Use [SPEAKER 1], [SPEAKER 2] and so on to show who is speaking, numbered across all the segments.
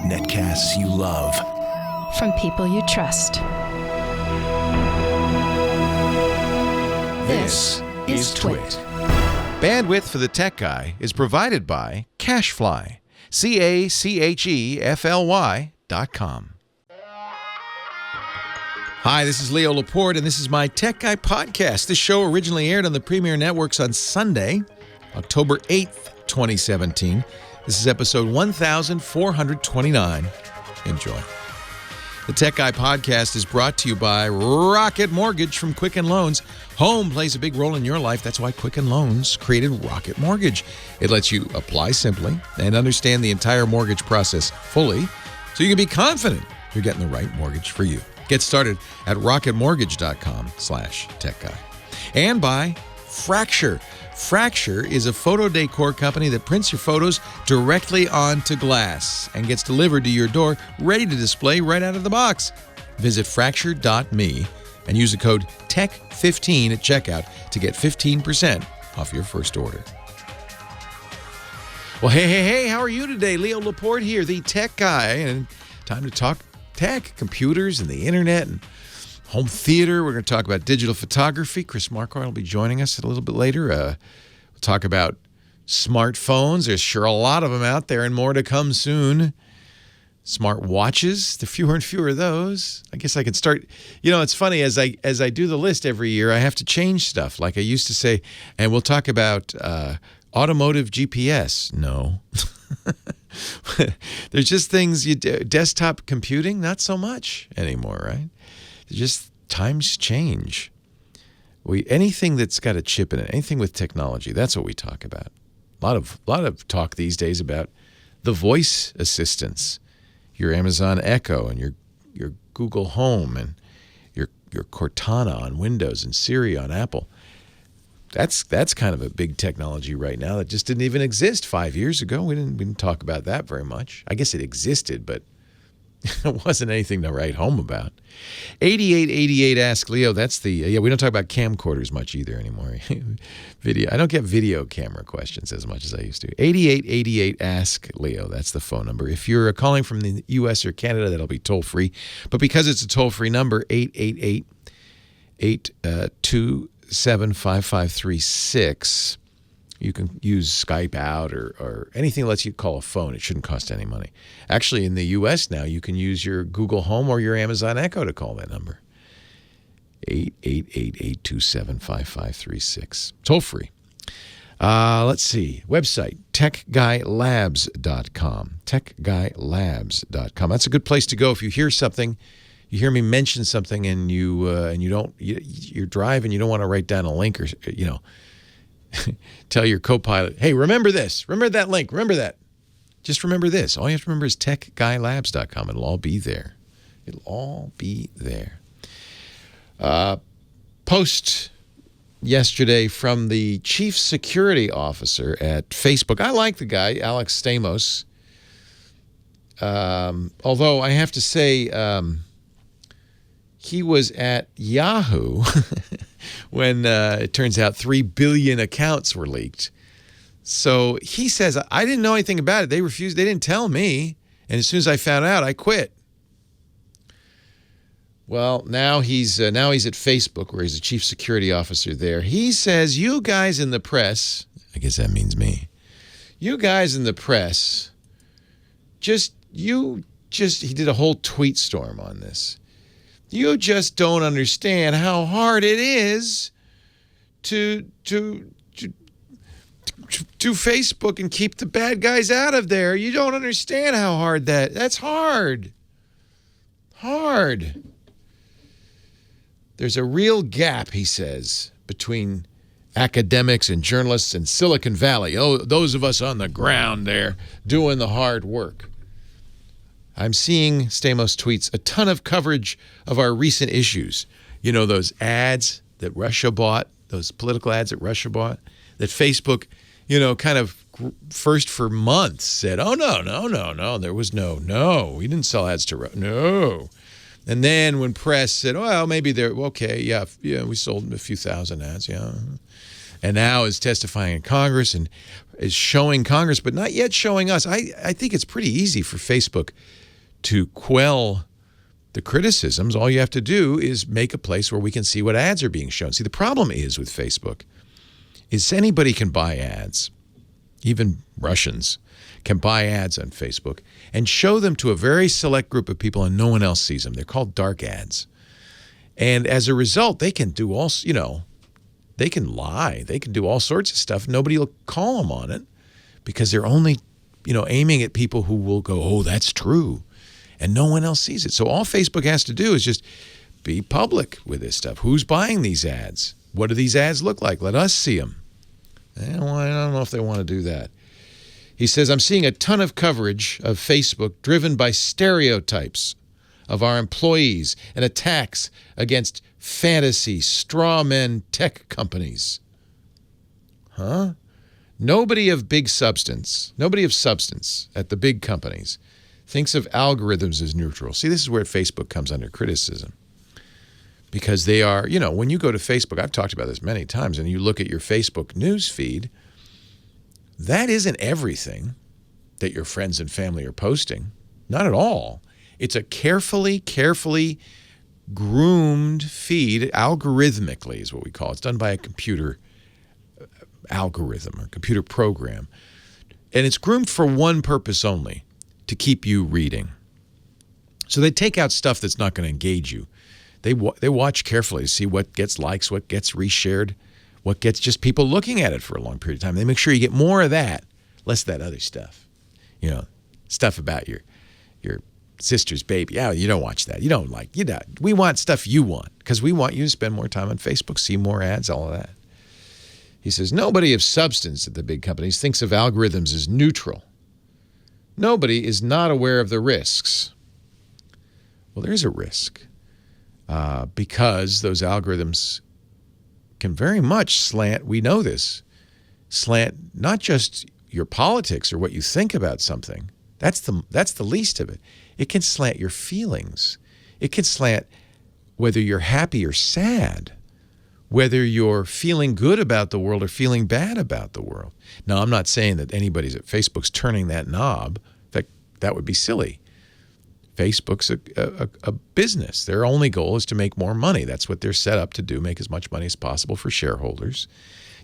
[SPEAKER 1] Netcasts you love.
[SPEAKER 2] From people you trust.
[SPEAKER 1] This is Twit.
[SPEAKER 3] Bandwidth for the Tech Guy is provided by Cachefly. CACHEFLY.com. Hi, this is Leo Laporte, and this is my Tech Guy podcast. This show originally aired on the Premier Networks on Sunday, October 8th, 2017. This is episode 1429. Enjoy. The Tech Guy podcast is brought to you by Rocket Mortgage from Quicken Loans. Home plays a big role in your life. That's why Quicken Loans created Rocket Mortgage. It lets you apply simply and understand the entire mortgage process fully so you can be confident you're getting the right mortgage for you. Get started at rocketmortgage.com/techguy. And by Fracture. Fracture is a photo decor company that prints your photos directly onto glass and gets delivered to your door ready to display right out of the box. Visit fracture.me and use the code TECH15 at checkout to get 15% off your first order. Well, hey, how are you today? Leo Laporte here, the Tech Guy, and time to talk tech, computers, and the internet, and home theater. We're going to talk about digital photography. Chris Marquardt will be joining us a little bit later. We'll talk about smartphones. There's sure a lot of them out there, and more to come soon. Smart watches. The fewer and fewer of those. I guess I could start. You know, it's funny, as I do the list every year, I have to change stuff. Like I used to say, and we'll talk about automotive GPS. No. There's just things you do. Desktop computing, not so much anymore, right? Just times change. Anything that's got a chip in it, anything with technology, that's what we talk about. A lot of talk these days about the voice assistants, your Amazon Echo and your Google Home and your Cortana on Windows and Siri on Apple. That's kind of a big technology right now that just didn't even exist 5 years ago. We didn't talk about that very much. I guess it existed, but it wasn't anything to write home about. 8888 Ask Leo. That's the we don't talk about camcorders much either anymore. Video. I don't get video camera questions as much as I used to. 8888 Ask Leo. That's the phone number. If you're calling from the U.S. or Canada, that'll be toll free. But because it's a toll free number, 888-827-5536. You can use Skype out or anything that lets you call a phone. It shouldn't cost any money. Actually, in the U.S. now, you can use your Google Home or your Amazon Echo to call that number. 888-827-5536. Toll free. Let's see. Website, techguylabs.com. Techguylabs.com. That's a good place to go if you hear something. You hear me mention something and you're driving, you don't want to write down a link or, tell your co-pilot, hey, remember this. Remember that link. Remember that. Just remember this. All you have to remember is techguylabs.com. It'll all be there. It'll all be there. Post yesterday from the chief security officer at Facebook. I like the guy, Alex Stamos. Although I have to say, he was at Yahoo when it turns out 3 billion accounts were leaked. So he says, I didn't know anything about it. They refused. They didn't tell me. And as soon as I found out, I quit. Well, now he's at Facebook, where he's a chief security officer there. He says, you guys in the press, I guess that means me, you guys in the press, he did a whole tweet storm on this. You just don't understand how hard it is to Facebook and keep the bad guys out of there. You don't understand how hard that's hard. Hard. There's a real gap, he says, between academics and journalists in Silicon Valley. Oh, those of us on the ground there doing the hard work. I'm seeing, Stamos tweets, a ton of coverage of our recent issues. You know, those ads that Russia bought, those political ads that Russia bought, that Facebook, kind of first for months said, oh, no, there was no, we didn't sell ads to Russia, no. And then when press said, well, maybe we sold a few thousand ads, yeah. and now is testifying in Congress and is showing Congress, but not yet showing us. I think it's pretty easy for Facebook to quell the criticisms. All you have to do is make a place where we can see what ads are being shown. See, the problem is with Facebook is anybody can buy ads. Even Russians can buy ads on Facebook and show them to a very select group of people and no one else sees them. They're called dark ads. And as a result, they can do all, they can lie. They can do all sorts of stuff. Nobody will call them on it because they're only, aiming at people who will go, oh, that's true. And no one else sees it. So all Facebook has to do is just be public with this stuff. Who's buying these ads? What do these ads look like? Let us see them. I don't know if they want to do that. He says, I'm seeing a ton of coverage of Facebook driven by stereotypes of our employees and attacks against fantasy straw men tech companies. Huh? Nobody of substance at the big companies thinks of algorithms as neutral. See, this is where Facebook comes under criticism. Because they are, when you go to Facebook, I've talked about this many times, and you look at your Facebook news feed, that isn't everything that your friends and family are posting. Not at all. It's a carefully groomed feed, algorithmically is what we call it. It's done by a computer algorithm or computer program. And it's groomed for one purpose only, to keep you reading. So they take out stuff that's not going to engage you. They watch carefully to see what gets likes, what gets reshared, what gets just people looking at it for a long period of time. They make sure you get more of that, less of that other stuff. Stuff about your sister's baby. Yeah, you don't watch that. You don't like. We want stuff you want because we want you to spend more time on Facebook, see more ads, all of that. He says, nobody of substance at the big companies thinks of algorithms as neutral. Nobody is not aware of the risks. Well, there's a risk because those algorithms can very much slant, we know this, slant not just your politics or what you think about something. That's the least of it. It can slant your feelings. It can slant whether you're happy or sad, whether you're feeling good about the world or feeling bad about the world. Now, I'm not saying that anybody's at Facebook's turning that knob. In fact, that would be silly. Facebook's a business. Their only goal is to make more money. That's what they're set up to do, make as much money as possible for shareholders.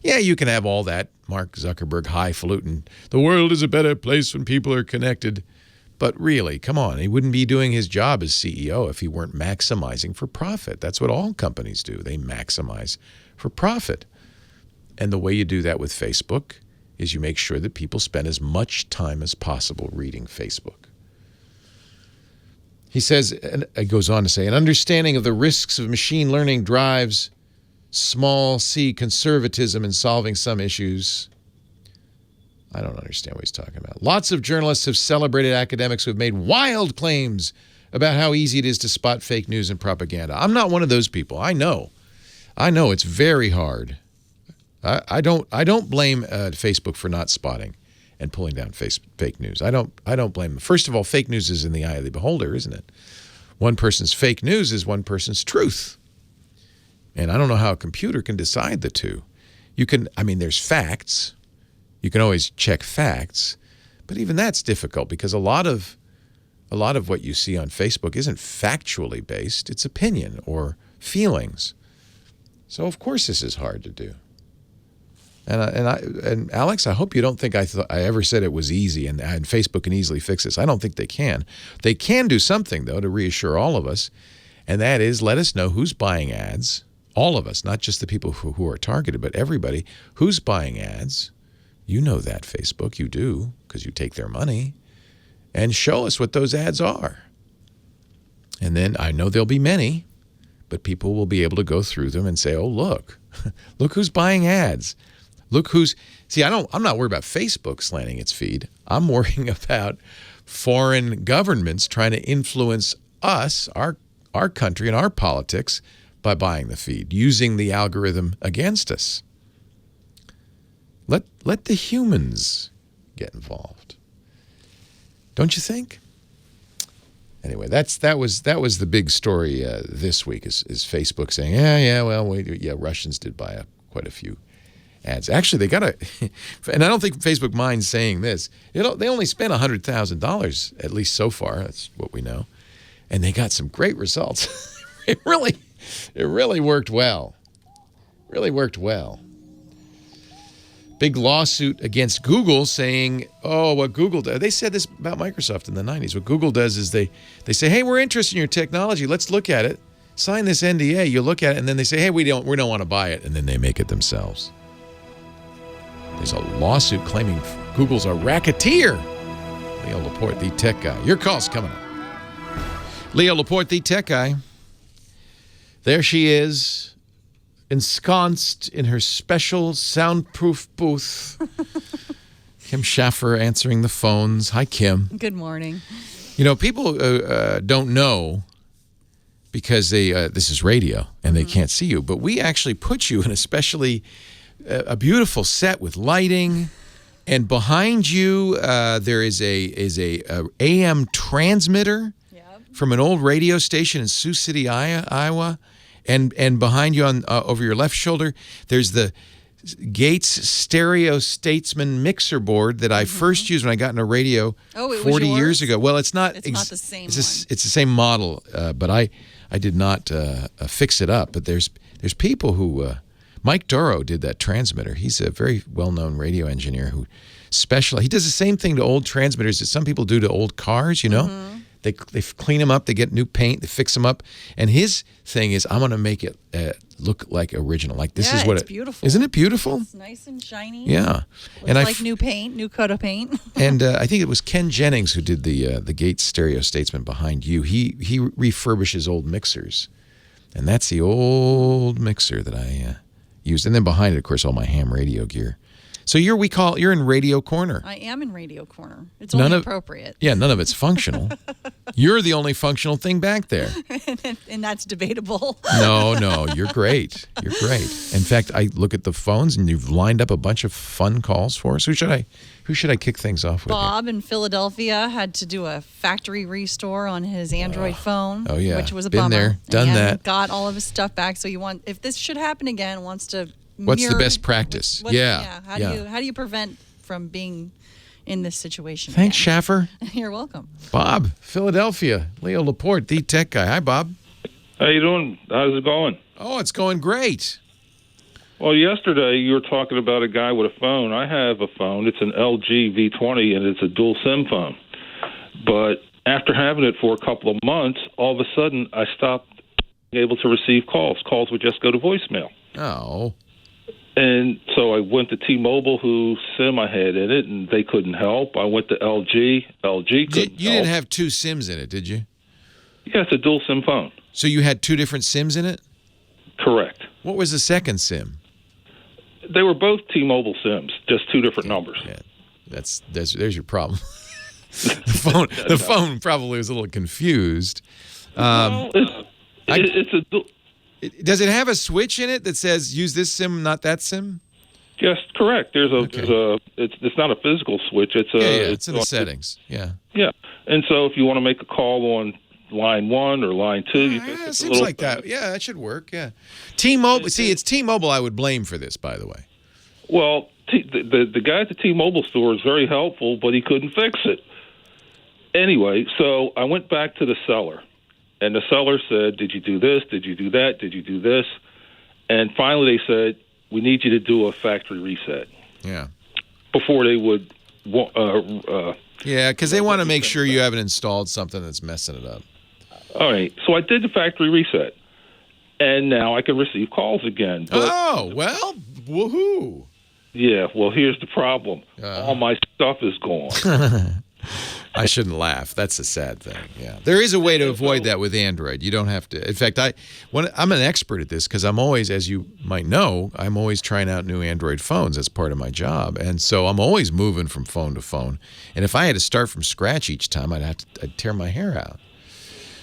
[SPEAKER 3] Yeah, you can have all that Mark Zuckerberg highfalutin. The world is a better place when people are connected. But really, come on, he wouldn't be doing his job as CEO if he weren't maximizing for profit. That's what all companies do. They maximize for profit. And the way you do that with Facebook is you make sure that people spend as much time as possible reading Facebook. He says, and it goes on to say, an understanding of the risks of machine learning drives small c conservatism in solving some issues. I don't understand what he's talking about. Lots of journalists have celebrated academics who have made wild claims about how easy it is to spot fake news and propaganda. I'm not one of those people. I know it's very hard. I don't blame Facebook for not spotting and pulling down fake news. I don't blame them. First of all, fake news is in the eye of the beholder, isn't it? One person's fake news is one person's truth. And I don't know how a computer can decide the two. There's facts. You can always check facts, but even that's difficult because a lot of what you see on Facebook isn't factually based. It's opinion or feelings. So of course this is hard to do. And Alex, I hope you don't think I ever said it was easy and Facebook can easily fix this. I don't think they can. They can do something, though, to reassure all of us, and that is let us know who's buying ads, all of us, not just the people who are targeted, but everybody. Who's buying ads? You know that, Facebook. You do, because you take their money. And show us what those ads are. And then I know there'll be many, but people will be able to go through them and say, oh, look who's buying ads. Look who's, see, I'm not worried about Facebook slanting its feed. I'm worrying about foreign governments trying to influence us, our country and our politics by buying the feed, using the algorithm against us. Let the humans get involved. Don't you think? Anyway, that was the big story this week is Facebook saying, Russians did buy quite a few ads. Actually, they got and I don't think Facebook minds saying this. They only spent $100,000 at least so far. That's what we know, and they got some great results. It really worked well. Really worked well. Big lawsuit against Google saying, oh, what Google does. They said this about Microsoft in the 90s. What Google does is they say, hey, we're interested in your technology. Let's look at it. Sign this NDA. You look at it, and then they say, hey, we don't want to buy it. And then they make it themselves. There's a lawsuit claiming Google's a racketeer. Leo Laporte, the tech guy. Your call's coming up. Leo Laporte, the tech guy. There she is, ensconced in her special soundproof booth. Kim Schaffer answering the phones. Hi, Kim.
[SPEAKER 1] Good morning.
[SPEAKER 3] You know, people don't know because this is radio and they can't see you, but we actually put you in a beautiful set with lighting, and behind you there is a AM transmitter from an old radio station in Sioux City, Iowa. And behind you over your left shoulder, there's the Gates Stereo Statesman mixer board that I first used when I got into radio 40 years ago. Well, it's not the same one. It's the same model, but I did not fix it up. But there's people who Mike Doro did that transmitter. He's a very well-known radio engineer who he does the same thing to old transmitters that some people do to old cars, you know? Mm-hmm. They clean them up, they get new paint, they fix them up, and his thing is, I'm going to make it look like original. Like this is what it's beautiful. Isn't it beautiful? It's
[SPEAKER 1] nice and shiny.
[SPEAKER 3] Yeah,
[SPEAKER 1] Looks like new paint, new coat of paint.
[SPEAKER 3] And I think it was Ken Jennings who did the Gates Stereo Statesman behind you. He refurbishes old mixers, and that's the old mixer that I used. And then behind it, of course, all my ham radio gear. So you're in Radio Corner.
[SPEAKER 1] I am in Radio Corner. It's only appropriate.
[SPEAKER 3] Yeah, none of it's functional. You're the only functional thing back there.
[SPEAKER 1] And that's debatable.
[SPEAKER 3] No, you're great. You're great. In fact, I look at the phones and you've lined up a bunch of fun calls for us. Who should I kick things off with?
[SPEAKER 1] Bob in Philadelphia had to do a factory restore on his Android phone.
[SPEAKER 3] Oh yeah.
[SPEAKER 1] Which was a
[SPEAKER 3] bummer.
[SPEAKER 1] Been there,
[SPEAKER 3] done that.
[SPEAKER 1] Got all of his stuff back. So if this should happen again, wants to
[SPEAKER 3] What's the best practice?
[SPEAKER 1] How do you prevent from being in this situation?
[SPEAKER 3] Thanks, Schaffer.
[SPEAKER 1] You're welcome.
[SPEAKER 3] Bob, Philadelphia. Leo Laporte, the tech guy. Hi, Bob.
[SPEAKER 4] How you doing? How's it going?
[SPEAKER 3] Oh, it's going great.
[SPEAKER 4] Well, yesterday you were talking about a guy with a phone. I have a phone. It's an LG V20, and it's a dual SIM phone. But after having it for a couple of months, all of a sudden I stopped being able to receive calls. Calls would just go to voicemail.
[SPEAKER 3] Oh.
[SPEAKER 4] And so I went to T-Mobile, whose SIM I had in it, and they couldn't help. I went to LG. LG couldn't help.
[SPEAKER 3] You didn't have two SIMs in it, did you?
[SPEAKER 4] Yeah, it's a dual SIM phone.
[SPEAKER 3] So you had two different SIMs in it?
[SPEAKER 4] Correct.
[SPEAKER 3] What was the second SIM?
[SPEAKER 4] They were both T-Mobile SIMs, just two different numbers.
[SPEAKER 3] Yeah, there's your problem. The phone probably was a little confused.
[SPEAKER 4] It's a dual.
[SPEAKER 3] Does it have a switch in it that says use this SIM, not that SIM?
[SPEAKER 4] Yes, correct. It's not a physical switch.
[SPEAKER 3] It's in the settings. Yeah.
[SPEAKER 4] Yeah, and so if you want to make a call on line 1 or line 2,
[SPEAKER 3] it seems like that. Yeah, that should work. Yeah. T-Mobile. See, it's T-Mobile I would blame for this, by the way.
[SPEAKER 4] Well, the guy at the T-Mobile store is very helpful, but he couldn't fix it. Anyway, so I went back to the seller. And the seller said, did you do this? Did you do that? Did you do this? And finally they said, we need you to do a factory reset.
[SPEAKER 3] Yeah.
[SPEAKER 4] Before they would...
[SPEAKER 3] yeah, because they want to make sure you haven't installed something that's messing it up.
[SPEAKER 4] All right. So I did the factory reset. And now I can receive calls again. But,
[SPEAKER 3] woohoo.
[SPEAKER 4] Yeah, well, here's the problem. All my stuff is gone.
[SPEAKER 3] I shouldn't laugh. That's a sad thing. Yeah, there is a way to avoid that with Android. You don't have to. In fact, I'm an expert at this because I'm always, as you might know, I'm always trying out new Android phones as part of my job, and so I'm always moving from phone to phone. And if I had to start from scratch each time, I'd tear my hair out.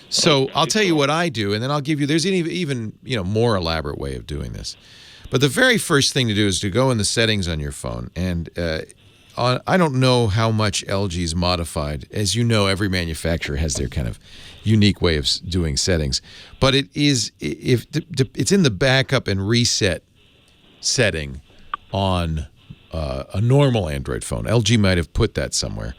[SPEAKER 3] So I'll tell you what I do, and then I'll give you. There's an even more elaborate way of doing this. But the very first thing to do is to go in the settings on your phone and. I don't know how much LG's modified. As you know, every manufacturer has their kind of unique way of doing settings. But it is it's in the backup and reset setting on a normal Android phone. LG might have put that somewhere.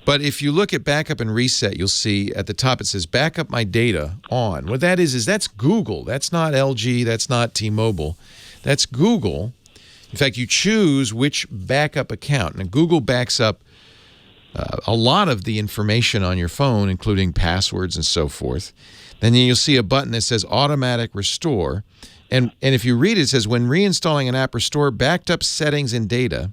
[SPEAKER 3] But if you look at backup and reset, you'll see at the top it says backup my data on. What that is that's Google. That's not LG. That's not T-Mobile. That's Google. In fact, you choose which backup account. And Google backs up a lot of the information on your phone, including passwords and so forth. Then you'll see a button that says automatic restore. And if you read it, it says when reinstalling an app, restore backed up settings and data.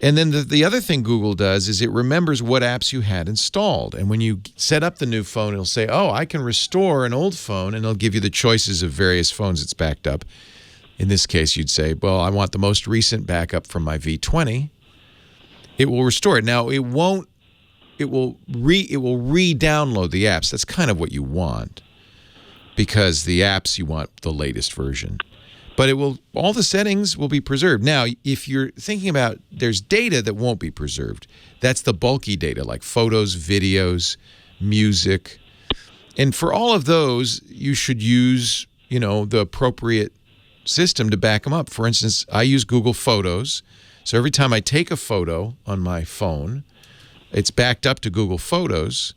[SPEAKER 3] And then the other thing Google does is it remembers what apps you had installed. And when you set up the new phone, it'll say, oh, I can restore an old phone, and it'll give you the choices of various phones it's backed up. In this case, you'd say, well, I want the most recent backup from my V20. It will restore it. Now, it will re-download the apps. That's kind of what you want, because the apps, you want the latest version. But all the settings will be preserved. Now, if you're thinking about there's data that won't be preserved, that's the bulky data like photos, videos, music. And for all of those, you should use, the appropriate system to back them up. For instance, I use Google Photos. So every time I take a photo on my phone, it's backed up to Google Photos.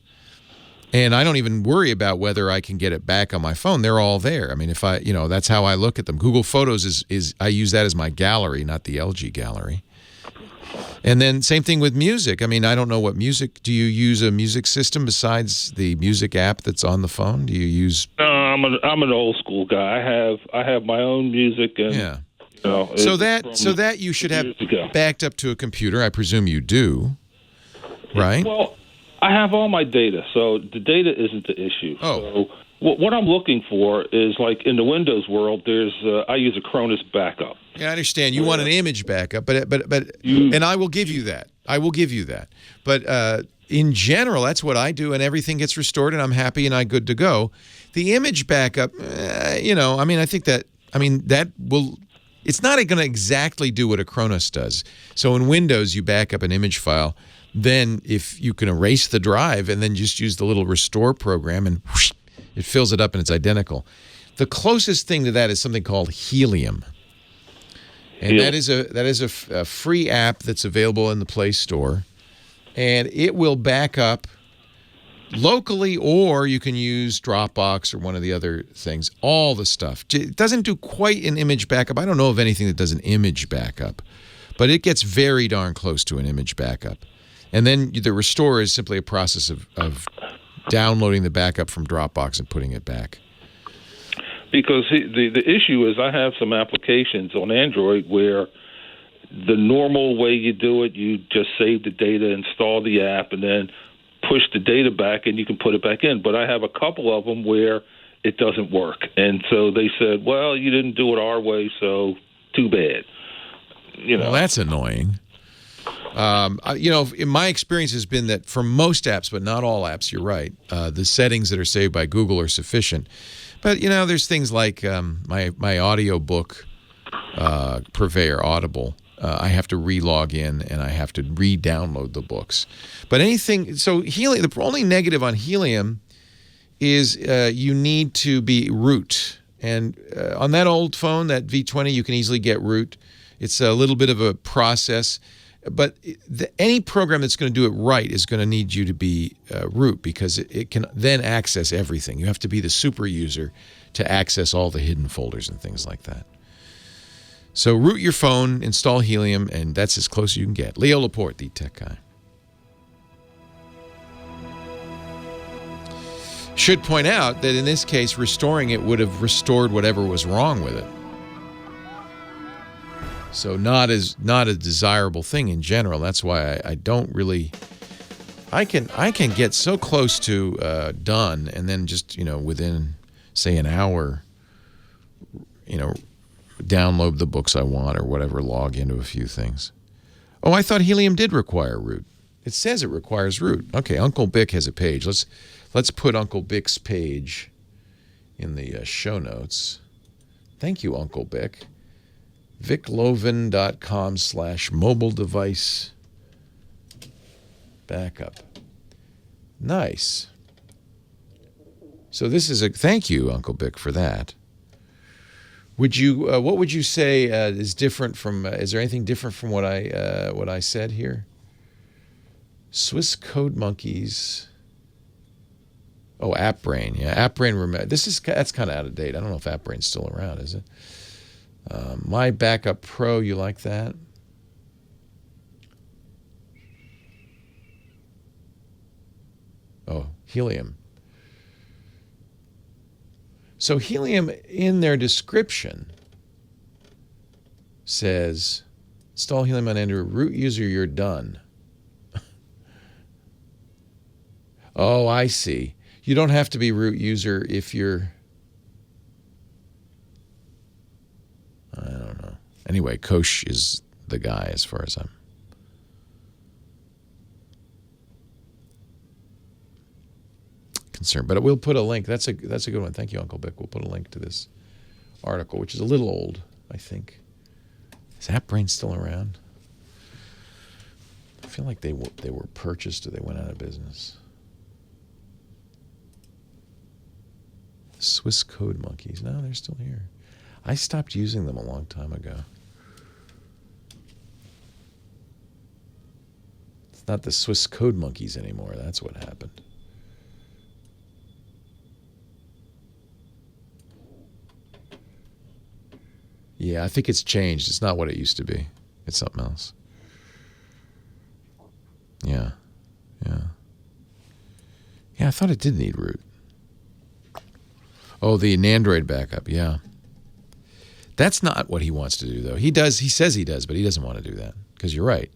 [SPEAKER 3] And I don't even worry about whether I can get it back on my phone. They're all there. I mean, if that's how I look at them. Google Photos is I use that as my gallery, not the LG gallery. And then same thing with music. I mean, I don't know what music. Do you use a music system besides the music app that's on the phone? Do you use?
[SPEAKER 4] No, I'm an old school guy. I have my own music, and
[SPEAKER 3] yeah. So that you should have backed up to a computer. I presume you do, right?
[SPEAKER 4] Well, I have all my data, so the data isn't the issue.
[SPEAKER 3] Oh.
[SPEAKER 4] So what I'm looking for is, like in the Windows world, I use a Cronus backup.
[SPEAKER 3] Yeah, I understand. You want an image backup, but and I will give you that. But in general, that's what I do, and everything gets restored, and I'm happy and I'm good to go. The image backup, I think that will. It's not going to exactly do what a Cronus does. So in Windows, you back up an image file. Then if you can erase the drive and then just use the little restore program, and whoosh, it fills it up and it's identical. The closest thing to that is something called Helium. And that is a free app that's available in the Play Store. And it will back up locally, or you can use Dropbox or one of the other things, all the stuff. It doesn't do quite an image backup. I don't know of anything that does an image backup, but it gets very darn close to an image backup. And then the restore is simply a process of downloading the backup from Dropbox and putting it back.
[SPEAKER 4] Because the issue is I have some applications on Android where the normal way you do it, you just save the data, install the app, and then push the data back and you can put it back in. But I have a couple of them where it doesn't work. And so they said, well, you didn't do it our way, so too bad.
[SPEAKER 3] Well, that's annoying. In my experience has been that for most apps, but not all apps, you're right, the settings that are saved by Google are sufficient. But, there's things like my audiobook purveyor, Audible. I have to re-log in and I have to re-download the books. But Helium, the only negative on Helium is you need to be root. And on that old phone, that V20, you can easily get root. It's a little bit of a process. But any program that's going to do it right is going to need you to be root, because it can then access everything. You have to be the super user to access all the hidden folders and things like that. So root your phone, install Helium, and that's as close as you can get. Leo Laporte, the tech guy. Should point out that in this case, restoring it would have restored whatever was wrong with it. So not a desirable thing in general. That's why I don't really. I can get so close to done, and then just within say an hour, download the books I want or whatever, log into a few things. Oh, I thought Helium did require root. It says it requires root. Okay, Uncle Bick has a page. Let's put Uncle Bick's page in the show notes. Thank you, Uncle Bick. VicLoven.com/mobile device backup. Nice. So this is thank you, Uncle Bick, for that. Would you? What would you say is different from? Is there anything different from what I said here? Swiss Code Monkeys. Oh, AppBrain. Yeah, AppBrain. That's kind of out of date. I don't know if AppBrain's still around. Is it? My Backup Pro. You like that? Oh, Helium. So Helium, in their description, says, install Helium on Android. Root user, you're done. Oh, I see. You don't have to be root user if you're... I don't know. Anyway, Kosh is the guy as far as I'm... concerned. But we'll put a link. That's a good one. Thank you, Uncle Bick. We'll put a link to this article, which is a little old, I think. Is AppBrain still around? I feel like they were purchased or they went out of business. Swiss Code Monkeys. No, they're still here. I stopped using them a long time ago. It's not the Swiss Code Monkeys anymore. That's what happened. Yeah, I think it's changed. It's not what it used to be. It's something else. Yeah. Yeah, I thought it did need root. Oh, the Android backup, yeah. That's not what he wants to do, though. He says he does, but he doesn't want to do that. Because you're right.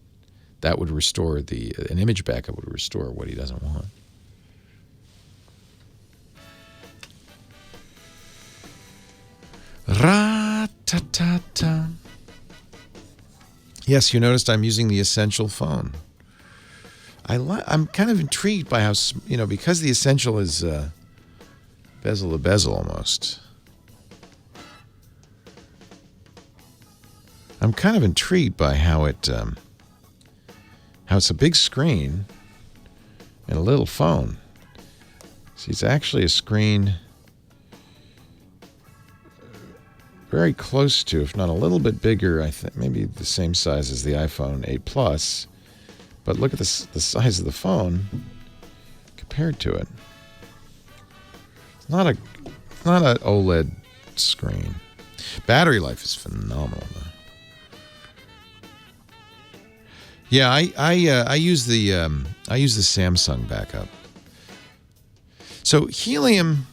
[SPEAKER 3] That would restore an image backup would restore what he doesn't want. Ra-ta-ta-ta. Yes, you noticed I'm using the Essential phone. I'm kind of intrigued by how, because the Essential is bezel to bezel almost. I'm kind of intrigued by how it's a big screen and a little phone. See, it's actually a screen very close to, if not a little bit bigger, I think maybe the same size as the iPhone 8 Plus. But look at the size of the phone compared to it. It's not an OLED screen. Battery life is phenomenal, though. Yeah, I use the Samsung backup. So Helium.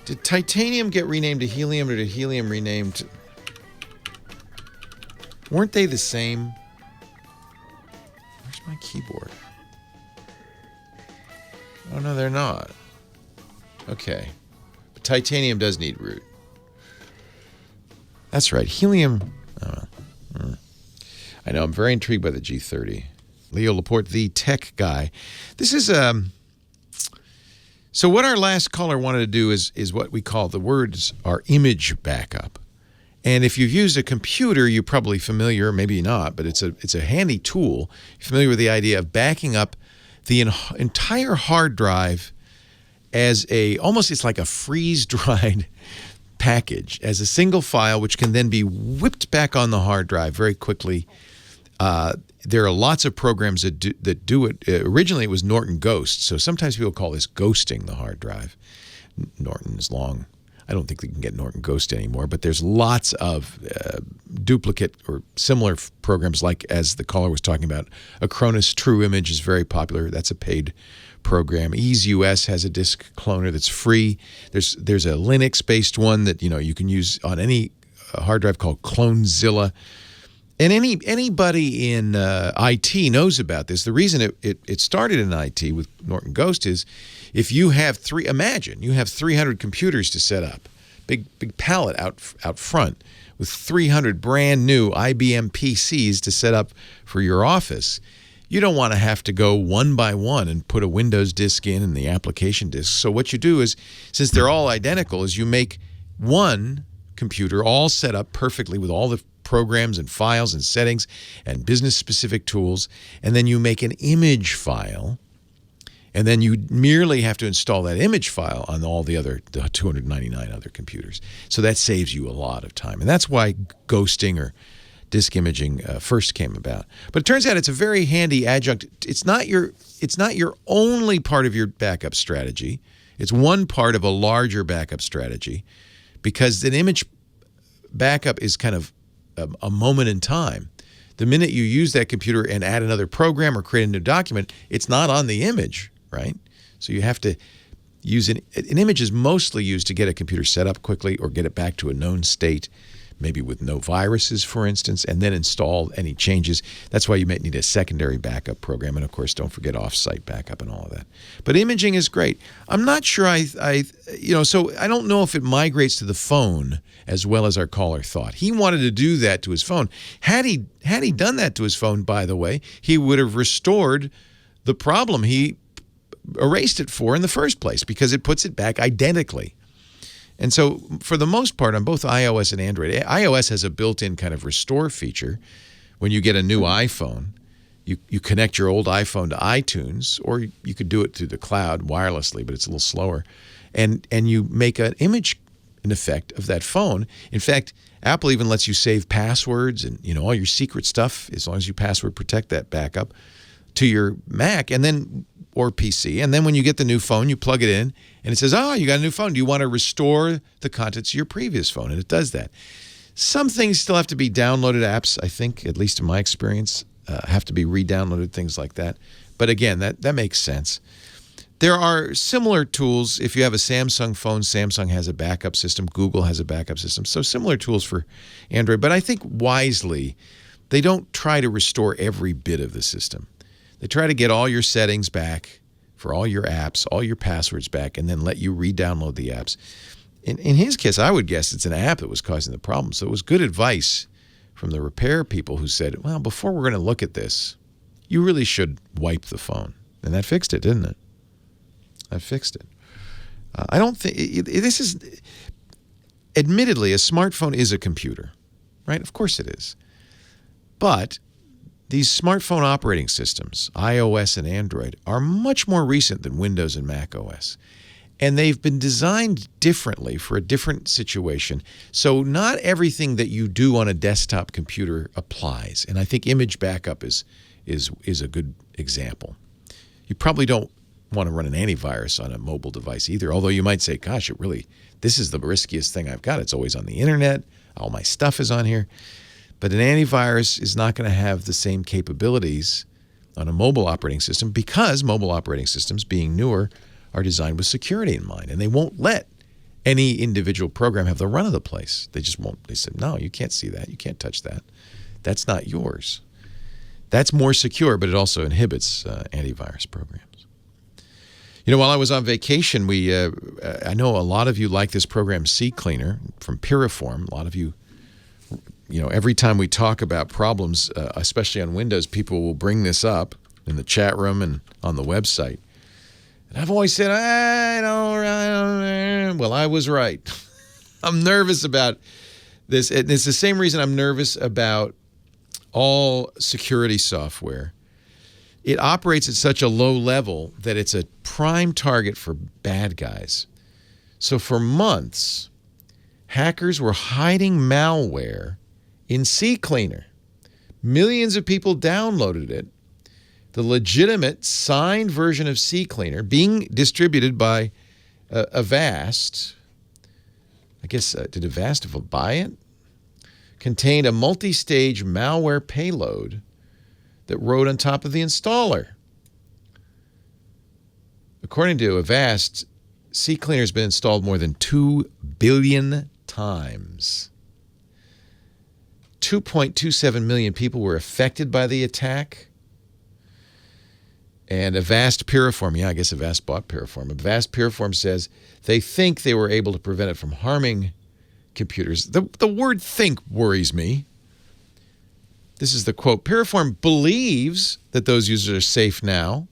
[SPEAKER 3] Did Titanium get renamed to Helium, or did Helium rename to... Weren't they the same? Where's my keyboard? Oh, no, they're not. Okay. But Titanium does need root. That's right. Helium... I know. I'm very intrigued by the G30. Leo Laporte, the tech guy. This is... So what our last caller wanted to do is what we call, the words are image backup. And if you've used a computer, you're probably familiar, maybe not, but it's a handy tool. You're familiar with the idea of backing up the entire hard drive as it's like a freeze-dried package, as a single file, which can then be whipped back on the hard drive very quickly. There are lots of programs that do it. Originally, it was Norton Ghost, so sometimes people call this ghosting the hard drive. Norton is long. I don't think they can get Norton Ghost anymore, but there's lots of duplicate or similar programs, like, as the caller was talking about, Acronis True Image is very popular. That's a paid program. EaseUS has a disk cloner that's free. There's a Linux-based one that you can use on any hard drive called Clonezilla. And anybody in IT knows about this. The reason it started in IT with Norton Ghost is, if you have imagine you have 300 computers to set up, big pallet out front with 300 brand new IBM PCs to set up for your office. You don't want to have to go one by one and put a Windows disk in and the application disk. So what you do is, since they're all identical, is you make one computer all set up perfectly with all the programs and files and settings and business-specific tools, and then you make an image file, And then you merely have to install that image file on all the 299 other computers. So that saves you a lot of time. And that's why ghosting or disk imaging first came about. But it turns out it's a very handy adjunct. It's not your only part of your backup strategy. It's one part of a larger backup strategy, because an image backup is kind of a moment in time. The minute you use that computer and add another program or create a new document, it's not on the image, right? So you have to use an image is mostly used to get a computer set up quickly or get it back to a known state, maybe with no viruses, for instance, and then install any changes. That's why you might need a secondary backup program. And of course, don't forget off-site backup and all of that. But imaging is great. I'm not sure so I don't know if it migrates to the phone as well as our caller thought. He wanted to do that to his phone. Had he done that to his phone, by the way, he would have restored the problem he erased it for in the first place, because it puts it back identically. And so for the most part, on both iOS and Android, iOS has a built-in kind of restore feature. When you get a new iPhone, you connect your old iPhone to iTunes, or you could do it through the cloud wirelessly, but it's a little slower. And you make an image, in effect, of that phone. In fact, Apple even lets you save passwords and all your secret stuff, as long as you password protect that backup, to your Mac and then or PC. And then when you get the new phone, you plug it in, and it says, oh, you got a new phone. Do you want to restore the contents of your previous phone? And it does that. Some things still have to be downloaded. Apps, I think, at least in my experience, have to be re-downloaded, things like that. But again, that makes sense. There are similar tools. If you have a Samsung phone, Samsung has a backup system. Google has a backup system. So similar tools for Android. But I think wisely, they don't try to restore every bit of the system. They try to get all your settings back for all your apps, all your passwords back, and then let you re-download the apps. In his case, I would guess it's an app that was causing the problem. So it was good advice from the repair people who said, well, before we're going to look at this, you really should wipe the phone. And that fixed it, didn't it? That fixed it. I don't think this is, admittedly, a smartphone is a computer, right? Of course it is. But these smartphone operating systems, iOS and Android, are much more recent than Windows and Mac OS. And they've been designed differently for a different situation. So not everything that you do on a desktop computer applies. And I think image backup is a good example. You probably don't want to run an antivirus on a mobile device either, although you might say, gosh, this is the riskiest thing I've got. It's always on the internet. All my stuff is on here. But an antivirus is not going to have the same capabilities on a mobile operating system, because mobile operating systems, being newer, are designed with security in mind. And they won't let any individual program have the run of the place. They just won't. They said, no, you can't see that. You can't touch that. That's not yours. That's more secure, but it also inhibits antivirus programs. While I was on vacation, I know a lot of you like this program, CCleaner, from Piriform. A lot of you, every time we talk about problems, especially on Windows, people will bring this up in the chat room and on the website. And I've always said, well, I was right. I'm nervous about this. And it's the same reason I'm nervous about all security software. It operates at such a low level that it's a prime target for bad guys. So for months, hackers were hiding malware in CCleaner. Millions of people downloaded it. The legitimate signed version of CCleaner, being distributed by Avast, I guess, did Avast buy it? Contained a multi-stage malware payload that rode on top of the installer. According to Avast, CCleaner has been installed more than 2 billion times. 2.27 million people were affected by the attack. And Avast Piriform, I guess Avast bought Piriform. Avast Piriform says they think they were able to prevent it from harming computers. The word think worries me. This is the quote. Piriform believes that those users are safe now.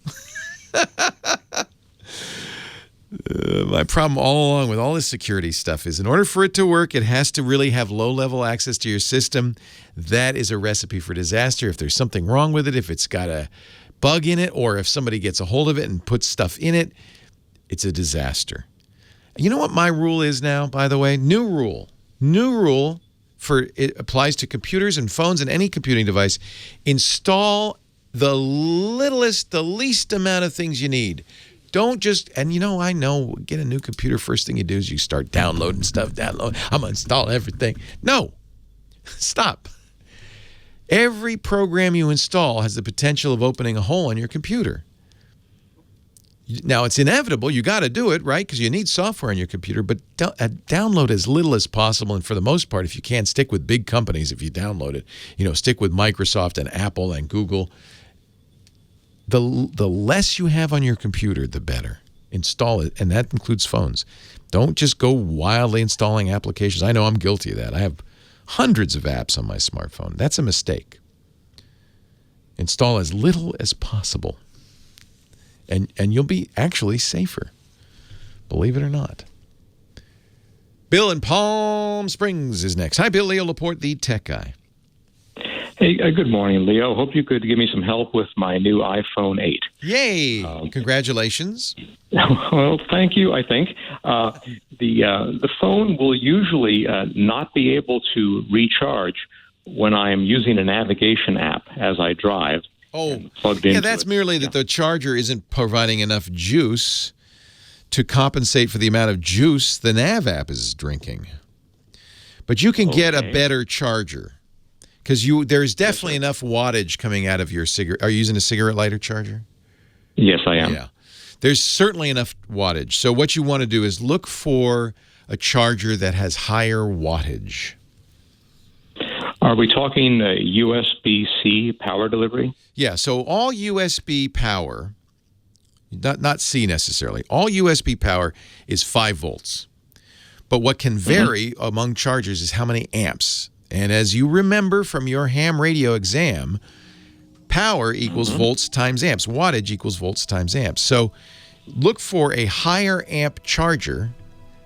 [SPEAKER 3] My problem all along with all this security stuff is in order for it to work, it has to really have low-level access to your system. That is a recipe for disaster. If there's something wrong with it, if it's got a bug in it, or if somebody gets a hold of it and puts stuff in it, it's a disaster. You know what my rule is now, by the way? New rule for it applies to computers and phones and any computing device. Install the least amount of things you need. Don't just, and I know, get a new computer, first thing you do is you start downloading stuff, I'm going to install everything. No, stop. Every program you install has the potential of opening a hole in your computer. Now, it's inevitable. You got to do it, right? Because you need software on your computer, but download as little as possible. And for the most part, if you can, stick with big companies if you download it. Stick with Microsoft and Apple and Google. The less you have on your computer, the better. Install it, and that includes phones. Don't just go wildly installing applications. I know I'm guilty of that. I have hundreds of apps on my smartphone. That's a mistake. Install as little as possible. And you'll be actually safer, believe it or not. Bill in Palm Springs is next. Hi, Bill. Leo Laporte, the tech guy.
[SPEAKER 5] Hey, good morning, Leo. Hope you could give me some help with my new iPhone 8.
[SPEAKER 3] Yay! Congratulations.
[SPEAKER 5] Well, thank you, I think. The phone will usually not be able to recharge when I am using a navigation app as I drive.
[SPEAKER 3] Oh, yeah, that's merely that the charger isn't providing enough juice to compensate for the amount of juice the nav app is drinking. But you can get a better charger because there's definitely enough wattage coming out of your cigarette. Are you using a cigarette lighter charger?
[SPEAKER 5] Yes, I am.
[SPEAKER 3] Yeah. There's certainly enough wattage. So what you want to do is look for a charger that has higher wattage.
[SPEAKER 5] Are we talking USB-C power delivery?
[SPEAKER 3] Yeah, so all USB power, not C necessarily, all USB power is 5 volts. But what can vary among chargers is how many amps. And as you remember from your ham radio exam, power equals volts times amps. Wattage equals volts times amps. So look for a higher amp charger.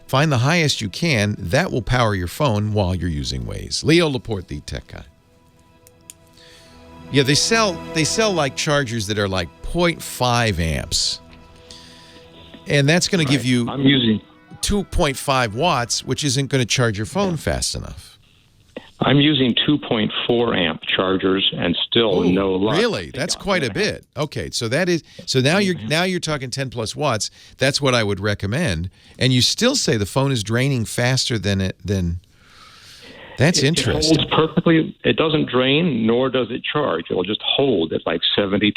[SPEAKER 3] Find the highest you can. That will power your phone while you're using Waze. Leo Laporte, the tech guy. Yeah, they sell like chargers that are like 0.5 amps. And that's going to give you
[SPEAKER 5] I'm using
[SPEAKER 3] 2.5 watts, which isn't going to charge your phone fast enough.
[SPEAKER 5] I'm using 2.4 amp chargers and still no luck.
[SPEAKER 3] Really? That's quite a bit. Okay, so now you're talking 10 plus watts. That's what I would recommend. And you still say the phone is draining faster than that's interesting.
[SPEAKER 5] It holds perfectly. It doesn't drain, nor does it charge. It will just hold at like 72%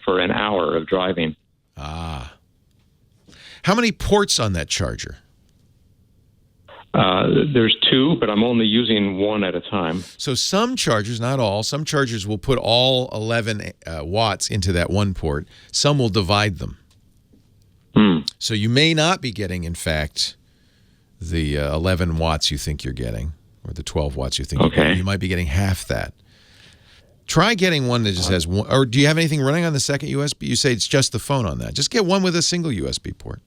[SPEAKER 5] for an hour of driving.
[SPEAKER 3] Ah. How many ports on that charger?
[SPEAKER 5] There's 2, but I'm only using 1 at a time.
[SPEAKER 3] So some chargers, not all, some chargers will put all 11 watts into that one port. Some will divide them. So you may not be getting, in fact, the 11 watts you think you're getting, or the 12 watts you think you're getting. You might be getting half that. Try getting one that just has one. Or do you have anything running on the second USB? You say it's just the phone on that. Just get one with a single USB port.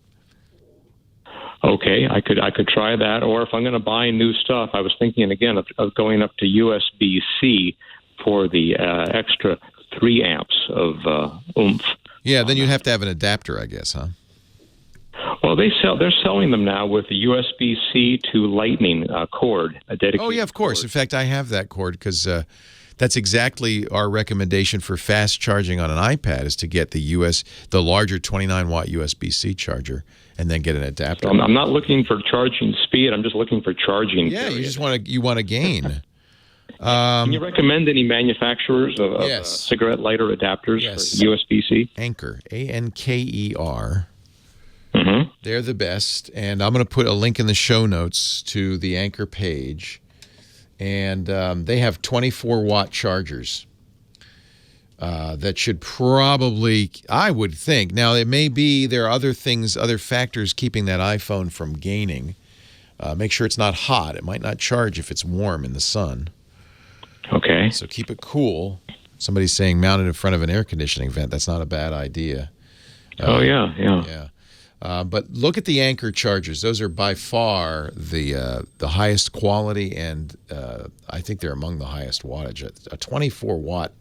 [SPEAKER 5] Okay, I could try that. Or if I'm going to buy new stuff, I was thinking again of going up to USB-C for the extra 3 amps of oomph.
[SPEAKER 3] Yeah, then you'd have to have an adapter, I guess, huh?
[SPEAKER 5] Well, they're selling them now with the USB-C to Lightning cord, a dedicated.
[SPEAKER 3] Oh yeah, of course.
[SPEAKER 5] Cord.
[SPEAKER 3] In fact, I have that cord because that's exactly our recommendation for fast charging on an iPad is to get the larger 29-watt USB-C charger and then get an adapter.
[SPEAKER 5] So I'm not looking for charging speed. I'm just looking for charging.
[SPEAKER 3] Yeah, you just want to gain.
[SPEAKER 5] Can you recommend any manufacturers of cigarette lighter adapters for USB-C?
[SPEAKER 3] Anker, Anker.
[SPEAKER 5] Mm-hmm.
[SPEAKER 3] They're the best, and I'm going to put a link in the show notes to the Anker page. And they have 24-watt chargers that should probably, I would think. Now, it may be there are other factors keeping that iPhone from gaining. Make sure it's not hot. It might not charge if it's warm in the sun.
[SPEAKER 5] Okay.
[SPEAKER 3] So keep it cool. Somebody's saying mount it in front of an air conditioning vent. That's not a bad idea.
[SPEAKER 5] Yeah.
[SPEAKER 3] But look at the Anker chargers. Those are by far the highest quality, and I think they're among the highest wattage. A 24-watt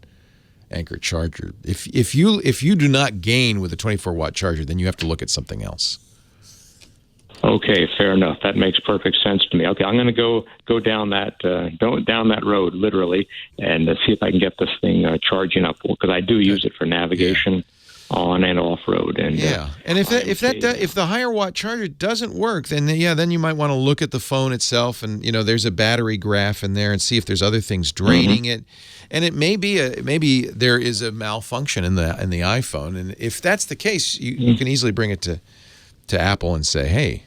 [SPEAKER 3] Anchor charger. If you do not gain with a 24-watt charger, then you have to look at something else.
[SPEAKER 5] Okay, fair enough. That makes perfect sense to me. Okay, I'm going to go down that road literally and see if I can get this thing charging up, because I do use it for navigation on and off road. And
[SPEAKER 3] and if the higher watt charger doesn't work, then you might want to look at the phone itself, and there's a battery graph in there, and see if there's other things draining it. And it maybe there is a malfunction in the iPhone, and if that's the case, you can easily bring it to Apple and say, hey.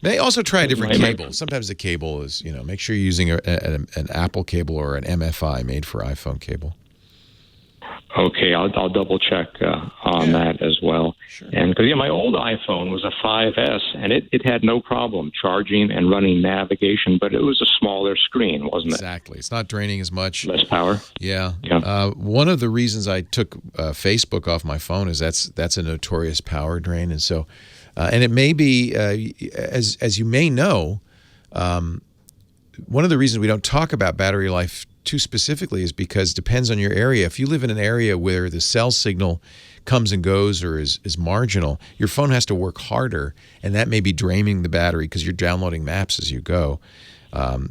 [SPEAKER 3] They also try a different cable. Sometimes the cable is, make sure you're using an Apple cable or an MFI made for iPhone cable.
[SPEAKER 5] Okay, I'll double check on that as well.
[SPEAKER 3] Sure.
[SPEAKER 5] And because my old iPhone was a 5S, and it had no problem charging and running navigation, but it was a smaller screen, wasn't it?
[SPEAKER 3] Exactly. It's not draining as much.
[SPEAKER 5] Less power.
[SPEAKER 3] Yeah. One of the reasons I took Facebook off my phone is that's a notorious power drain, and so. And it may be, as you may know, one of the reasons we don't talk about battery life too specifically is because it depends on your area. If you live in an area where the cell signal comes and goes or is marginal, your phone has to work harder, and that may be draining the battery because you're downloading maps as you go.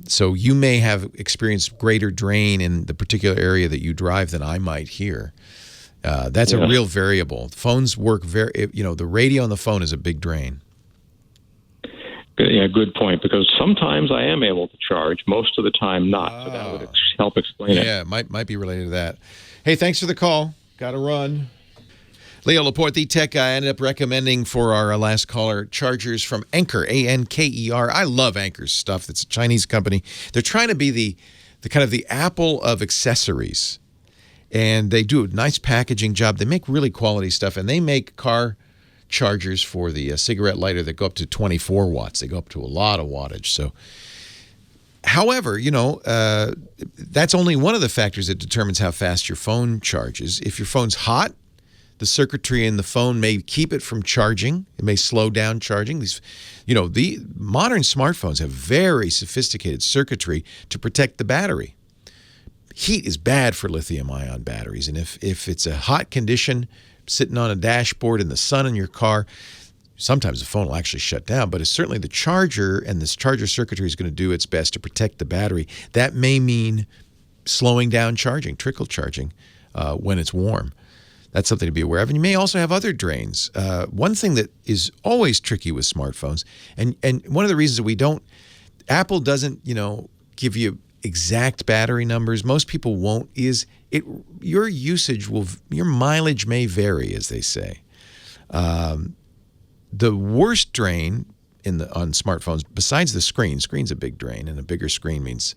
[SPEAKER 3] So you may have experienced greater drain in the particular area that you drive than I might here. That's a real variable. Phones work the radio on the phone is a big drain.
[SPEAKER 5] Yeah, good point, because sometimes I am able to charge, most of the time not. So that would help explain it.
[SPEAKER 3] Yeah, it might be related to that. Hey, thanks for the call. Got to run. Leo Laporte, the tech guy, ended up recommending for our last caller chargers from Anker, A-N-K-E-R. I love Anker's stuff. It's a Chinese company. They're trying to be the kind of the Apple of accessories. And they do a nice packaging job. They make really quality stuff, and they make car chargers for the cigarette lighter that go up to 24 watts. They go up to a lot of wattage. So, however, that's only one of the factors that determines how fast your phone charges. If your phone's hot, the circuitry in the phone may keep it from charging. It may slow down charging. The modern smartphones have very sophisticated circuitry to protect the battery. Heat is bad for lithium-ion batteries, and if it's a hot condition, sitting on a dashboard in the sun in your car, sometimes the phone will actually shut down, but it's certainly the charger, and this charger circuitry is going to do its best to protect the battery. That may mean slowing down charging, trickle charging, when it's warm. That's something to be aware of. And you may also have other drains. One thing that is always tricky with smartphones, and one of the reasons that Apple doesn't, give you exact battery numbers, most people won't, your mileage may vary, as they say. The worst drain on smartphones, besides the screen's a big drain, and a bigger screen means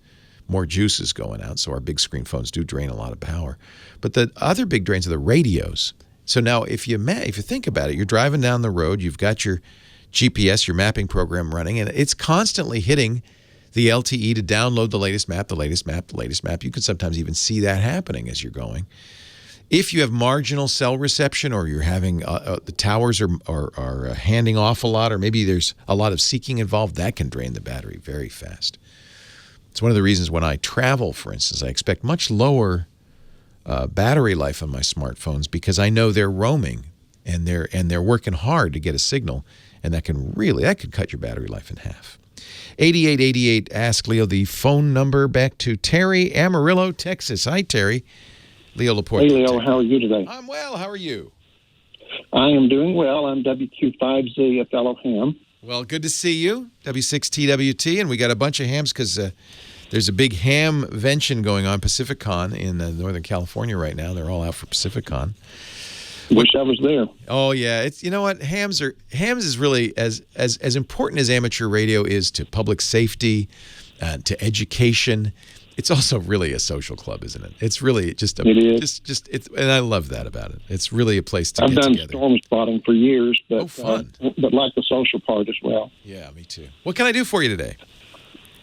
[SPEAKER 3] more juice is going out, so our big screen phones do drain a lot of power. But the other big drains are the radios. So now if you think about it, you're driving down the road, you've got your GPS, your mapping program running, and it's constantly hitting the LTE to download the latest map. You can sometimes even see that happening as you're going. If you have marginal cell reception, or you're having the towers are handing off a lot, or maybe there's a lot of seeking involved, that can drain the battery very fast. It's one of the reasons when I travel, for instance, I expect much lower battery life on my smartphones, because I know they're roaming and they're working hard to get a signal, and that could cut your battery life in half. 8888, ask Leo the phone number. Back to Terry, Amarillo, Texas. Hi, Terry. Leo Laporte.
[SPEAKER 6] Hey, Leo, how are you today?
[SPEAKER 3] I'm well. How are you?
[SPEAKER 6] I am doing well. I'm WQ5Z, a fellow ham.
[SPEAKER 3] Well, good to see you, W6TWT, and we got a bunch of hams because there's a big hamvention going on, PacificCon, in Northern California right now. They're all out for PacificCon.
[SPEAKER 6] Wish I was there.
[SPEAKER 3] Oh yeah, it's what hams is really as important as amateur radio is to public safety, to education. It's also really a social club, isn't it? It's really just
[SPEAKER 6] it is.
[SPEAKER 3] And I love that about it. It's really a place to get together.
[SPEAKER 6] I've done storm spotting for years, but
[SPEAKER 3] fun.
[SPEAKER 6] But like the social part as well.
[SPEAKER 3] Yeah, me too. What can I do for you today?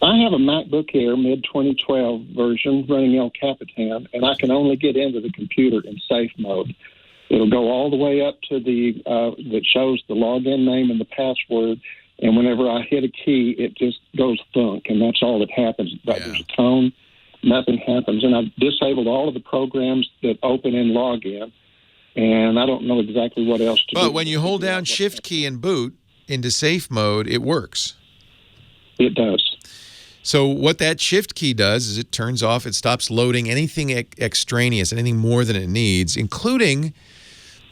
[SPEAKER 6] I have a MacBook Air mid-2012 version running El Capitan, and I can only get into the computer in safe mode. It'll go all the way up to that shows the login name and the password, and whenever I hit a key, it just goes thunk, and that's all that happens. But there's a tone, nothing happens. And I've disabled all of the programs that open in login, and I don't know exactly what else to do.
[SPEAKER 3] But when you hold down Shift key and boot into safe mode, it works.
[SPEAKER 6] It does.
[SPEAKER 3] So what that Shift key does is it turns off, it stops loading anything extraneous, anything more than it needs, including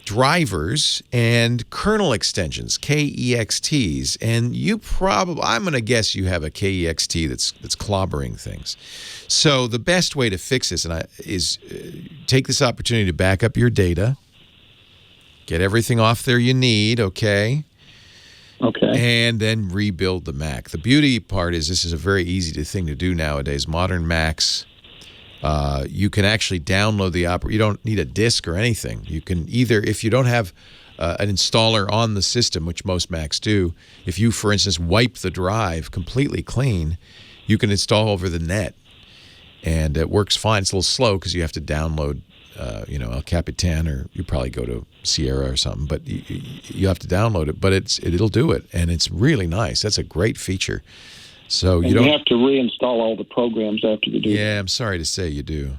[SPEAKER 3] drivers and kernel extensions, KEXTs. And you probably, I'm going to guess you have a KEXT that's clobbering things. So the best way to fix this is take this opportunity to back up your data, get everything off there you need, okay?
[SPEAKER 6] Okay.
[SPEAKER 3] And then rebuild the Mac. The beauty part is this is a very easy thing to do nowadays. Modern Macs, you can actually download the operating. You don't need a disk or anything. You can either, if you don't have an installer on the system, which most Macs do, if you, for instance, wipe the drive completely clean, you can install over the net. And it works fine. It's a little slow because you have to download El Capitan, or you probably go to Sierra or something, but you have to download it, but it'll do it, and it's really nice. That's a great feature. So you
[SPEAKER 6] have to reinstall all the programs after you do.
[SPEAKER 3] Yeah, I'm sorry to say you do.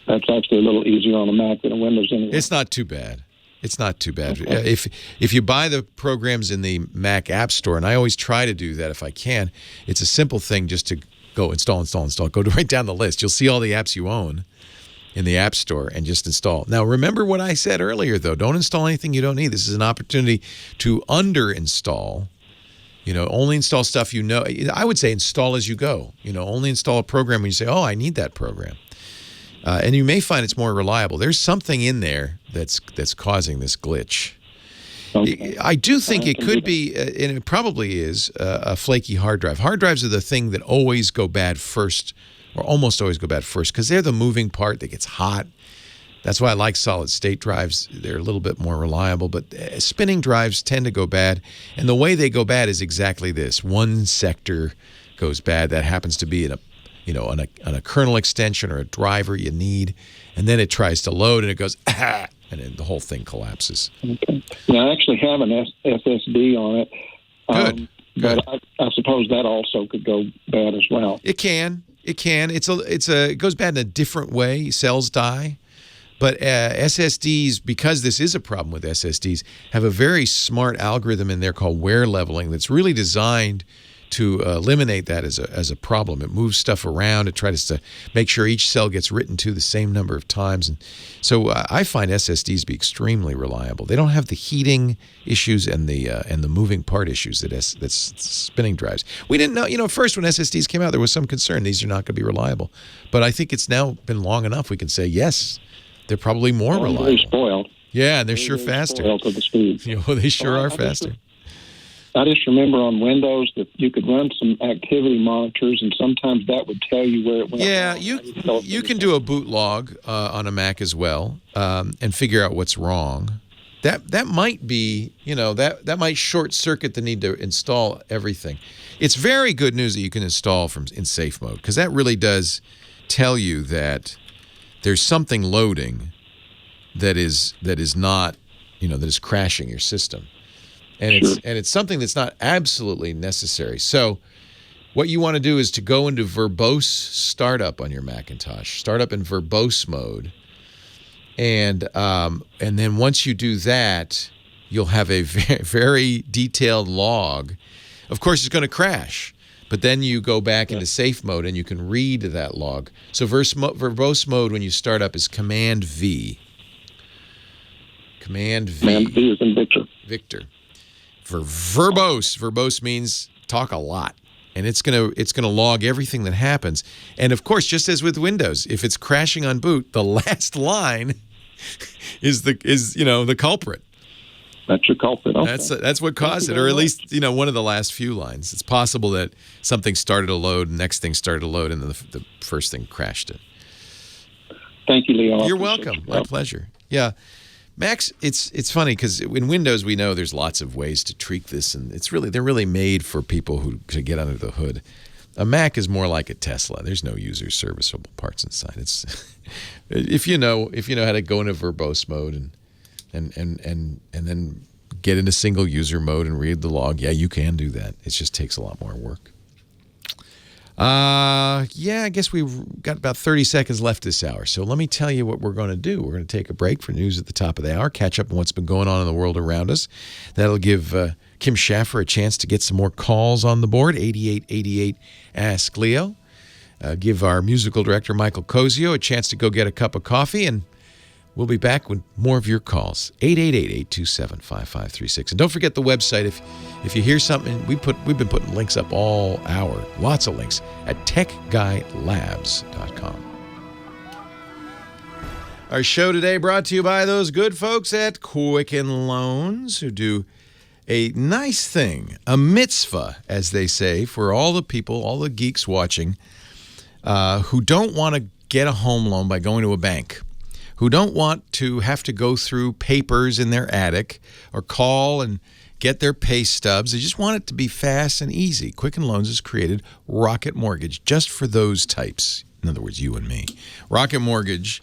[SPEAKER 6] That's actually a little easier on a Mac than a Windows anyway.
[SPEAKER 3] It's not too bad. It's not too bad.
[SPEAKER 6] Okay.
[SPEAKER 3] If you buy the programs in the Mac App Store, and I always try to do that if I can, it's a simple thing just to go install. Go right down the list. You'll see all the apps you own in the App Store and just install. Now, remember what I said earlier, though. Don't install anything you don't need. This is an opportunity to under-install. Only install stuff you know. I would say install as you go. Only install a program when you say, oh, I need that program. And you may find it's more reliable. There's something in there that's causing this glitch.
[SPEAKER 6] Okay.
[SPEAKER 3] I do think it could be, and it probably is, a flaky hard drive. Hard drives are the thing that always go bad first, or almost always go bad first, because they're the moving part that gets hot. That's why I like solid-state drives. They're a little bit more reliable, but spinning drives tend to go bad. And the way they go bad is exactly this. One sector goes bad. That happens to be on a kernel extension or a driver you need, and then it tries to load, and it goes, and then the whole thing collapses.
[SPEAKER 6] Okay. Now, I actually have an SSD on it.
[SPEAKER 3] Good.
[SPEAKER 6] But I suppose that also could go bad as well.
[SPEAKER 3] It can. It goes bad in a different way. Cells die. But SSDs, because this is a problem with SSDs, have a very smart algorithm in there called wear leveling that's really designed to eliminate that as a problem. It moves stuff around. It tries to make sure each cell gets written to the same number of times. And so I find SSDs to be extremely reliable. They don't have the heating issues and the moving part issues that spinning drives. We didn't know, first when SSDs came out, there was some concern these are not going to be reliable. But I think it's now been long enough we can say, yes, they're probably more reliable.
[SPEAKER 6] Very spoiled.
[SPEAKER 3] Yeah, and they're sure faster.
[SPEAKER 6] Spoiled to the speed.
[SPEAKER 3] They sure are faster.
[SPEAKER 6] I just remember on Windows that you could run some activity monitors, and sometimes that would tell you where it went.
[SPEAKER 3] Yeah, you can do a boot log on a Mac as well, and figure out what's wrong. That might be, that might short circuit the need to install everything. It's very good news that you can install in safe mode, because that really does tell you that there's something loading that is not, that is crashing your system. And it's something that's not absolutely necessary. So what you want to do is to go into verbose startup on your Macintosh. Start up in verbose mode. And then once you do that, you'll have a very, very detailed log. Of course, it's going to crash. But then you go back into safe mode and you can read that log. So verbose mode when you start up is Command V. Command V.
[SPEAKER 6] Command V is in Victor.
[SPEAKER 3] Victor. For verbose means talk a lot, and it's gonna log everything that happens. And of course, just as with Windows, if it's crashing on boot, the last line is the culprit.
[SPEAKER 6] That's your culprit. Okay.
[SPEAKER 3] That's what caused it, or at least one of the last few lines. It's possible that something started to load, next thing started to load, and then the first thing crashed it.
[SPEAKER 6] Thank you, Leo.
[SPEAKER 3] You're welcome. My pleasure. Yeah. Macs, it's funny because in Windows we know there's lots of ways to tweak this, and they're really made for people who to get under the hood. A Mac is more like a Tesla. There's no user serviceable parts inside. It's if you know how to go into verbose mode and then get into single user mode and read the log. Yeah, you can do that. It just takes a lot more work. Yeah, I guess we've got about 30 seconds left this hour. So let me tell you what we're going to do. We're going to take a break for news at the top of the hour, catch up on what's been going on in the world around us. That'll give Kim Schaffer a chance to get some more calls on the board, 8888 Ask Leo. Give our musical director, Michael Cozio, a chance to go get a cup of coffee, and we'll be back with more of your calls, 888-827-5536. And don't forget the website. If you hear something, we've been putting links up all hour, lots of links, at techguylabs.com. Our show today brought to you by those good folks at Quicken Loans, who do a nice thing, a mitzvah, as they say, for all the people, all the geeks watching, who don't want to get a home loan by going to a bank, who don't want to have to go through papers in their attic or call and get their pay stubs. They just want it to be fast and easy. Quicken Loans has created Rocket Mortgage just for those types. In other words, you and me. Rocket Mortgage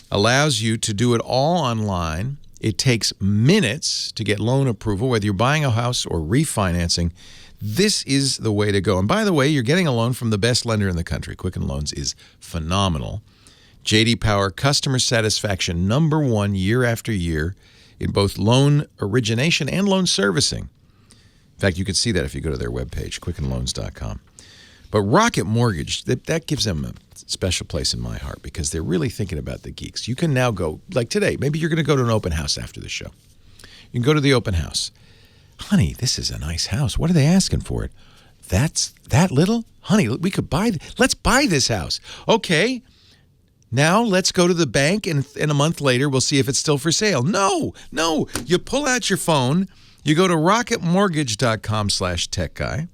[SPEAKER 3] allows you to do it all online. It takes minutes to get loan approval, whether you're buying a house or refinancing. This is the way to go. And by the way, you're getting a loan from the best lender in the country. Quicken Loans is phenomenal. J.D. Power customer satisfaction #1 year after year in both loan origination and loan servicing. In fact, you can see that if you go to their webpage, quickenloans.com. But Rocket Mortgage, that gives them a special place in my heart because they're really thinking about the geeks. You can now go, like today, maybe you're going to go to an open house after the show. You can go to the open house. Honey, this is a nice house. What are they asking for it? That's that little? Honey, we could let's buy this house. Okay. Now let's go to the bank, and a month later we'll see if it's still for sale. No. You pull out your phone, you go to rocketmortgage.com/techguy.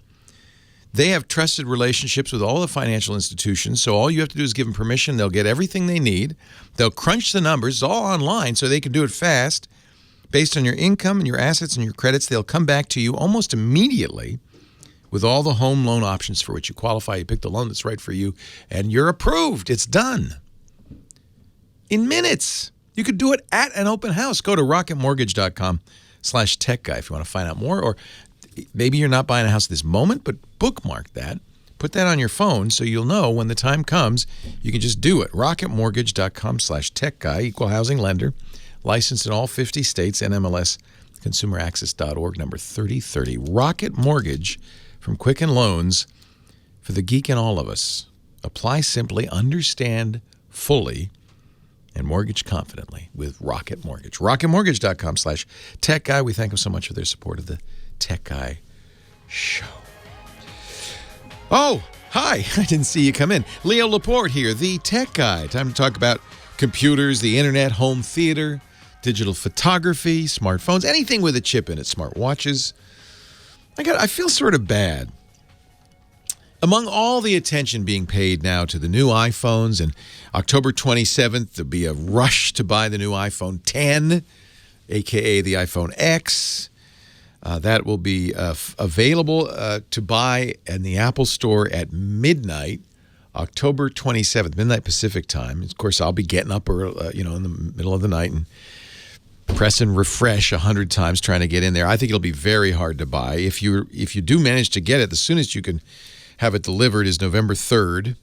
[SPEAKER 3] They have trusted relationships with all the financial institutions, so all you have to do is give them permission. They'll get everything they need. They'll crunch the numbers. It's all online, so they can do it fast. Based on your income and your assets and your credits, they'll come back to you almost immediately with all the home loan options for which you qualify. You pick the loan that's right for you, and you're approved. It's done. In minutes. You could do it at an open house. Go to rocketmortgage.com/techguy if you want to find out more. Or maybe you're not buying a house at this moment, but bookmark that. Put that on your phone so you'll know when the time comes. You can just do it. rocketmortgage.com/techguy, equal housing lender. Licensed in all 50 states, NMLS, consumeraccess.org, number 3030. Rocket Mortgage from Quicken Loans for the geek in all of us. Apply simply, understand fully, and mortgage confidently with Rocket Mortgage. rocketmortgage.com/techguy. We thank them so much for their support of the Tech Guy Show. Oh, hi. I didn't see you come in. Leo Laporte here, the Tech Guy. Time to talk about computers, the internet, home theater, digital photography, smartphones, anything with a chip in it, smartwatches. I feel sort of bad. Among all the attention being paid now to the new iPhones, and October 27th, there'll be a rush to buy the new iPhone 10, a.k.a. the iPhone X. That will be available to buy in the Apple Store at midnight, October 27th, midnight Pacific time. Of course, I'll be getting up in the middle of the night and press and refresh 100 times trying to get in there. I think it'll be very hard to buy. If you do manage to get it, the soonest you can have it delivered is November 3rd.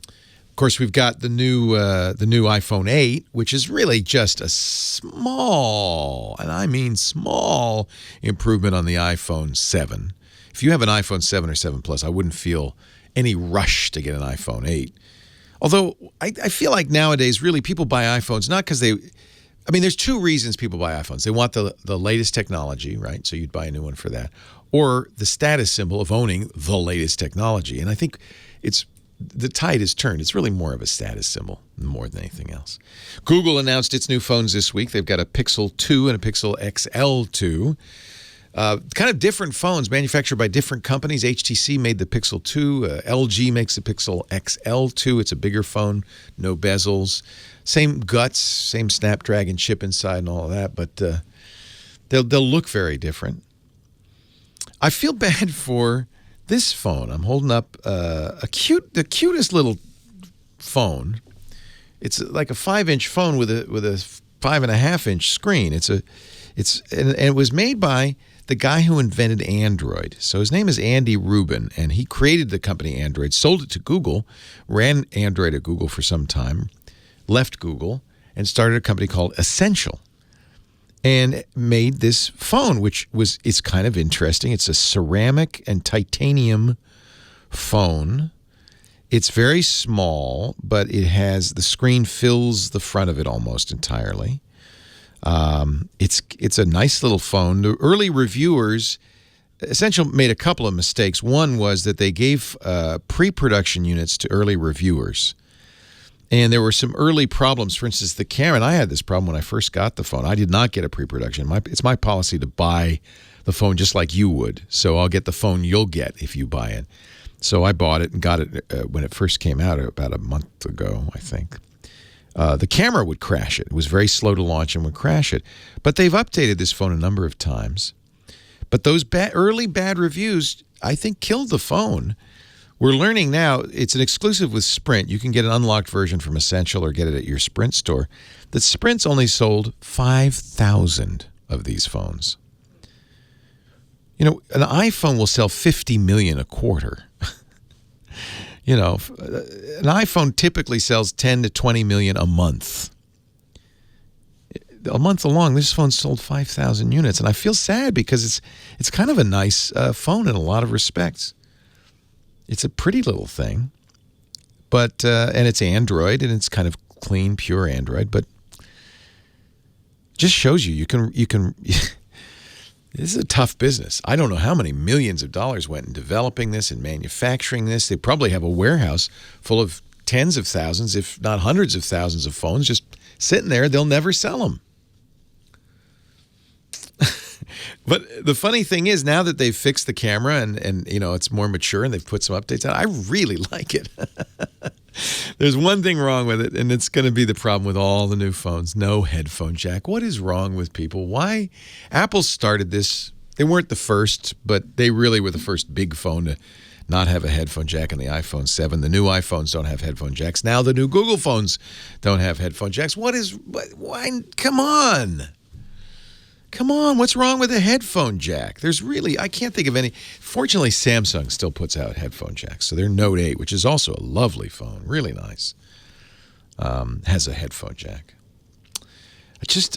[SPEAKER 3] Of course, we've got the new iPhone 8, which is really just a small, and I mean small, improvement on the iPhone 7. If you have an iPhone 7 or 7 Plus, I wouldn't feel any rush to get an iPhone 8. Although I feel like nowadays, really, people buy iPhones not because there's two reasons people buy iPhones. They want the latest technology, right? So you'd buy a new one for that. Or the status symbol of owning the latest technology. And I think the tide has turned. It's really more of a status symbol more than anything else. Google announced its new phones this week. They've got a Pixel 2 and a Pixel XL2. Kind of different phones manufactured by different companies. HTC made the Pixel 2. LG makes the Pixel XL2. It's a bigger phone, no bezels. Same guts, same Snapdragon chip inside and all of that, but they'll look very different. I feel bad for this phone. I'm holding up the cutest little phone. It's like a 5-inch phone with a 5.5-inch screen. And it was made by the guy who invented Android. So his name is Andy Rubin, and he created the company Android, sold it to Google, ran Android at Google for some time, left Google, and started a company called Essential, and made this phone, it's kind of interesting. It's a ceramic and titanium phone. It's very small, but the screen fills the front of it almost entirely. It's a nice little phone. The early reviewers, Essential made a couple of mistakes. One was that they gave pre-production units to early reviewers. And there were some early problems. For instance, the camera, and I had this problem when I first got the phone. I did not get a pre-production. It's my policy to buy the phone just like you would. So I'll get the phone you'll get if you buy it. So I bought it and got it when it first came out about a month ago, I think. The camera would crash it. It was very slow to launch and would crash it. But they've updated this phone a number of times. But those early bad reviews, I think, killed the phone. We're learning now, it's an exclusive with Sprint. You can get an unlocked version from Essential or get it at your Sprint store. That Sprint's only sold 5,000 of these phones. You know, an iPhone will sell 50 million a quarter. You know, an iPhone typically sells 10 to 20 million a month. A month along, this phone sold 5,000 units, and I feel sad because it's kind of a nice phone in a lot of respects. It's a pretty little thing, but and it's Android, and it's kind of clean, pure Android, but just shows you can. This is a tough business. I don't know how many millions of dollars went in developing this and manufacturing this. They probably have a warehouse full of tens of thousands, if not hundreds of thousands of phones just sitting there. They'll never sell them. But the funny thing is, now that they've fixed the camera and you know it's more mature and they've put some updates out, I really like it. There's one thing wrong with it, and it's going to be the problem with all the new phones. No headphone jack. What is wrong with people? Why? Apple started this. They weren't the first, but they really were the first big phone to not have a headphone jack in the iPhone 7. The new iPhones don't have headphone jacks. Now the new Google phones don't have headphone jacks. Why? Come on. Come on, what's wrong with a headphone jack? I can't think of any. Fortunately, Samsung still puts out headphone jacks. So their Note 8, which is also a lovely phone, really nice, has a headphone jack.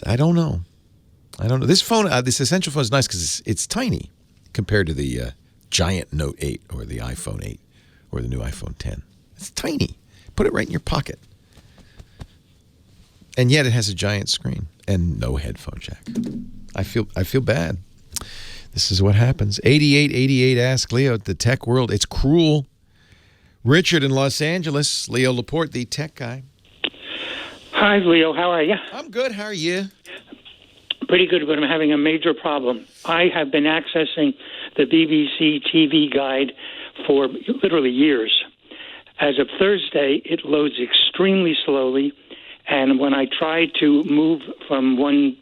[SPEAKER 3] I don't know. This phone, this Essential phone is nice because it's tiny compared to the giant Note 8 or the iPhone 8 or the new iPhone 10. It's tiny. Put it right in your pocket. And yet it has a giant screen and no headphone jack. I feel bad. This is what happens. 8888 Ask Leo at the tech world. It's cruel. Richard in Los Angeles. Leo Laporte, the tech guy.
[SPEAKER 7] Hi, Leo. How are you?
[SPEAKER 3] I'm good. How are you?
[SPEAKER 7] Pretty good, but I'm having a major problem. I have been accessing the BBC TV guide for literally years. As of Thursday, it loads extremely slowly, and when I try to move from one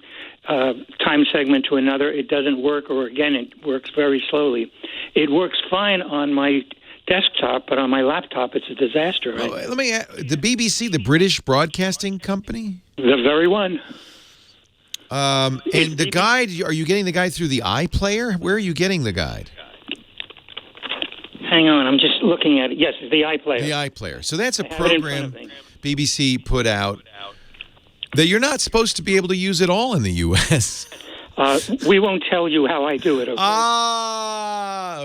[SPEAKER 7] time segment to another, it doesn't work, or again, it works very slowly. It works fine on my desktop, but on my laptop, it's a disaster.
[SPEAKER 3] Well, let me ask, the BBC, the British Broadcasting Company?
[SPEAKER 7] The very one.
[SPEAKER 3] And the guide, are you getting the guide through the iPlayer? Where are you getting the guide?
[SPEAKER 7] Hang on, I'm just looking at it. Yes, the iPlayer.
[SPEAKER 3] The iPlayer. So that's a program BBC put out that you're not supposed to be able to use at all in the U.S.
[SPEAKER 7] We won't tell you how I do it. Okay?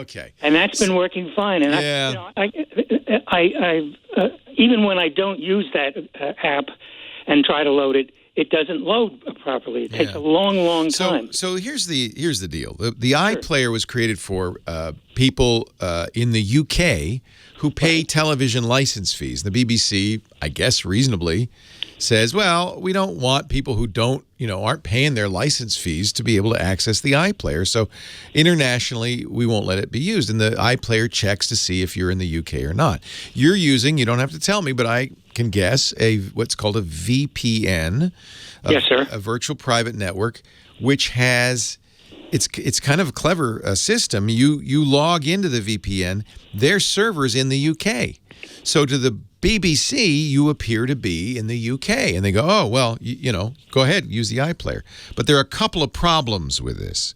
[SPEAKER 3] Okay.
[SPEAKER 7] And that's been working fine. And
[SPEAKER 3] yeah.
[SPEAKER 7] I even when I don't use that app and try to load it, it doesn't load properly. It takes a long time.
[SPEAKER 3] So here's the deal. The iPlayer was created for people in the UK who pay television license fees. The BBC, I guess reasonably, says, well, we don't want people who aren't paying their license fees to be able to access the iPlayer. So internationally, we won't let it be used. And the iPlayer checks to see if you're in the UK or not. You're using, you don't have to tell me, but I can guess, what's called a VPN.
[SPEAKER 7] Yes, sir.
[SPEAKER 3] A virtual private network, which has, it's kind of a clever system. You log into the VPN, their server's in the UK. So to the BBC, you appear to be in the UK. And they go, oh, well, go ahead, use the iPlayer. But there are a couple of problems with this.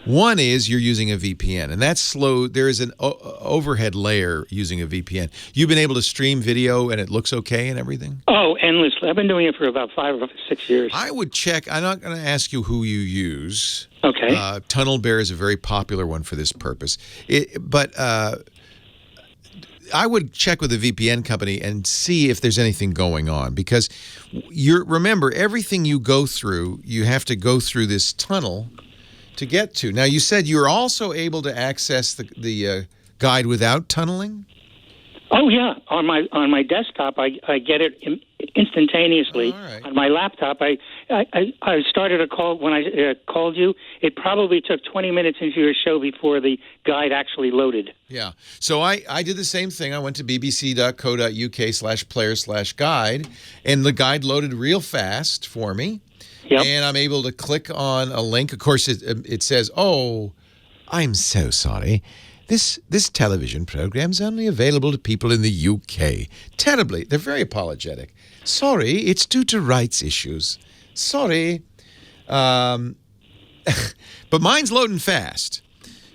[SPEAKER 3] One is you're using a VPN, and that's slow. There is an overhead layer using a VPN. You've been able to stream video, and it looks okay and everything?
[SPEAKER 7] Oh, endlessly. I've been doing it for about 5 or 6 years.
[SPEAKER 3] I would check. I'm not going to ask you who you use.
[SPEAKER 7] Okay.
[SPEAKER 3] TunnelBear is a very popular one for this purpose. But I would check with the VPN company and see if there's anything going on, because remember, everything you go through, you have to go through this tunnel to get to. Now, you said you're also able to access the guide without tunneling?
[SPEAKER 7] Oh, yeah. On my desktop, I get it instantaneously.
[SPEAKER 3] All right.
[SPEAKER 7] On my laptop, I started a call. When I called you, it probably took 20 minutes into your show before the guide actually loaded.
[SPEAKER 3] Yeah. So I did the same thing. I went to bbc.co.uk/player/guide, and the guide loaded real fast for me.
[SPEAKER 7] Yep.
[SPEAKER 3] And I'm able to click on a link. Of course, it says, "Oh, I'm so sorry. This television program's only available to people in the UK." Terribly. They're very apologetic. Sorry, it's due to rights issues. Sorry. But mine's loading fast.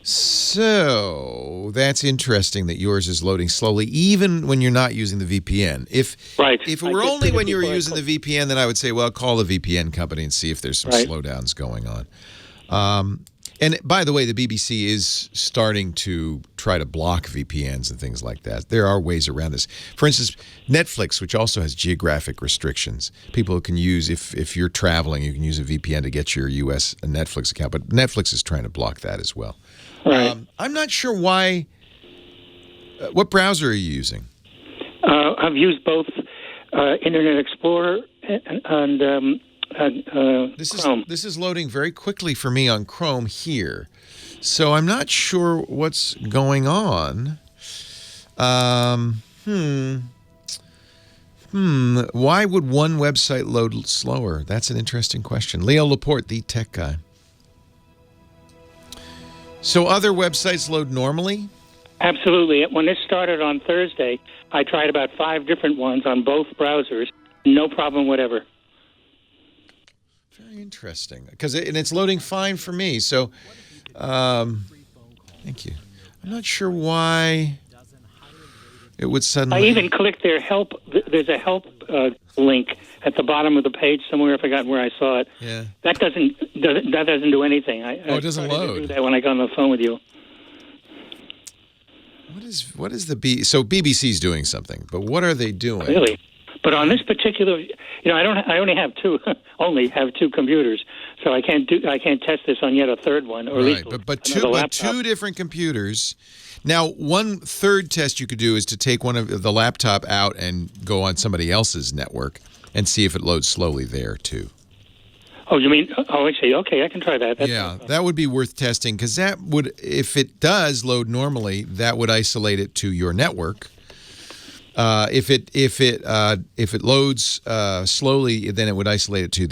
[SPEAKER 3] So that's interesting that yours is loading slowly, even when you're not using the VPN. If it were only when you were using the VPN, then I would say, well, call the VPN company and see if there's some slowdowns going on. And by the way, the BBC is starting to try to block VPNs and things like that. There are ways around this. For instance, Netflix, which also has geographic restrictions. People can use, if you're traveling, you can use a VPN to get your U.S. Netflix account. But Netflix is trying to block that as well.
[SPEAKER 7] Right.
[SPEAKER 3] I'm not sure why. What browser are you using?
[SPEAKER 7] I've used both Internet Explorer and Chrome.
[SPEAKER 3] This is loading very quickly for me on Chrome here, so I'm not sure what's going on. Why would one website load slower? That's an interesting question. Leo Laporte, the tech guy. So other websites load normally?
[SPEAKER 7] Absolutely. When this started on Thursday, I tried about 5 different ones on both browsers. No problem whatever.
[SPEAKER 3] Very interesting. And it's loading fine for me. So, thank you. I'm not sure why it would suddenly...
[SPEAKER 7] I even clicked their help. There's a help link at the bottom of the page somewhere. I forgot where I saw it.
[SPEAKER 3] Yeah.
[SPEAKER 7] That doesn't do anything.
[SPEAKER 3] It doesn't load.
[SPEAKER 7] I do that when I got on the phone with you.
[SPEAKER 3] What is the So BBC's doing something, but what are they doing?
[SPEAKER 7] Really? But on this particular, I only have two computers, so I can't test this on yet a third one, or
[SPEAKER 3] right.
[SPEAKER 7] at least
[SPEAKER 3] but two different computers. Now, one third test you could do is to take one of the laptop out and go on somebody else's network and see if it loads slowly there too.
[SPEAKER 7] Oh, you mean? Oh, I see. Okay, I can try that.
[SPEAKER 3] That would be worth testing, because that would, if it does load normally, that would isolate it to your network. If it loads slowly, then it would isolate it to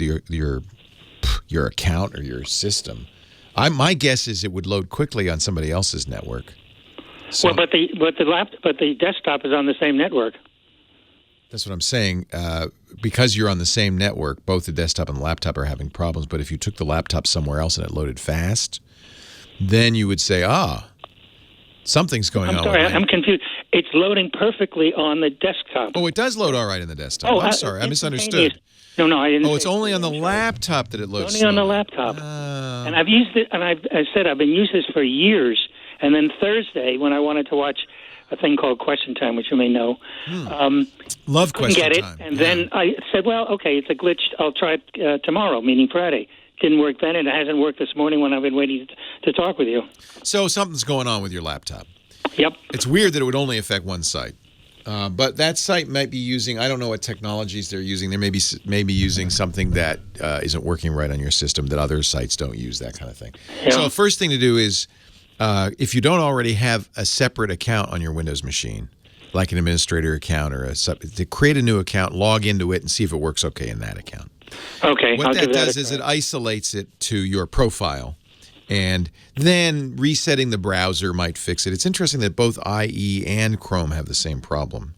[SPEAKER 3] your account or your system. My guess is it would load quickly on somebody else's network. So,
[SPEAKER 7] well, but the desktop is on the same network.
[SPEAKER 3] That's what I'm saying. Because you're on the same network, both the desktop and the laptop are having problems. But if you took the laptop somewhere else and it loaded fast, then you would say, something's going on.
[SPEAKER 7] I'm sorry, I'm confused. It's loading perfectly on the desktop.
[SPEAKER 3] Oh, it does load all right in the desktop. I'm sorry, I misunderstood.
[SPEAKER 7] No, I didn't.
[SPEAKER 3] Oh, it's only on the laptop that it loads.
[SPEAKER 7] Only on the laptop. And I've used it, and I said I've been using this for years. And then Thursday, when I wanted to watch a thing called Question Time, which you may know,
[SPEAKER 3] love Question
[SPEAKER 7] Time.
[SPEAKER 3] Time.
[SPEAKER 7] And then I said, well, okay, it's a glitch. I'll try it tomorrow, meaning Friday. Didn't work then, and it hasn't worked this morning when I've been waiting to talk with you.
[SPEAKER 3] So something's going on with your laptop.
[SPEAKER 7] Yep.
[SPEAKER 3] It's weird that it would only affect one site. But that site might be using, I don't know what technologies they're using. They may be using something that isn't working right on your system that other sites don't use, that kind of thing. Yeah. So the first thing to do is, if you don't already have a separate account on your Windows machine, like an administrator account or to create a new account, log into it, and see if it works okay in that account.
[SPEAKER 7] Okay.
[SPEAKER 3] What that does is it isolates it to your profile. And then resetting the browser might fix it. It's interesting that both IE and Chrome have the same problem.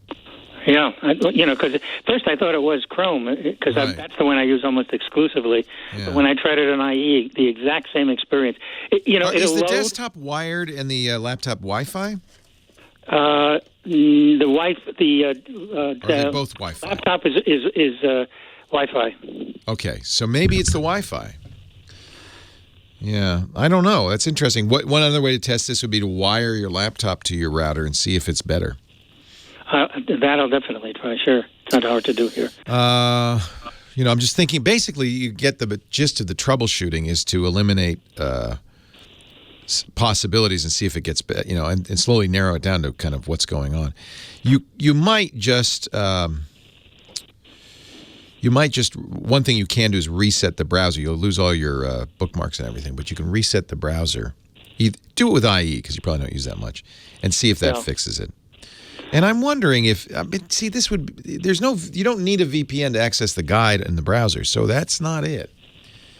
[SPEAKER 7] Yeah, because at first I thought it was Chrome, because
[SPEAKER 3] Right.
[SPEAKER 7] that's the one I use almost exclusively.
[SPEAKER 3] Yeah.
[SPEAKER 7] But when I tried it on IE, the exact same experience.
[SPEAKER 3] Is
[SPEAKER 7] It'll
[SPEAKER 3] the
[SPEAKER 7] load.
[SPEAKER 3] desktop wired and the laptop Wi-Fi?
[SPEAKER 7] The
[SPEAKER 3] Or are they both Wi-Fi?
[SPEAKER 7] laptop is Wi-Fi.
[SPEAKER 3] Okay, so maybe it's the Wi-Fi. Yeah, I don't know. That's interesting. One other way to test this would be to wire your laptop to your router and see if it's better.
[SPEAKER 7] That I'll definitely try. Sure, it's not hard to do here.
[SPEAKER 3] I'm just thinking. Basically, you get the gist of the troubleshooting is to eliminate possibilities and see if it gets better. And slowly narrow it down to kind of what's going on. You might just. One thing you can do is reset the browser. You'll lose all your bookmarks and everything, but you can reset the browser. Do it with IE because you probably don't use that much, and see if that fixes it. And I'm wondering if you don't need a VPN to access the guide in the browser, so that's not it.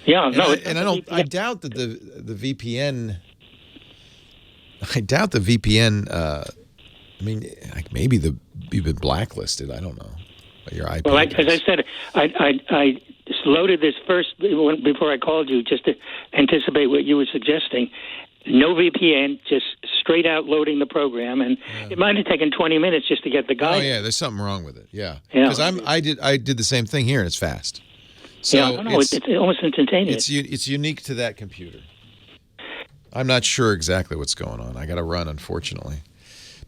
[SPEAKER 7] Yeah,
[SPEAKER 3] I doubt that the VPN. I doubt the VPN. Maybe you've been blacklisted. I don't know. Your IP
[SPEAKER 7] well, as I said, I loaded this first before I called you just to anticipate what you were suggesting. No VPN, just straight out loading the program, and it might have taken 20 minutes just to get the guide.
[SPEAKER 3] Oh yeah, there's something wrong with it. Yeah, because I did the same thing here, and it's fast. So
[SPEAKER 7] it's almost instantaneous.
[SPEAKER 3] It's unique to that computer. I'm not sure exactly what's going on. I got to run, unfortunately,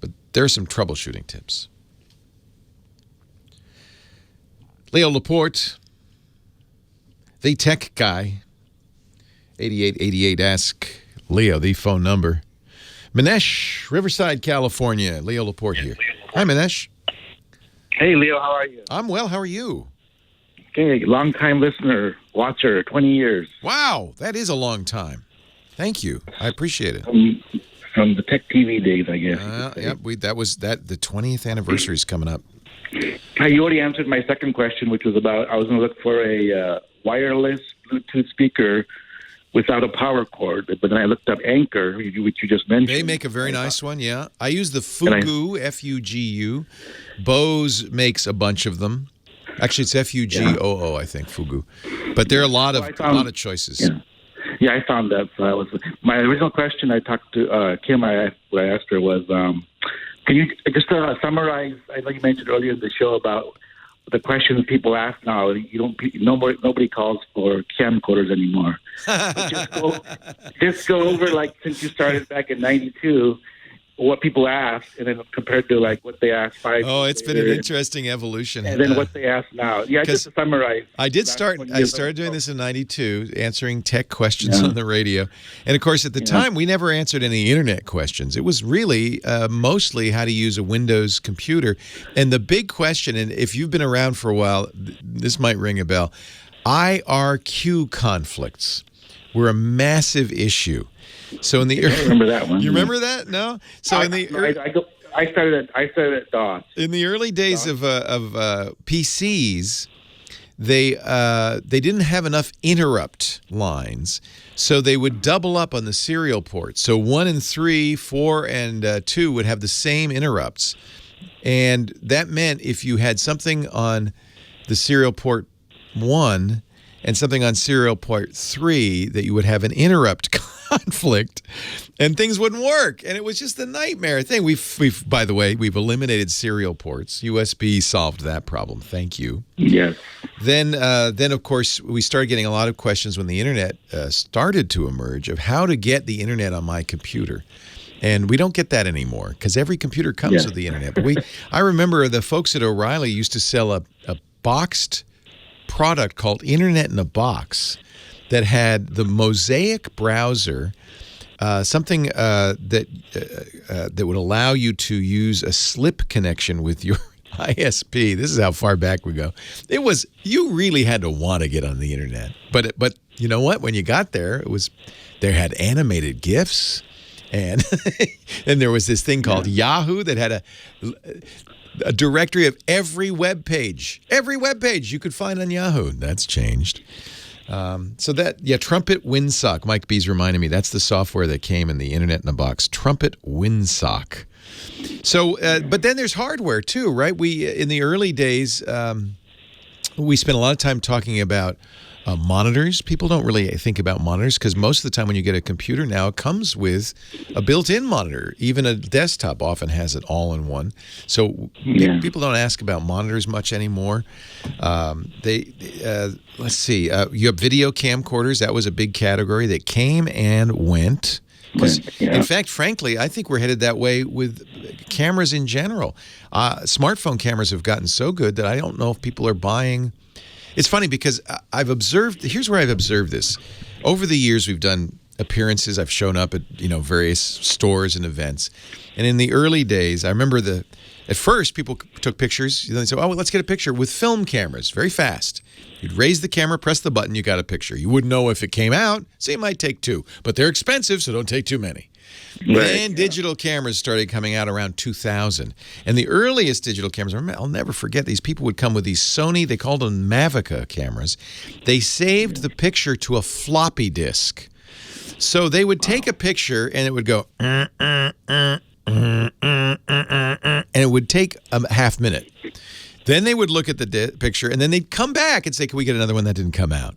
[SPEAKER 3] but there's some troubleshooting tips. Leo Laporte, the tech guy, 8888 Ask Leo, the phone number. Manesh, Riverside, California. Leo Laporte here. Hi, Manesh.
[SPEAKER 8] Hey, Leo, how are you?
[SPEAKER 3] I'm well. How are you?
[SPEAKER 8] Okay, long-time listener, watcher, 20 years.
[SPEAKER 3] Wow, that is a long time. Thank you. I appreciate it.
[SPEAKER 8] From the Tech TV days, I guess.
[SPEAKER 3] The 20th anniversary is coming up.
[SPEAKER 8] You already answered my second question, which was about I was going to look for a wireless Bluetooth speaker without a power cord, but then I looked up Anchor, which you just mentioned.
[SPEAKER 3] They make a very nice one, yeah. I use the Fugu, F-U-G-U. Bose makes a bunch of them. Actually, it's F-U-G-O-O, I think, Fugu. But there are a lot of choices.
[SPEAKER 8] Yeah, I found that. So my original question I talked to Kim, what I asked her was, can you just summarize? I know you mentioned earlier in the show about the questions people ask now. Nobody calls for camcorders anymore. Just go over, like, since you started back in '92, what people ask, and then compared to like what they asked 5 years
[SPEAKER 3] it's been an interesting evolution.
[SPEAKER 8] And then what they ask now. Yeah, just to summarize.
[SPEAKER 3] I started doing this in '92, answering tech questions on the radio. And of course, at the time, we never answered any internet questions. It was really mostly how to use a Windows computer. And the big question, and if you've been around for a while, this might ring a bell, IRQ conflicts were a massive issue. So in the
[SPEAKER 8] I remember that one.
[SPEAKER 3] You remember that? No. So
[SPEAKER 8] I started at DOS.
[SPEAKER 3] In the early days of PCs, they didn't have enough interrupt lines, so they would double up on the serial ports. So 1 and 3, 4 and 2 would have the same interrupts, and that meant if you had something on the serial port 1 and something on serial port 3, that you would have an interrupt conflict and things wouldn't work. And it was just a nightmare thing. We've by the way, we've eliminated serial ports. USB solved that problem. Thank you.
[SPEAKER 8] Yes.
[SPEAKER 3] Then of course, we started getting a lot of questions when the internet started to emerge of how to get the internet on my computer. And we don't get that anymore because every computer comes with the internet. But I remember the folks at O'Reilly used to sell a boxed product called Internet in a Box that had the Mosaic browser, something that would allow you to use a slip connection with your ISP. This is how far back we go. You really had to want to get on the internet. But you know what? When you got there, there had animated GIFs, and and there was this thing called Yahoo that had a directory of every web page you could find on Yahoo. That's changed. Trumpet Windsock. Mike B's reminding me that's the software that came in the Internet in a Box. Trumpet Windsock. So, but then there's hardware too, right? We in the early days, we spent a lot of time talking about monitors. People don't really think about monitors because most of the time when you get a computer now, it comes with a built-in monitor. Even a desktop often has it all in one. So people don't ask about monitors much anymore. Let's see. You have video camcorders. That was a big category that came and went. In fact, frankly, I think we're headed that way with cameras in general. Smartphone cameras have gotten so good that I don't know if people are buying. It's funny because here's where I've observed this. Over the years, we've done appearances. I've shown up at various stores and events. And in the early days, I remember at first people took pictures. They said, let's get a picture with film cameras, very fast. You'd raise the camera, press the button, you got a picture. You wouldn't know if it came out, so you might take two. But they're expensive, so don't take too many. Then digital cameras started coming out around 2000. And the earliest digital cameras, I'll never forget, these people would come with these Sony, they called them Mavica cameras. They saved the picture to a floppy disk. So they would take a picture and it would go, and it would take a half minute. Then they would look at the picture and then they'd come back and say, can we get another one that didn't come out?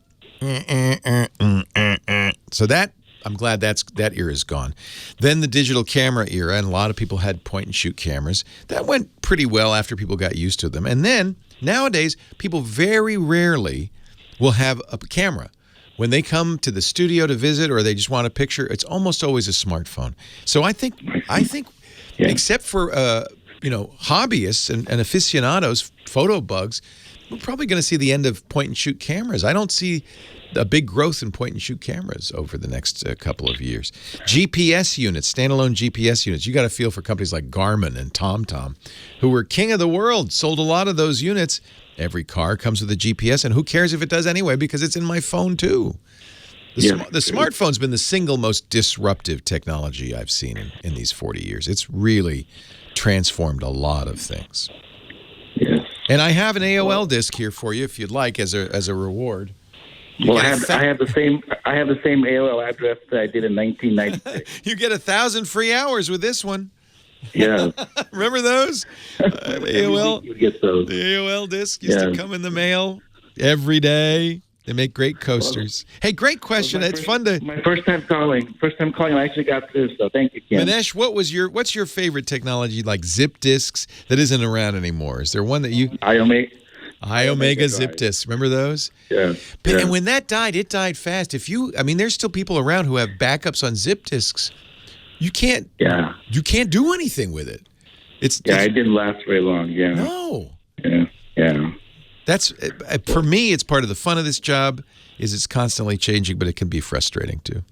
[SPEAKER 3] So I'm glad that era is gone. Then the digital camera era, and a lot of people had point-and-shoot cameras. That went pretty well after people got used to them. And then, nowadays, people very rarely will have a camera. When they come to the studio to visit or they just want a picture, it's almost always a smartphone. So I think, except for hobbyists and aficionados, photo bugs, we're probably going to see the end of point-and-shoot cameras. I don't see a big growth in point-and-shoot cameras over the next couple of years. GPS units, standalone GPS units. You got to feel for companies like Garmin and TomTom, who were king of the world, sold a lot of those units. Every car comes with a GPS, and who cares if it does anyway because it's in my phone too. The smartphone's been the single most disruptive technology I've seen in these 40 years. It's really transformed a lot of things.
[SPEAKER 8] Yes.
[SPEAKER 3] And I have an AOL disc here for you if you'd like as a reward.
[SPEAKER 8] I have the same AOL address that I did in 1996.
[SPEAKER 3] You get 1,000 free hours with this one.
[SPEAKER 8] Yeah.
[SPEAKER 3] Remember those? AOL.
[SPEAKER 8] You get those.
[SPEAKER 3] The AOL disc used to come in the mail every day. They make great coasters. Hey, great question. It's fun to.
[SPEAKER 8] My first time calling. I actually got this, so thank you, Ken.
[SPEAKER 3] Manesh, what's your favorite technology like zip disks that isn't around anymore? Is there one that you? iOmega zip disks. Remember those?
[SPEAKER 8] Yeah.
[SPEAKER 3] And when that died, it died fast. There's still people around who have backups on zip disks. You can't do anything with it. It
[SPEAKER 8] didn't last very long. Yeah.
[SPEAKER 3] No.
[SPEAKER 8] Yeah.
[SPEAKER 3] That's for me. It's part of the fun of this job. Is it's constantly changing, but it can be frustrating too.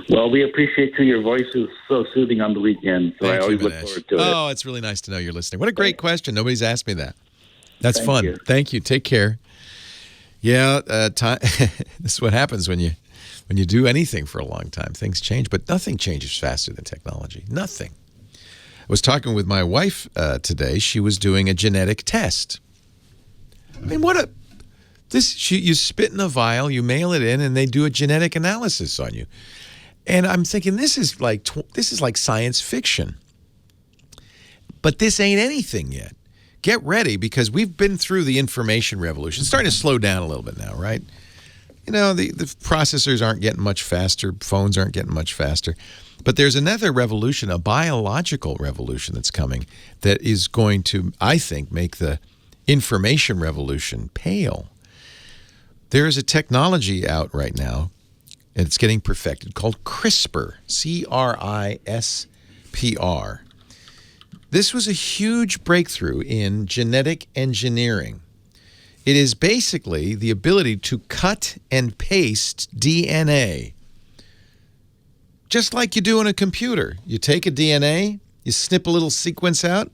[SPEAKER 8] Well, we appreciate you. Your voice is so soothing on the weekend, so I always look forward to it.
[SPEAKER 3] Oh, it's really nice to know you're listening. What a great question. Nobody's asked me that. That's fun. Thank you. Take care. Yeah, this is what happens when you do anything for a long time. Things change, but nothing changes faster than technology. Nothing. I was talking with my wife today. She was doing a genetic test. I mean, you spit in a vial, you mail it in, and they do a genetic analysis on you. And I'm thinking this is like science fiction. But this ain't anything yet. Get ready because we've been through the information revolution. It's starting to slow down a little bit now, right? The processors aren't getting much faster. Phones aren't getting much faster. But there's another revolution, a biological revolution that's coming that is going to, I think, make the information revolution pale. There is a technology out right now, and it's getting perfected, called CRISPR, CRISPR. This was a huge breakthrough in genetic engineering. It is basically the ability to cut and paste DNA. Just like you do in a computer. You take a DNA, you snip a little sequence out,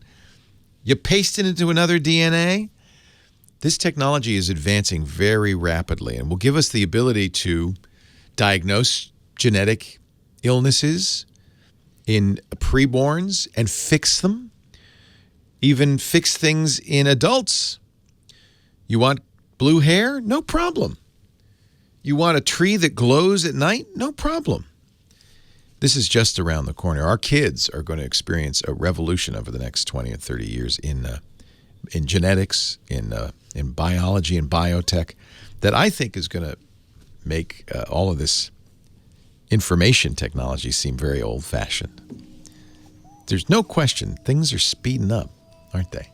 [SPEAKER 3] you paste it into another DNA. This technology is advancing very rapidly and will give us the ability to diagnose genetic illnesses in preborns and fix them, even fix things in adults. You want blue hair? No problem. You want a tree that glows at night? No problem. This is just around the corner. Our kids are going to experience a revolution over the next 20 and 30 years in genetics, in biology and biotech, that I think is going to make all of this information technology seem very old-fashioned. There's no question things are speeding up, aren't they?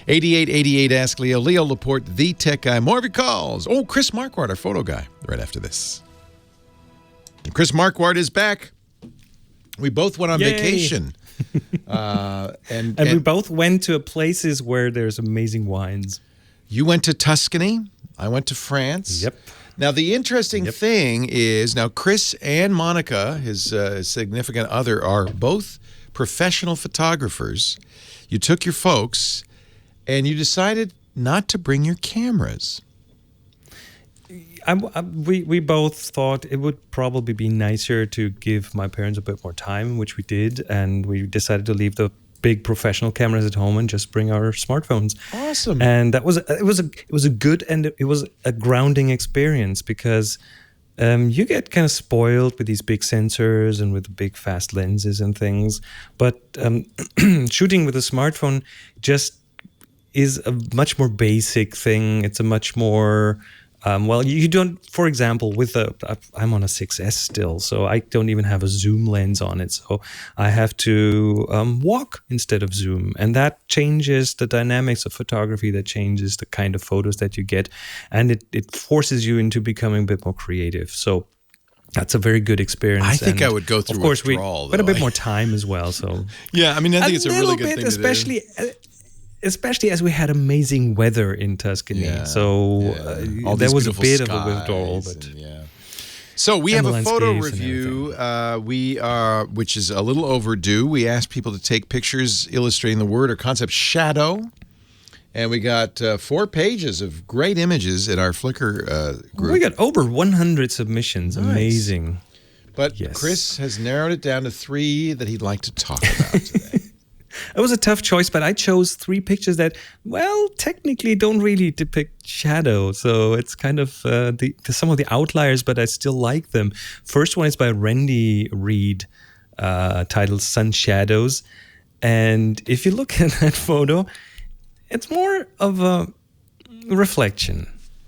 [SPEAKER 3] 8888 Ask Leo. Leo Laporte, the tech guy. More of your calls. Oh, Chris Marquardt, our photo guy, right after this. And Chris Marquardt is back. We both went on vacation. And
[SPEAKER 9] we both went to places where there's amazing wines.
[SPEAKER 3] You went to Tuscany. I went to France.
[SPEAKER 9] Yep.
[SPEAKER 3] Now, the interesting thing is, now Chris and Monica, his significant other, are both professional photographers. You took your folks, and you decided not to bring your cameras.
[SPEAKER 9] We both thought it would probably be nicer to give my parents a bit more time, which we did, and we decided to leave the big professional cameras at home and just bring our smartphones.
[SPEAKER 3] Awesome.
[SPEAKER 9] And it was a good and it was a grounding experience because you get kind of spoiled with these big sensors and with big fast lenses and things, but shooting with a smartphone just is a much more basic thing. It's a much more you don't, for example, I'm on a 6S still, so I don't even have a zoom lens on it. So I have to walk instead of zoom. And that changes the dynamics of photography, that changes the kind of photos that you get. And it forces you into becoming a bit more creative. So that's a very good experience.
[SPEAKER 3] I think I would go through withdrawal,
[SPEAKER 9] we had a bit more time as well. So
[SPEAKER 3] yeah, I mean, I think it's a really good thing
[SPEAKER 9] especially to do. Especially as we had amazing weather in Tuscany.
[SPEAKER 3] Yeah,
[SPEAKER 9] so there was a bit of a withdrawal. But
[SPEAKER 3] So we have a photo review, which is a little overdue. We asked people to take pictures illustrating the word or concept shadow. And we got 4 pages of great images in our Flickr group.
[SPEAKER 9] We got over 100 submissions.
[SPEAKER 3] Nice.
[SPEAKER 9] Amazing.
[SPEAKER 3] But Chris has narrowed it down to 3 that he'd like to talk about today.
[SPEAKER 9] It was a tough choice, but I chose 3 pictures that, well, technically don't really depict shadow. So it's kind of some of the outliers, but I still like them. First one is by Randy Reed, titled Sun Shadows. And if you look at that photo, it's more of a reflection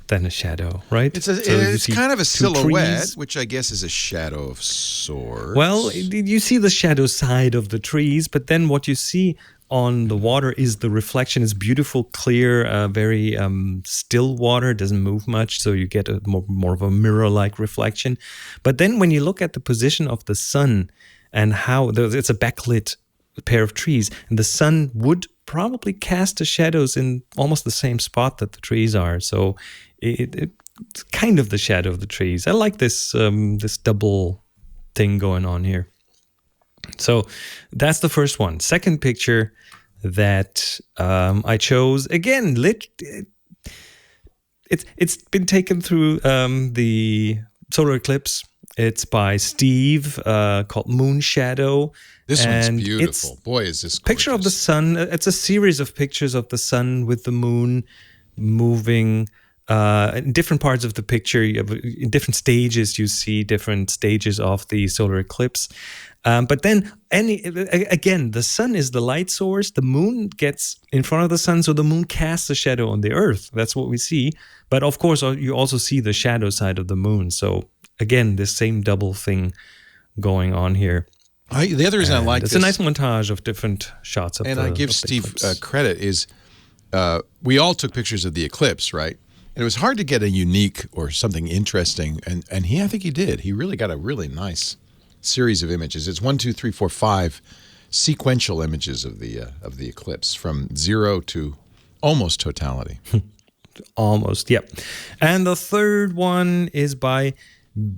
[SPEAKER 9] than a shadow, right?
[SPEAKER 3] It's kind of a silhouette, which I guess is a shadow of sorts.
[SPEAKER 9] Well, you see the shadow side of the trees, but then what you see on the water is the reflection. It's beautiful, clear, very still water. It doesn't move much, so you get a more of a mirror-like reflection. But then when you look at the position of the sun and how it's a backlit pair of trees, and the sun would probably cast the shadows in almost the same spot that the trees are. So it's kind of the shadow of the trees. I like this this double thing going on here. So that's the first one. Second picture that I chose, again, it's been taken through the solar eclipse. It's by Steve, called Moon Shadow.
[SPEAKER 3] This one's beautiful. Boy, is this gorgeous.
[SPEAKER 9] Picture of the sun. It's a series of pictures of the sun with the moon moving in different parts of the picture. In different stages, you see different stages of the solar eclipse. But then, again, the sun is the light source. The moon gets in front of the sun, so the moon casts a shadow on the earth. That's what we see. But of course, you also see the shadow side of the moon. So again, this same double thing going on here.
[SPEAKER 3] The other reason I like
[SPEAKER 9] this, it's a nice montage of different shots of
[SPEAKER 3] and I give Steve credit is we all took pictures of the eclipse, right? And it was hard to get a unique or something interesting, and I think he did. He really got a really nice series of images. It's 1, 2, 3, 4, 5 sequential images of the eclipse from 0 to almost totality.
[SPEAKER 9] Almost, yep. And the third one is by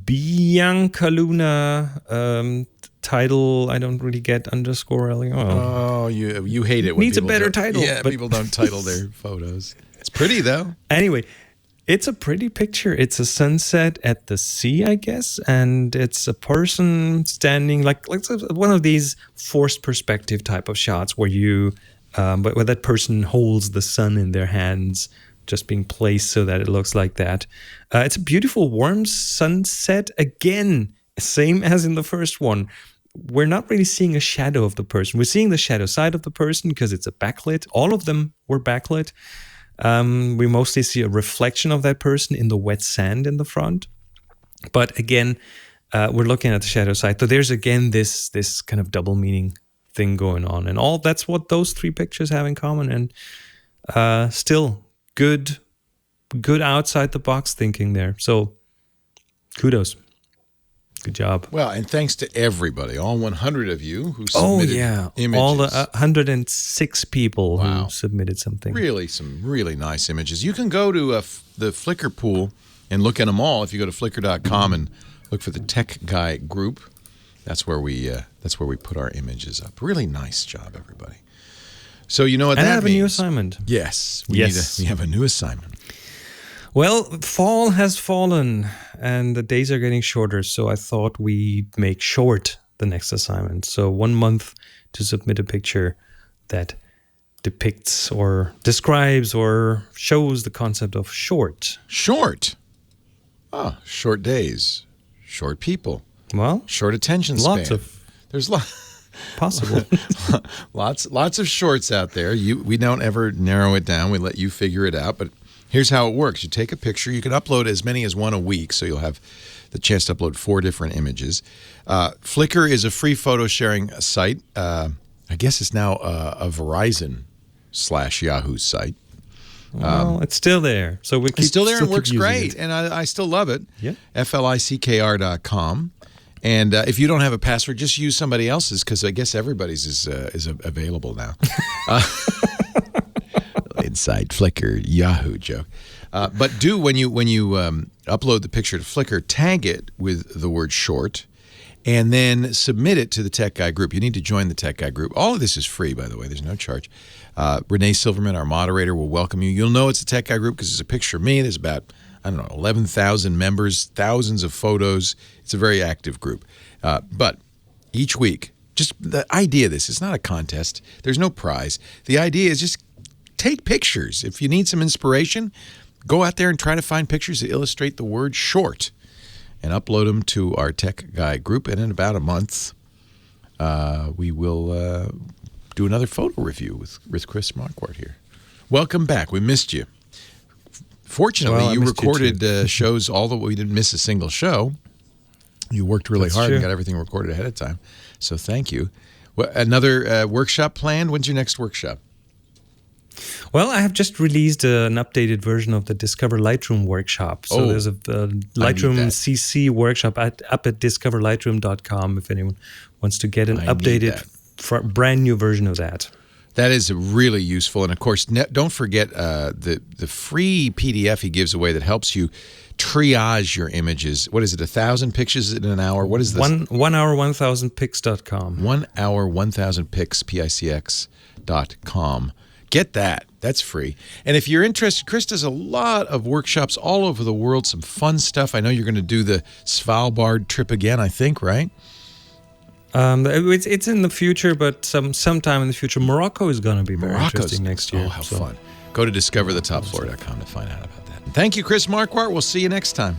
[SPEAKER 9] Bianca Luna. Title I don't really get underscore.
[SPEAKER 3] Oh, you hate it when
[SPEAKER 9] needs a better title.
[SPEAKER 3] Yeah, but people don't title their photos. It's pretty though.
[SPEAKER 9] Anyway, it's a pretty picture. It's a sunset at the sea, I guess, and it's a person standing like one of these forced perspective type of shots where where that person holds the sun in their hands just being placed so that it looks like that. It's a beautiful warm sunset again, same as in the first one. We're not really seeing a shadow of the person. We're seeing the shadow side of the person because it's a backlit. All of them were backlit. We mostly see a reflection of that person in the wet sand in the front. But again, we're looking at the shadow side. So there's again this kind of double meaning thing going on. And that's what those three pictures have in common. And still good outside the box thinking there. So kudos. Good job.
[SPEAKER 3] Well, and thanks to everybody, all 100 of you who submitted images.
[SPEAKER 9] All the 106 people who submitted something.
[SPEAKER 3] Really, some really nice images. You can go to the Flickr pool and look at them all. If you go to flickr.com and look for the Tech Guy group, that's where we put our images up. Really nice job, everybody. So you know what
[SPEAKER 9] and
[SPEAKER 3] that
[SPEAKER 9] I have
[SPEAKER 3] means.
[SPEAKER 9] a new assignment.
[SPEAKER 3] Yes. We have a new assignment.
[SPEAKER 9] Well, fall has fallen and the days are getting shorter, so I thought we'd make short the next assignment. So 1 month to submit a picture that depicts or describes or shows the concept of short.
[SPEAKER 3] Short? Oh, short days, short people.
[SPEAKER 9] Well,
[SPEAKER 3] short attention span. There's
[SPEAKER 9] possible.
[SPEAKER 3] lots of shorts out there. We don't ever narrow it down. We let you figure it out, but here's how it works. You take a picture. You can upload as many as one a week, so you'll have the chance to upload 4 different images. Flickr is a free photo sharing site. I guess it's now a Verizon/Yahoo site.
[SPEAKER 9] Well, it's still there. So
[SPEAKER 3] it's still there and works great, and I still love it.
[SPEAKER 9] Yeah.
[SPEAKER 3] FLICKR.com. And if you don't have a password, just use somebody else's, because I guess everybody's is available now. Inside Flickr Yahoo joke. But when you upload the picture to Flickr, tag it with the word short, and then submit it to the Tech Guy group. You need to join the Tech Guy group. All of this is free, by the way. There's no charge. Renee Silverman, our moderator, will welcome you. You'll know it's a Tech Guy group because there's a picture of me. There's about 11,000 members, thousands of photos. It's a very active group. But each week, just the idea of this, it's not a contest. There's no prize. The idea is just take pictures. If you need some inspiration, go out there and try to find pictures that illustrate the word short and upload them to our Tech Guy group. And in about a month, we will do another photo review with Chris Marquardt here. Welcome back. We missed you. Fortunately, you recorded shows all the way. We didn't miss a single show. You worked really hard and got everything recorded ahead of time. So thank you. Well, another workshop planned? When's your next workshop?
[SPEAKER 9] Well, I have just released an updated version of the Discover Lightroom workshop. So there's a Lightroom CC workshop up at discoverlightroom.com if anyone wants to get an updated, brand new version of that.
[SPEAKER 3] That is really useful. And, of course, don't forget the free PDF he gives away that helps you triage your images. What is it, 1,000 pictures in an hour? What is this?
[SPEAKER 9] 1 hour, 1,000pics.com.
[SPEAKER 3] 1 hour, 1,000pics, PICX.com. Get that. That's free. And if you're interested, Chris does a lot of workshops all over the world, some fun stuff. I know you're going to do the Svalbard trip again, I think, right?
[SPEAKER 9] It's in the future, but sometime in the future. Morocco is going to be very interesting next year.
[SPEAKER 3] Oh, how fun. Go to discoverthetopfloor.com to find out about that. Thank you, Chris Marquardt. We'll see you next time.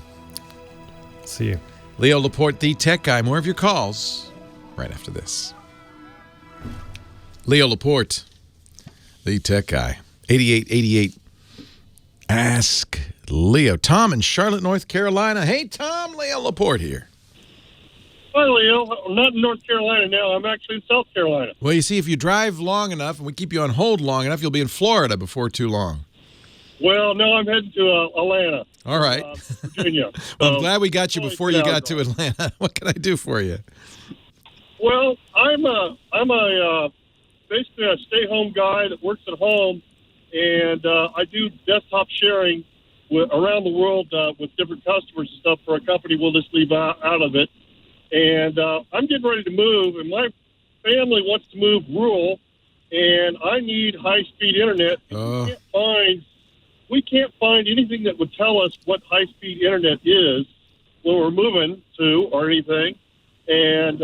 [SPEAKER 9] See you.
[SPEAKER 3] Leo Laporte, the Tech Guy. More of your calls right after this. Leo Laporte, the Tech Guy. 8888. Ask Leo. Tom in Charlotte, North Carolina. Hey, Tom. Leo Laporte here.
[SPEAKER 10] Hi, Leo. I'm not in North Carolina now. I'm actually in South Carolina.
[SPEAKER 3] Well, you see, if you drive long enough and we keep you on hold long enough, you'll be in Florida before too long.
[SPEAKER 10] Well, no, I'm heading to Atlanta.
[SPEAKER 3] All right.
[SPEAKER 10] Virginia.
[SPEAKER 3] Well, I'm glad we got you before you got to Atlanta. What can I do for you?
[SPEAKER 10] Well, I'm basically a stay-home guy that works at home, and I do desktop sharing around the world with different customers and stuff for a company we'll just leave out of it. And I'm getting ready to move, and my family wants to move rural, and I need high-speed internet. We can't find anything that would tell us what high-speed internet is when we're moving to or anything. And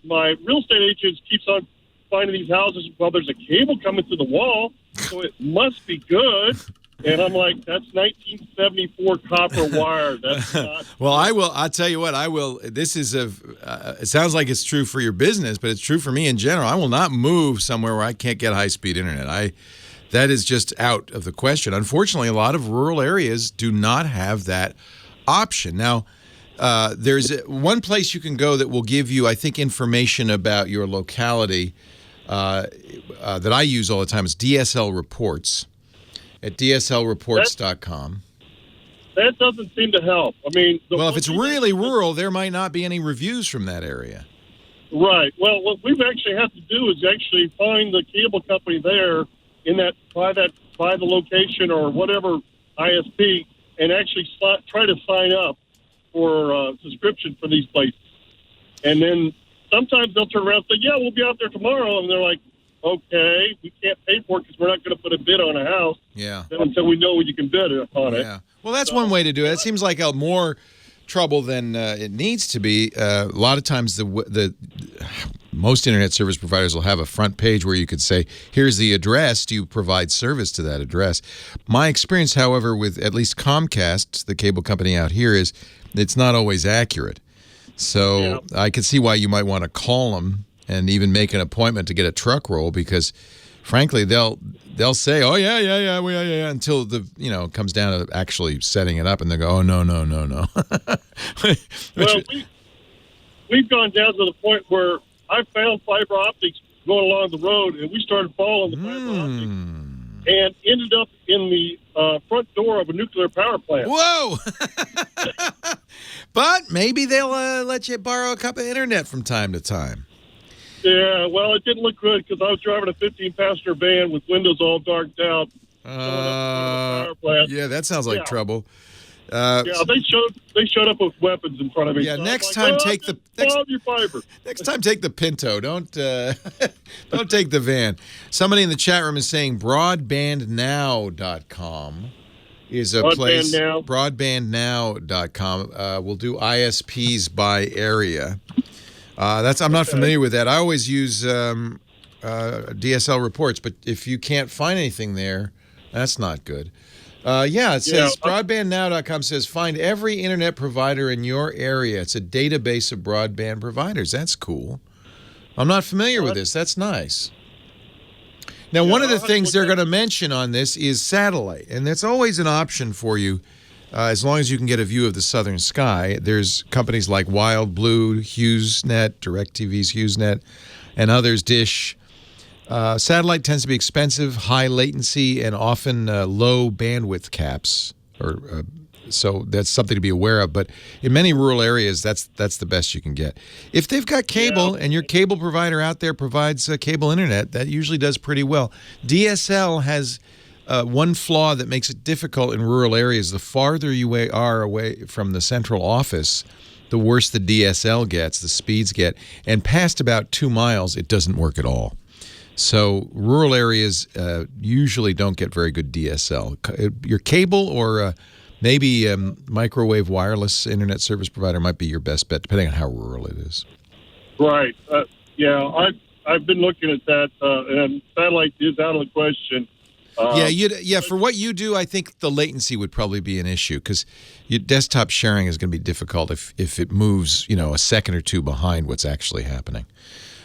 [SPEAKER 10] my real estate agent keeps on finding these houses. Well, there's a cable coming through the wall, so it must be good. And I'm like, that's 1974 copper wire. That's not.
[SPEAKER 3] Well, I'll tell you what. I will. This is it sounds like it's true for your business, but it's true for me in general. I will not move somewhere where I can't get high-speed internet. That is just out of the question. Unfortunately, a lot of rural areas do not have that option. Now, there's one place you can go that will give you, I think, information about your locality that I use all the time. It's DSL Reports at dslreports.com.
[SPEAKER 10] That doesn't seem to help. I mean,
[SPEAKER 3] well, if it's really rural, there might not be any reviews from that area.
[SPEAKER 10] Right. Well, what we've actually have to do is actually find the cable company there in by the location or whatever ISP, and actually try to sign up for a subscription for these places. And then sometimes they'll turn around and say, yeah, we'll be out there tomorrow. And they're like, okay, we can't pay for it because we're not going to put a bid on a house until we know what you can bid on it.
[SPEAKER 3] Yeah. Well, that's one way to do it. It seems like more trouble than it needs to be. A lot of times most internet service providers will have a front page where you could say, here's the address. Do you provide service to that address? My experience, however, with at least Comcast, the cable company out here, is it's not always accurate. So I could see why you might want to call them and even make an appointment to get a truck roll, because frankly, they'll say, oh, yeah, until it comes down to actually setting it up, and they go, oh, no.
[SPEAKER 10] Well, we've gone down to the point where I found fiber optics going along the road, and we started following the fiber optics and ended up in the front door of a nuclear power plant.
[SPEAKER 3] Whoa! But maybe they'll let you borrow a cup of internet from time to time.
[SPEAKER 10] Yeah, well, it didn't look good because I was driving a 15-passenger van with windows all darked out.
[SPEAKER 3] Yeah, that sounds like trouble.
[SPEAKER 10] They showed up with weapons in front of me.
[SPEAKER 3] Yeah,
[SPEAKER 10] so
[SPEAKER 3] next time take the
[SPEAKER 10] your fiber.
[SPEAKER 3] Next time take the Pinto. Don't take the van. Somebody in the chat room is saying broadbandnow.com is a place. Broadbandnow.com will do ISPs by area. I'm not familiar with that. I always use DSL Reports, but if you can't find anything there, that's not good. It says broadbandnow.com says find every internet provider in your area. It's a database of broadband providers. That's cool. I'm not familiar with this. That's nice. Now, one of the things they're going to mention on this is satellite, and that's always an option for you. As long as you can get a view of the southern sky. There's companies like Wild Blue, HughesNet, DirecTV's HughesNet, and others, Dish. Satellite tends to be expensive, high latency, and often low bandwidth caps. So that's something to be aware of. But in many rural areas, that's the best you can get. If they've got cable and your cable provider out there provides cable internet, that usually does pretty well. DSL has one flaw that makes it difficult in rural areas. The farther you are away from the central office, the worse the DSL gets, the speeds get. And past about 2 miles, it doesn't work at all. So rural areas usually don't get very good DSL. Your cable or maybe microwave wireless internet service provider might be your best bet, depending on how rural it is.
[SPEAKER 10] Right. I've been looking at that, and satellite is out of the question.
[SPEAKER 3] For what you do, I think the latency would probably be an issue because your desktop sharing is going to be difficult if it moves, a second or two behind what's actuto happening.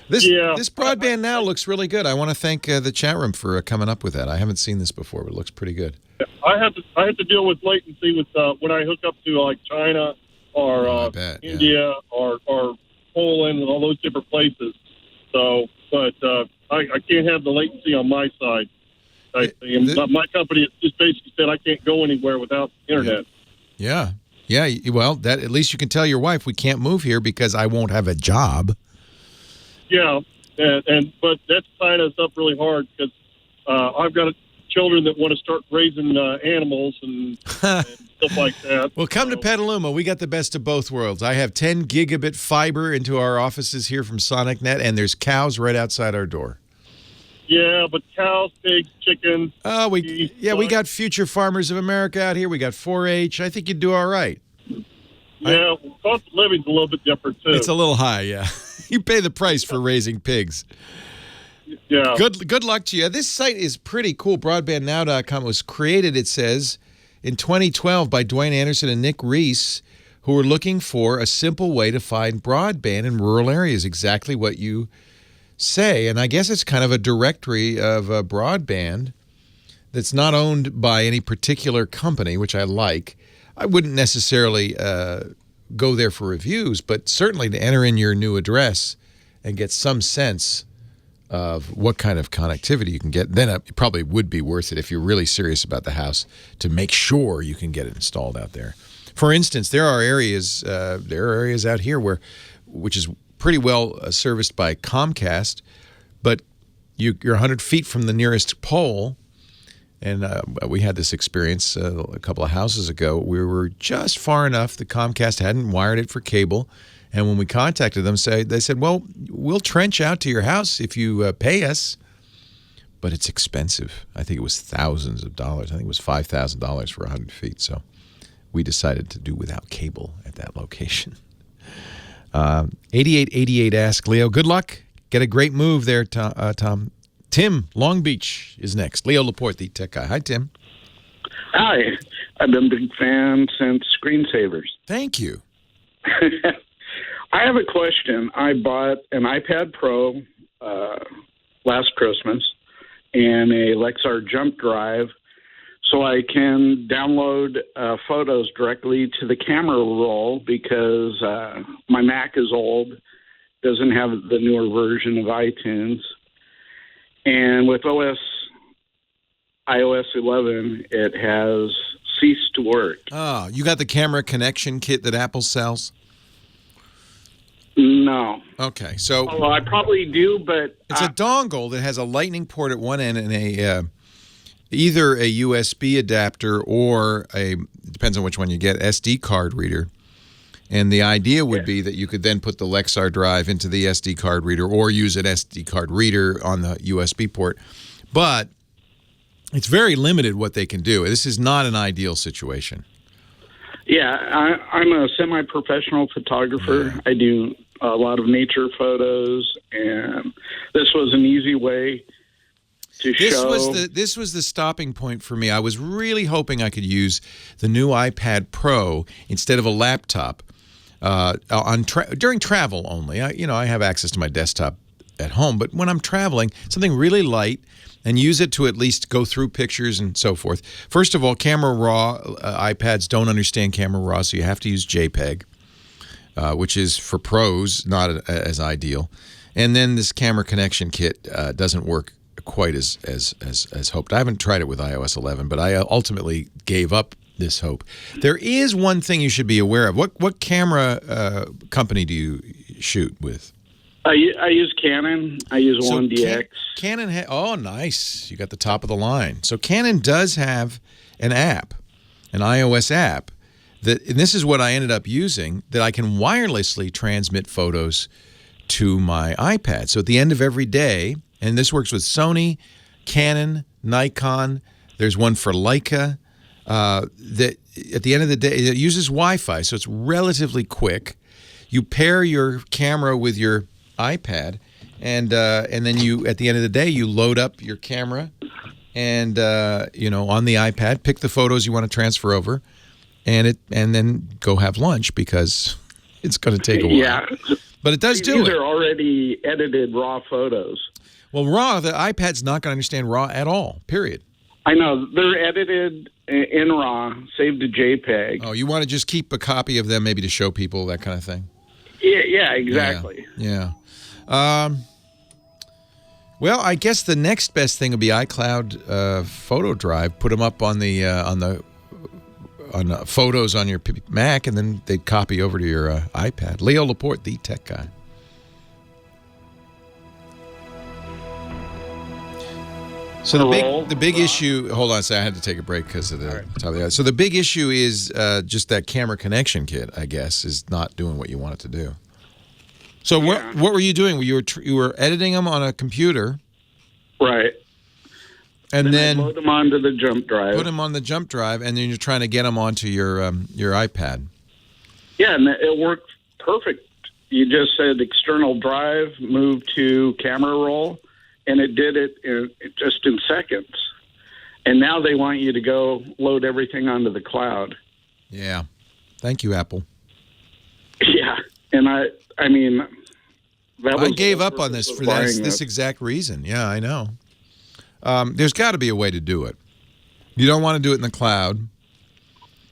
[SPEAKER 3] This broadband now looks really good. I want to thank the chat room for coming up with that. I haven't seen this before, but it looks pretty good.
[SPEAKER 10] I have to deal with latency with when I hook up to like China or India or Poland and all those different places. So, but I can't have the latency on my side. My company just basically said I can't go anywhere without internet.
[SPEAKER 3] Yeah. Well, that at least you can tell your wife we can't move here because I won't have a job.
[SPEAKER 10] Yeah, but that's tying us up really hard because I've got children that want to start raising animals and stuff like that.
[SPEAKER 3] Well, come to Petaluma. We got the best of both worlds. I have 10 gigabit fiber into our offices here from SonicNet, and there's cows right outside our door.
[SPEAKER 10] Yeah, but cows, pigs, chickens.
[SPEAKER 3] We got Future Farmers of America out here. We got 4-H. I think you'd do all right.
[SPEAKER 10] Yeah, cost of living's a little bit different, too.
[SPEAKER 3] It's a little high, yeah. You pay the price for raising pigs.
[SPEAKER 10] Yeah.
[SPEAKER 3] Good luck to you. This site is pretty cool. BroadbandNow.com was created, it says, in 2012 by Dwayne Anderson and Nick Reese, who were looking for a simple way to find broadband in rural areas. Exactly what you say. And I guess it's kind of a directory of broadband that's not owned by any particular company, which I like. I wouldn't necessarily go there for reviews, but certainly to enter in your new address and get some sense of what kind of connectivity you can get. Then it probably would be worth it if you're really serious about the house to make sure you can get it installed out there. For instance, there are areas out here which is pretty well serviced by Comcast, but you're 100 feet from the nearest pole. And we had this experience a couple of houses ago. We were just far enough that Comcast hadn't wired it for cable. And when we contacted them, they said, well, we'll trench out to your house if you pay us. But it's expensive. I think it was thousands of dollars. I think it was $5,000 for 100 feet. So we decided to do without cable at that location. 8888 asks, Leo, good luck. Get a great move there, Tom. Tim, Long Beach, is next. Leo Laporte, the tech guy. Hi, Tim.
[SPEAKER 11] Hi. I've been a big fan since Screensavers.
[SPEAKER 3] Thank you.
[SPEAKER 11] I have a question. I bought an iPad Pro last Christmas and a Lexar jump drive so I can download photos directly to the camera roll because my Mac is old, doesn't have the newer version of iTunes. And with iOS 11, it has ceased to work.
[SPEAKER 3] Oh, you got the camera connection kit that Apple sells?
[SPEAKER 11] No.
[SPEAKER 3] Okay, so...
[SPEAKER 11] Oh, I probably do, but...
[SPEAKER 3] It's a dongle that has a lightning port at one end and either a USB adapter or depends on which one you get, SD card reader. And the idea would be that you could then put the Lexar drive into the SD card reader or use an SD card reader on the USB port. But it's very limited what they can do. This is not an ideal situation.
[SPEAKER 11] Yeah, I'm a semi-professional photographer. I do a lot of nature photos, and this was an easy way to show.
[SPEAKER 3] This was the stopping point for me. I was really hoping I could use the new iPad Pro instead of a laptop during travel only. I have access to my desktop at home, but when I'm traveling, something really light and use it to at least go through pictures and so forth. First of all, Camera Raw, iPads don't understand Camera Raw, so you have to use JPEG, which is for pros, not as ideal. And then this camera connection kit doesn't work quite as hoped. I haven't tried it with iOS 11, but I ultimately gave up this hope. There is one thing you should be aware of. What camera company do you shoot with?
[SPEAKER 11] I use Canon. I use 1DX.
[SPEAKER 3] Canon. Oh, nice. You got the top of the line. So Canon does have an app, an iOS app, and this is what I ended up using, that I can wirelessly transmit photos to my iPad. So at the end of every day, and this works with Sony, Canon, Nikon. There's one for Leica. That at the end of the day, it uses Wi-Fi, so it's relatively quick. You pair your camera with your iPad, and then you, at the end of the day, you load up your camera, and on the iPad, pick the photos you want to transfer over, and then go have lunch because it's going to take a while.
[SPEAKER 11] Yeah,
[SPEAKER 3] but it does do it.
[SPEAKER 11] These are already edited raw photos.
[SPEAKER 3] Well, RAW, the iPad's not going to understand RAW at all, period.
[SPEAKER 11] I know. They're edited in RAW, saved to JPEG.
[SPEAKER 3] Oh, you want to just keep a copy of them maybe to show people, that kind of thing?
[SPEAKER 11] Yeah, exactly.
[SPEAKER 3] Yeah. Well, I guess the next best thing would be iCloud Photo Drive. Put them up on the photos on your Mac, and then they'd copy over to your iPad. Leo Laporte, the tech guy. So the big issue. Hold on a second. I had to take a break because of the top of the. So the big issue is just that camera connection kit, I guess, is not doing what you want it to do. So what were you doing? You were editing them on a computer,
[SPEAKER 11] right?
[SPEAKER 3] And then
[SPEAKER 11] load them onto the jump drive.
[SPEAKER 3] Put them on the jump drive, and then you're trying to get them onto your iPad.
[SPEAKER 11] Yeah, and it worked perfect. You just said external drive, move to camera roll, and it did it just in seconds. And now they want you to go load everything onto the cloud.
[SPEAKER 3] Yeah. Thank you, Apple.
[SPEAKER 11] Yeah, and I mean, that was
[SPEAKER 3] I gave up on this for this exact reason. Yeah, I know. There's got to be a way to do it. You don't want to do it in the cloud.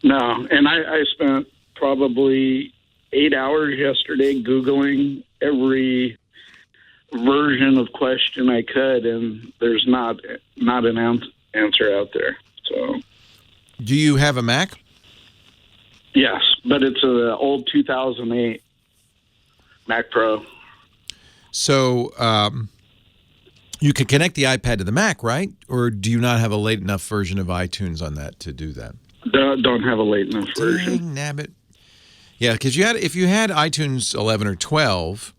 [SPEAKER 11] No, and I spent probably 8 hours yesterday Googling every version of question I could, and there's not an answer out there. So,
[SPEAKER 3] do you have a Mac?
[SPEAKER 11] Yes, but it's an old 2008 Mac Pro.
[SPEAKER 3] So you can connect the iPad to the Mac, right? Or do you not have a late enough version of iTunes on that to do that?
[SPEAKER 11] Don't have a late enough version.
[SPEAKER 3] Dang, nabbit. Yeah, because if you had iTunes 11 or 12,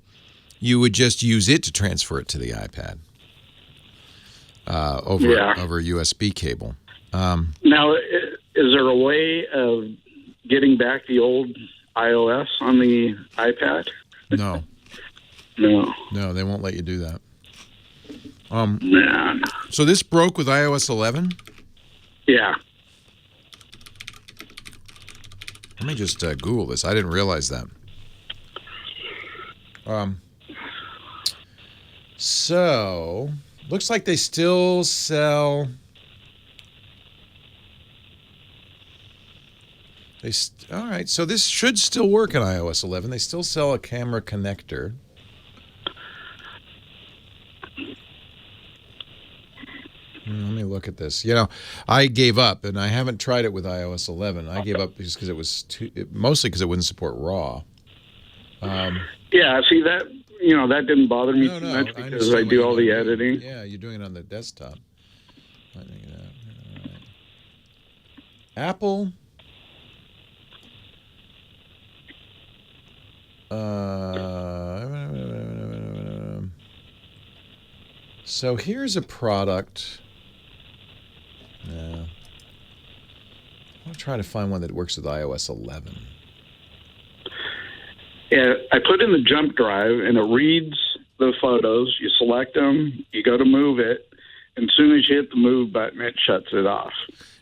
[SPEAKER 3] you would just use it to transfer it to the iPad over a USB cable.
[SPEAKER 11] Now, is there a way of getting back the old iOS on the iPad?
[SPEAKER 3] No.
[SPEAKER 11] No,
[SPEAKER 3] they won't let you do that.
[SPEAKER 11] Man.
[SPEAKER 3] So this broke with iOS 11?
[SPEAKER 11] Yeah.
[SPEAKER 3] Let me just Google this. I didn't realize that. So, looks like they still sell... all right, so this should still work on iOS 11. They still sell a camera connector. Let me look at this. You know, I gave up, and I haven't tried it with iOS 11. I gave up just because it was mostly because it wouldn't support RAW.
[SPEAKER 11] Yeah, see that that didn't bother me too much because I do all the editing.
[SPEAKER 3] Yeah, you're doing it on the desktop. All right. Apple. So here's a product. I'm trying to find one that works with iOS 11.
[SPEAKER 11] Yeah, I put in the jump drive, and it reads the photos. You select them, you go to move it, and as soon as you hit the move button, it shuts it off.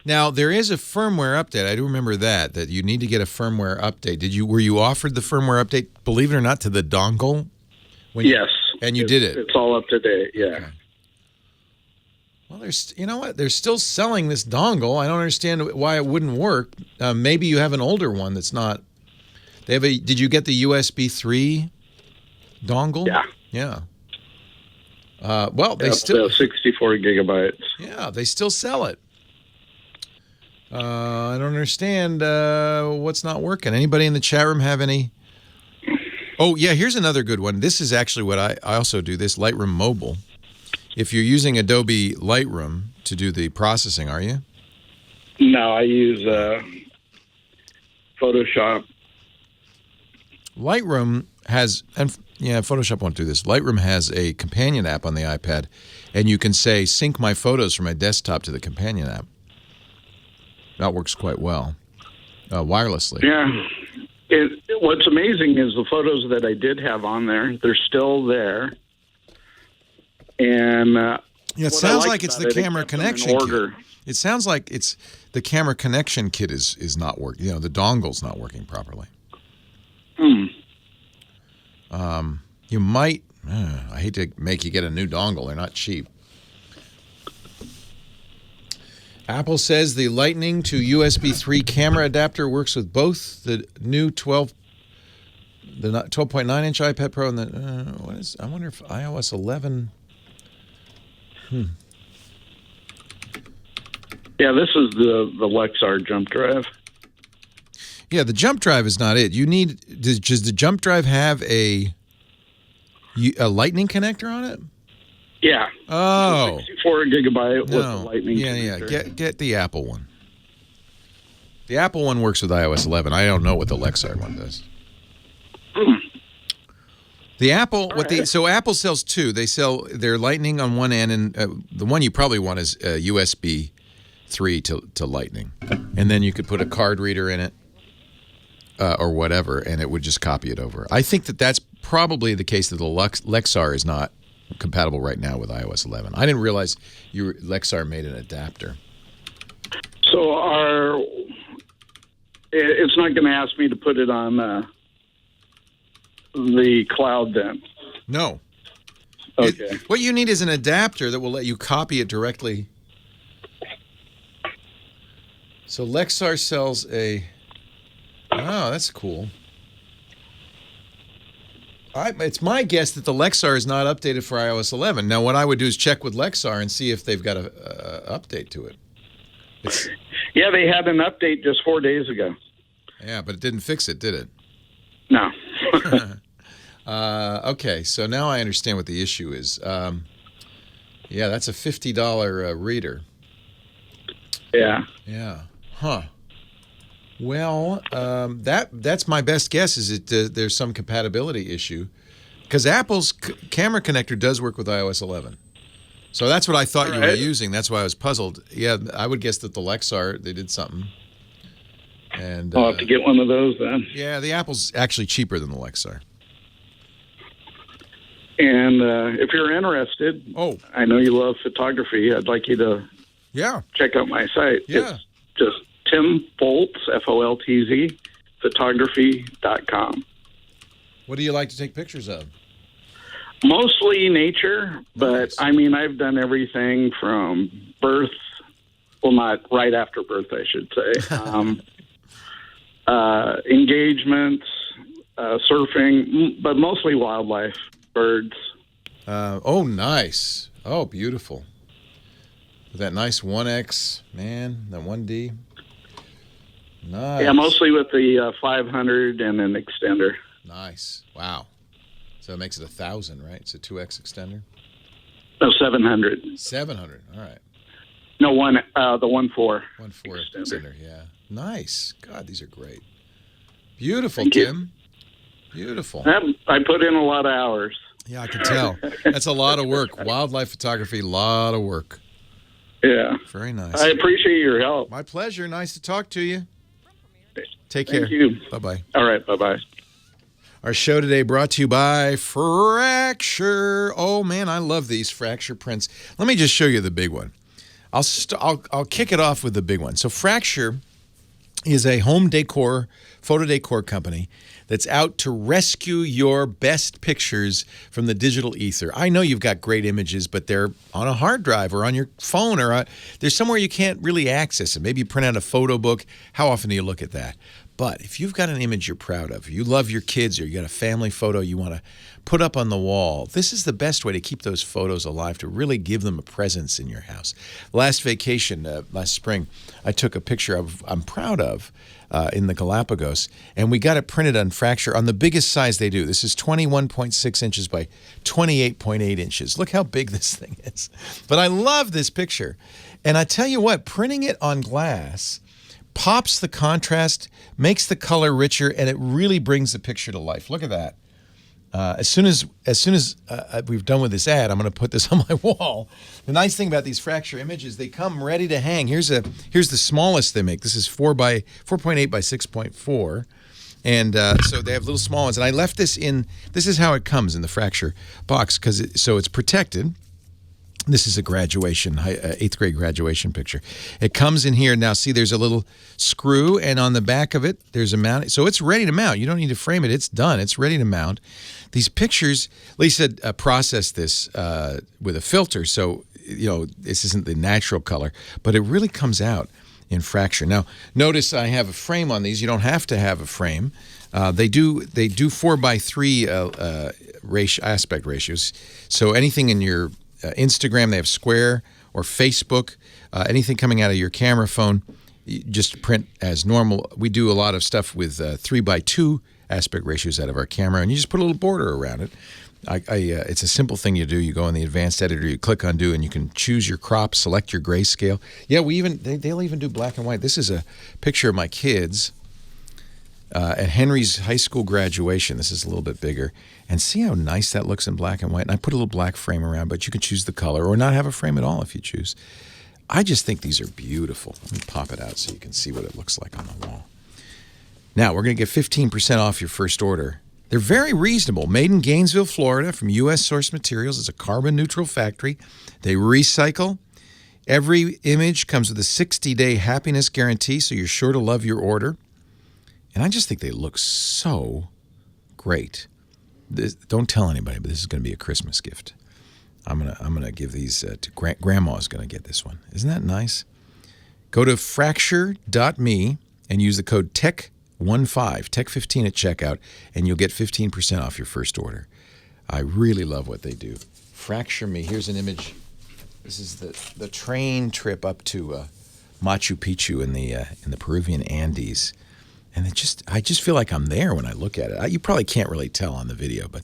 [SPEAKER 3] Now, there is a firmware update. I do remember that you need to get a firmware update. Were you offered the firmware update, believe it or not, to the dongle?
[SPEAKER 11] Yes.
[SPEAKER 3] And you did it?
[SPEAKER 11] It's all up to date, yeah.
[SPEAKER 3] Okay. Well, you know what? They're still selling this dongle. I don't understand why it wouldn't work. Maybe you have an older one that's not. Did you get the USB 3 dongle?
[SPEAKER 11] Yeah.
[SPEAKER 3] Yeah. Well, they still
[SPEAKER 11] 64 gigabytes.
[SPEAKER 3] Yeah, they still sell it. I don't understand what's not working. Anybody in the chat room have any? Oh, yeah, here's another good one. This is actually what I also do, this Lightroom Mobile. If you're using Adobe Lightroom to do the processing, are you?
[SPEAKER 11] No, I use Photoshop.
[SPEAKER 3] Lightroom has, Photoshop won't do this. Lightroom has a companion app on the iPad, and you can say, sync my photos from my desktop to the companion app. That works quite well, wirelessly.
[SPEAKER 11] Yeah. What's amazing is the photos that I did have on there, they're still there. And
[SPEAKER 3] it sounds like it's the camera connection kit. It sounds like it's the camera connection kit is not working. You know, the dongle's not working properly. You might. I hate to make you get a new dongle. They're not cheap. Apple says the Lightning to USB 3 camera adapter works with both the new 12.9 inch iPad Pro and the I wonder if iOS 11.
[SPEAKER 11] Yeah, this is the Lexar jump drive.
[SPEAKER 3] Yeah, the jump drive is not it. Does the jump drive have a Lightning connector on it?
[SPEAKER 11] Yeah.
[SPEAKER 3] Oh.
[SPEAKER 11] 64 gigabyte with the Lightning connector.
[SPEAKER 3] Yeah. Get the Apple one. The Apple one works with iOS 11. I don't know what the Lexar one does. The Apple, so Apple sells two. They sell their Lightning on one end, and the one you probably want is USB 3 to Lightning. And then you could put a card reader in it or whatever, and it would just copy it over. I think that's probably the case that the Lexar is not compatible right now with iOS 11. I didn't realize Lexar made an adapter.
[SPEAKER 11] So it's not going to ask me to put it on the cloud then?
[SPEAKER 3] No.
[SPEAKER 11] Okay.
[SPEAKER 3] What you need is an adapter that will let you copy it directly. So Lexar sells a... Oh, that's cool. It's my guess that the Lexar is not updated for iOS 11. Now, what I would do is check with Lexar and see if they've got an update to it.
[SPEAKER 11] Yeah, they had an update just 4 days ago.
[SPEAKER 3] Yeah, but it didn't fix it, did it?
[SPEAKER 11] No.
[SPEAKER 3] Okay, so now I understand what the issue is. Yeah, that's a $50 reader.
[SPEAKER 11] Yeah.
[SPEAKER 3] Yeah. Huh. Well, that's my best guess is there's some compatibility issue because Apple's camera connector does work with iOS 11. So that's what I thought you were using. That's why I was puzzled. Yeah, I would guess that the Lexar, they did something. And
[SPEAKER 11] I'll have to get one of those then.
[SPEAKER 3] Yeah, the Apple's actually cheaper than the Lexar.
[SPEAKER 11] And if you're interested, I know you love photography. I'd like you to check out my site.
[SPEAKER 3] Yeah.
[SPEAKER 11] It's just Tim Foltz, Foltz, photography.com.
[SPEAKER 3] What do you like to take pictures of?
[SPEAKER 11] Mostly nature, but I mean, I've done everything from birth, well, not right after birth, I should say, engagements, surfing, but mostly wildlife, birds.
[SPEAKER 3] Oh, nice. Oh, beautiful. With that nice 1X, man, that 1D. Nice.
[SPEAKER 11] Yeah, mostly with the 500 and an extender.
[SPEAKER 3] Nice. Wow. So it makes it 1,000, right? It's a 2X extender?
[SPEAKER 11] No, 700.
[SPEAKER 3] 700, all right.
[SPEAKER 11] No, the 1.4.
[SPEAKER 3] 1.4 extender, yeah. Nice. God, these are great. Beautiful,
[SPEAKER 11] Thank
[SPEAKER 3] Tim. Beautiful.
[SPEAKER 11] I put in a lot of hours.
[SPEAKER 3] Yeah, I can tell. That's a lot of work. Wildlife photography, a lot of work.
[SPEAKER 11] Yeah.
[SPEAKER 3] Very nice.
[SPEAKER 11] I appreciate your help.
[SPEAKER 3] My pleasure. Nice to talk to you. Take care.
[SPEAKER 11] Thank you.
[SPEAKER 3] Bye-bye.
[SPEAKER 11] All right, bye-bye.
[SPEAKER 3] Our show today brought to you by Fracture. Oh, man, I love these Fracture prints. Let me just show you the big one. I'll kick it off with the big one. So Fracture is a home decor, photo decor company that's out to rescue your best pictures from the digital ether. I know you've got great images, but they're on a hard drive or on your phone or there's somewhere you can't really access them. Maybe you print out a photo book. How often do you look at that? But if you've got an image you're proud of, you love your kids, or you got a family photo you want to put up on the wall, this is the best way to keep those photos alive, to really give them a presence in your house. Last vacation, last spring, I took a picture I'm proud of in the Galapagos, and we got it printed on Fracture on the biggest size they do. This is 21.6 inches by 28.8 inches. Look how big this thing is. But I love this picture. And I tell you what, printing it on glass pops the contrast, makes the color richer, and it really brings the picture to life. Look at that. As soon as we've done with this ad, I'm going to put this on my wall. The nice thing about these Fracture images, they come ready to hang. Here's the smallest they make. This is 4.8 by 6.4. And so they have little small ones. And I left this in, this is how it comes in the Fracture box, so it's protected. This is a graduation, 8th grade graduation picture. It comes in here. Now, see, there's a little screw, and on the back of it, there's a mount. So it's ready to mount. You don't need to frame it. It's done. It's ready to mount. These pictures, Lisa processed this with a filter, so, this isn't the natural color, but it really comes out in Fracture. Now, notice I have a frame on these. You don't have to have a frame. They do 4:3 aspect ratios. So anything in your Instagram, they have square, or Facebook, anything coming out of your camera phone, you just print as normal. We do a lot of stuff with 3:2 aspect ratios out of our camera, and you just put a little border around it. It's a simple thing you do. You go in the advanced editor, you click undo, and you can choose your crop, select your grayscale. Yeah, they'll even do black and white. This is a picture of my kids at Henry's high school graduation. This is a little bit bigger. And see how nice that looks in black and white. And I put a little black frame around, but you can choose the color or not have a frame at all if you choose. I just think these are beautiful. Let me pop it out so you can see what it looks like on the wall. Now, we're going to get 15% off your first order They're very reasonable. Made in Gainesville, Florida, from U.S. source materials. It's a carbon-neutral factory. They recycle. Every image comes with a 60-day happiness guarantee, so you're sure to love your order. And I just think they look so great. Don't tell anybody, but this is going to be a Christmas gift. I'm gonna give these to Grandma's going to get this one. Isn't that nice? Go to fracture.me and use the code TECH15, TECH15 at checkout, and you'll get 15% off your first order. I really love what they do. Fracture Me. Here's an image. This is the train trip up to Machu Picchu in the Peruvian Andes, and I just feel like I'm there when I look at it. You probably can't really tell on the video, but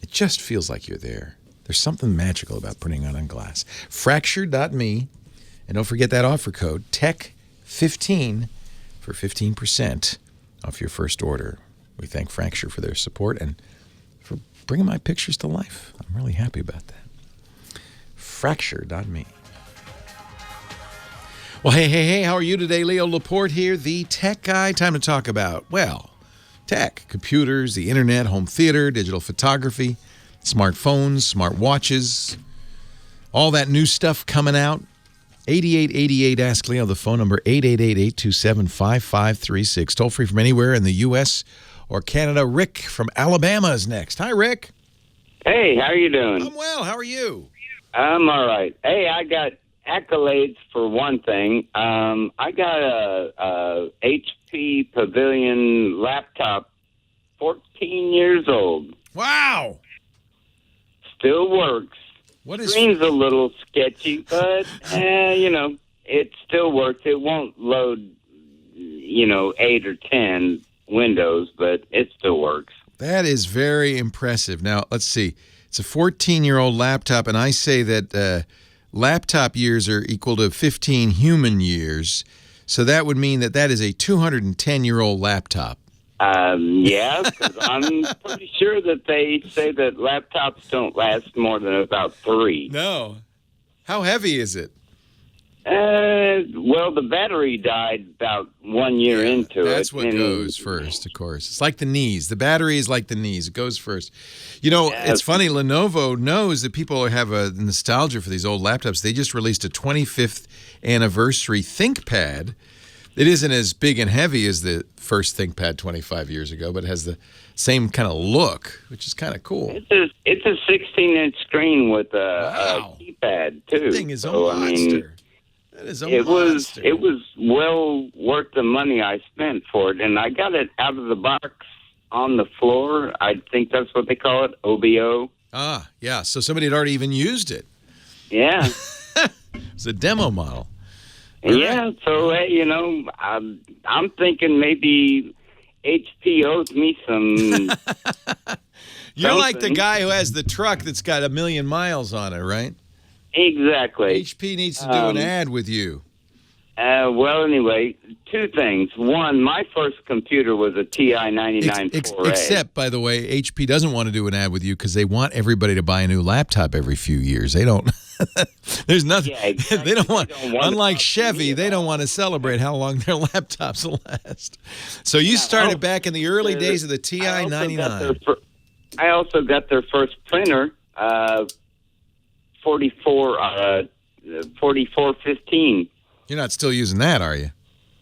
[SPEAKER 3] it just feels like you're there. There's something magical about putting it on glass. Fracture.me, and don't forget that offer code TECH15 for 15% off your first order. We thank Fracture for their support and for bringing my pictures to life. I'm really happy about that. Fracture.me. Well, hey, how are you today? Leo Laporte here, the tech guy. Time to talk about, well, tech, computers, the internet, home theater, digital photography, smartphones, smart watches, all that new stuff coming out. 8888 Ask Leo, the phone number 888-827-5536. Toll free from anywhere in the U.S. or Canada. Rick from Alabama is next. Hi, Rick.
[SPEAKER 12] Hey, how are you doing?
[SPEAKER 3] I'm well. How are you?
[SPEAKER 12] I'm all right. Hey, I got accolades for one thing. I got a HP Pavilion laptop, 14 years old.
[SPEAKER 3] Wow.
[SPEAKER 12] Still works.
[SPEAKER 3] What is?
[SPEAKER 12] Screen's a little sketchy, but it still works. It won't load, 8 or 10 windows, but it still works.
[SPEAKER 3] That is very impressive. Now, let's see. It's a 14-year-old laptop, and I say that laptop years are equal to 15 human years. So that would mean that is a 210-year-old laptop.
[SPEAKER 12] Yeah, because I'm pretty sure that they say that laptops don't last more than about 3.
[SPEAKER 3] No. How heavy is it?
[SPEAKER 12] Well, the battery died about 1 year into it.
[SPEAKER 3] That's what goes first, of course. It's like the knees. The battery is like the knees. It goes first. It's funny. Lenovo knows that people have a nostalgia for these old laptops. They just released a 25th anniversary ThinkPad. It isn't as big and heavy as the first ThinkPad 25 years ago, but it has the same kind of look, which is kind of cool.
[SPEAKER 12] It's a 16-inch screen with a keypad, too.
[SPEAKER 3] That thing is a monster. That is a monster.
[SPEAKER 12] It was well worth the money I spent for it, and I got it out of the box on the floor. I think that's what they call it, OBO.
[SPEAKER 3] Ah, yeah. So somebody had already even used it.
[SPEAKER 12] Yeah.
[SPEAKER 3] It's a demo model.
[SPEAKER 12] Yeah, so I'm thinking maybe HP owes me some.
[SPEAKER 3] You're like the guy who has the truck that's got 1 million miles on it, right?
[SPEAKER 12] Exactly.
[SPEAKER 3] HP needs to do an ad with you.
[SPEAKER 12] Well, anyway, 2 things. One, my first computer was a TI 99-4A.
[SPEAKER 3] Except, by the way, HP doesn't want to do an ad with you because they want everybody to buy a new laptop every few years. They don't. There's nothing. Yeah, exactly. They don't want unlike Chevy, they don't want to celebrate how long their laptops will last. So you started back in the early days of the TI 99.
[SPEAKER 12] I also got their first printer, 4415.
[SPEAKER 3] You're not still using that, are you?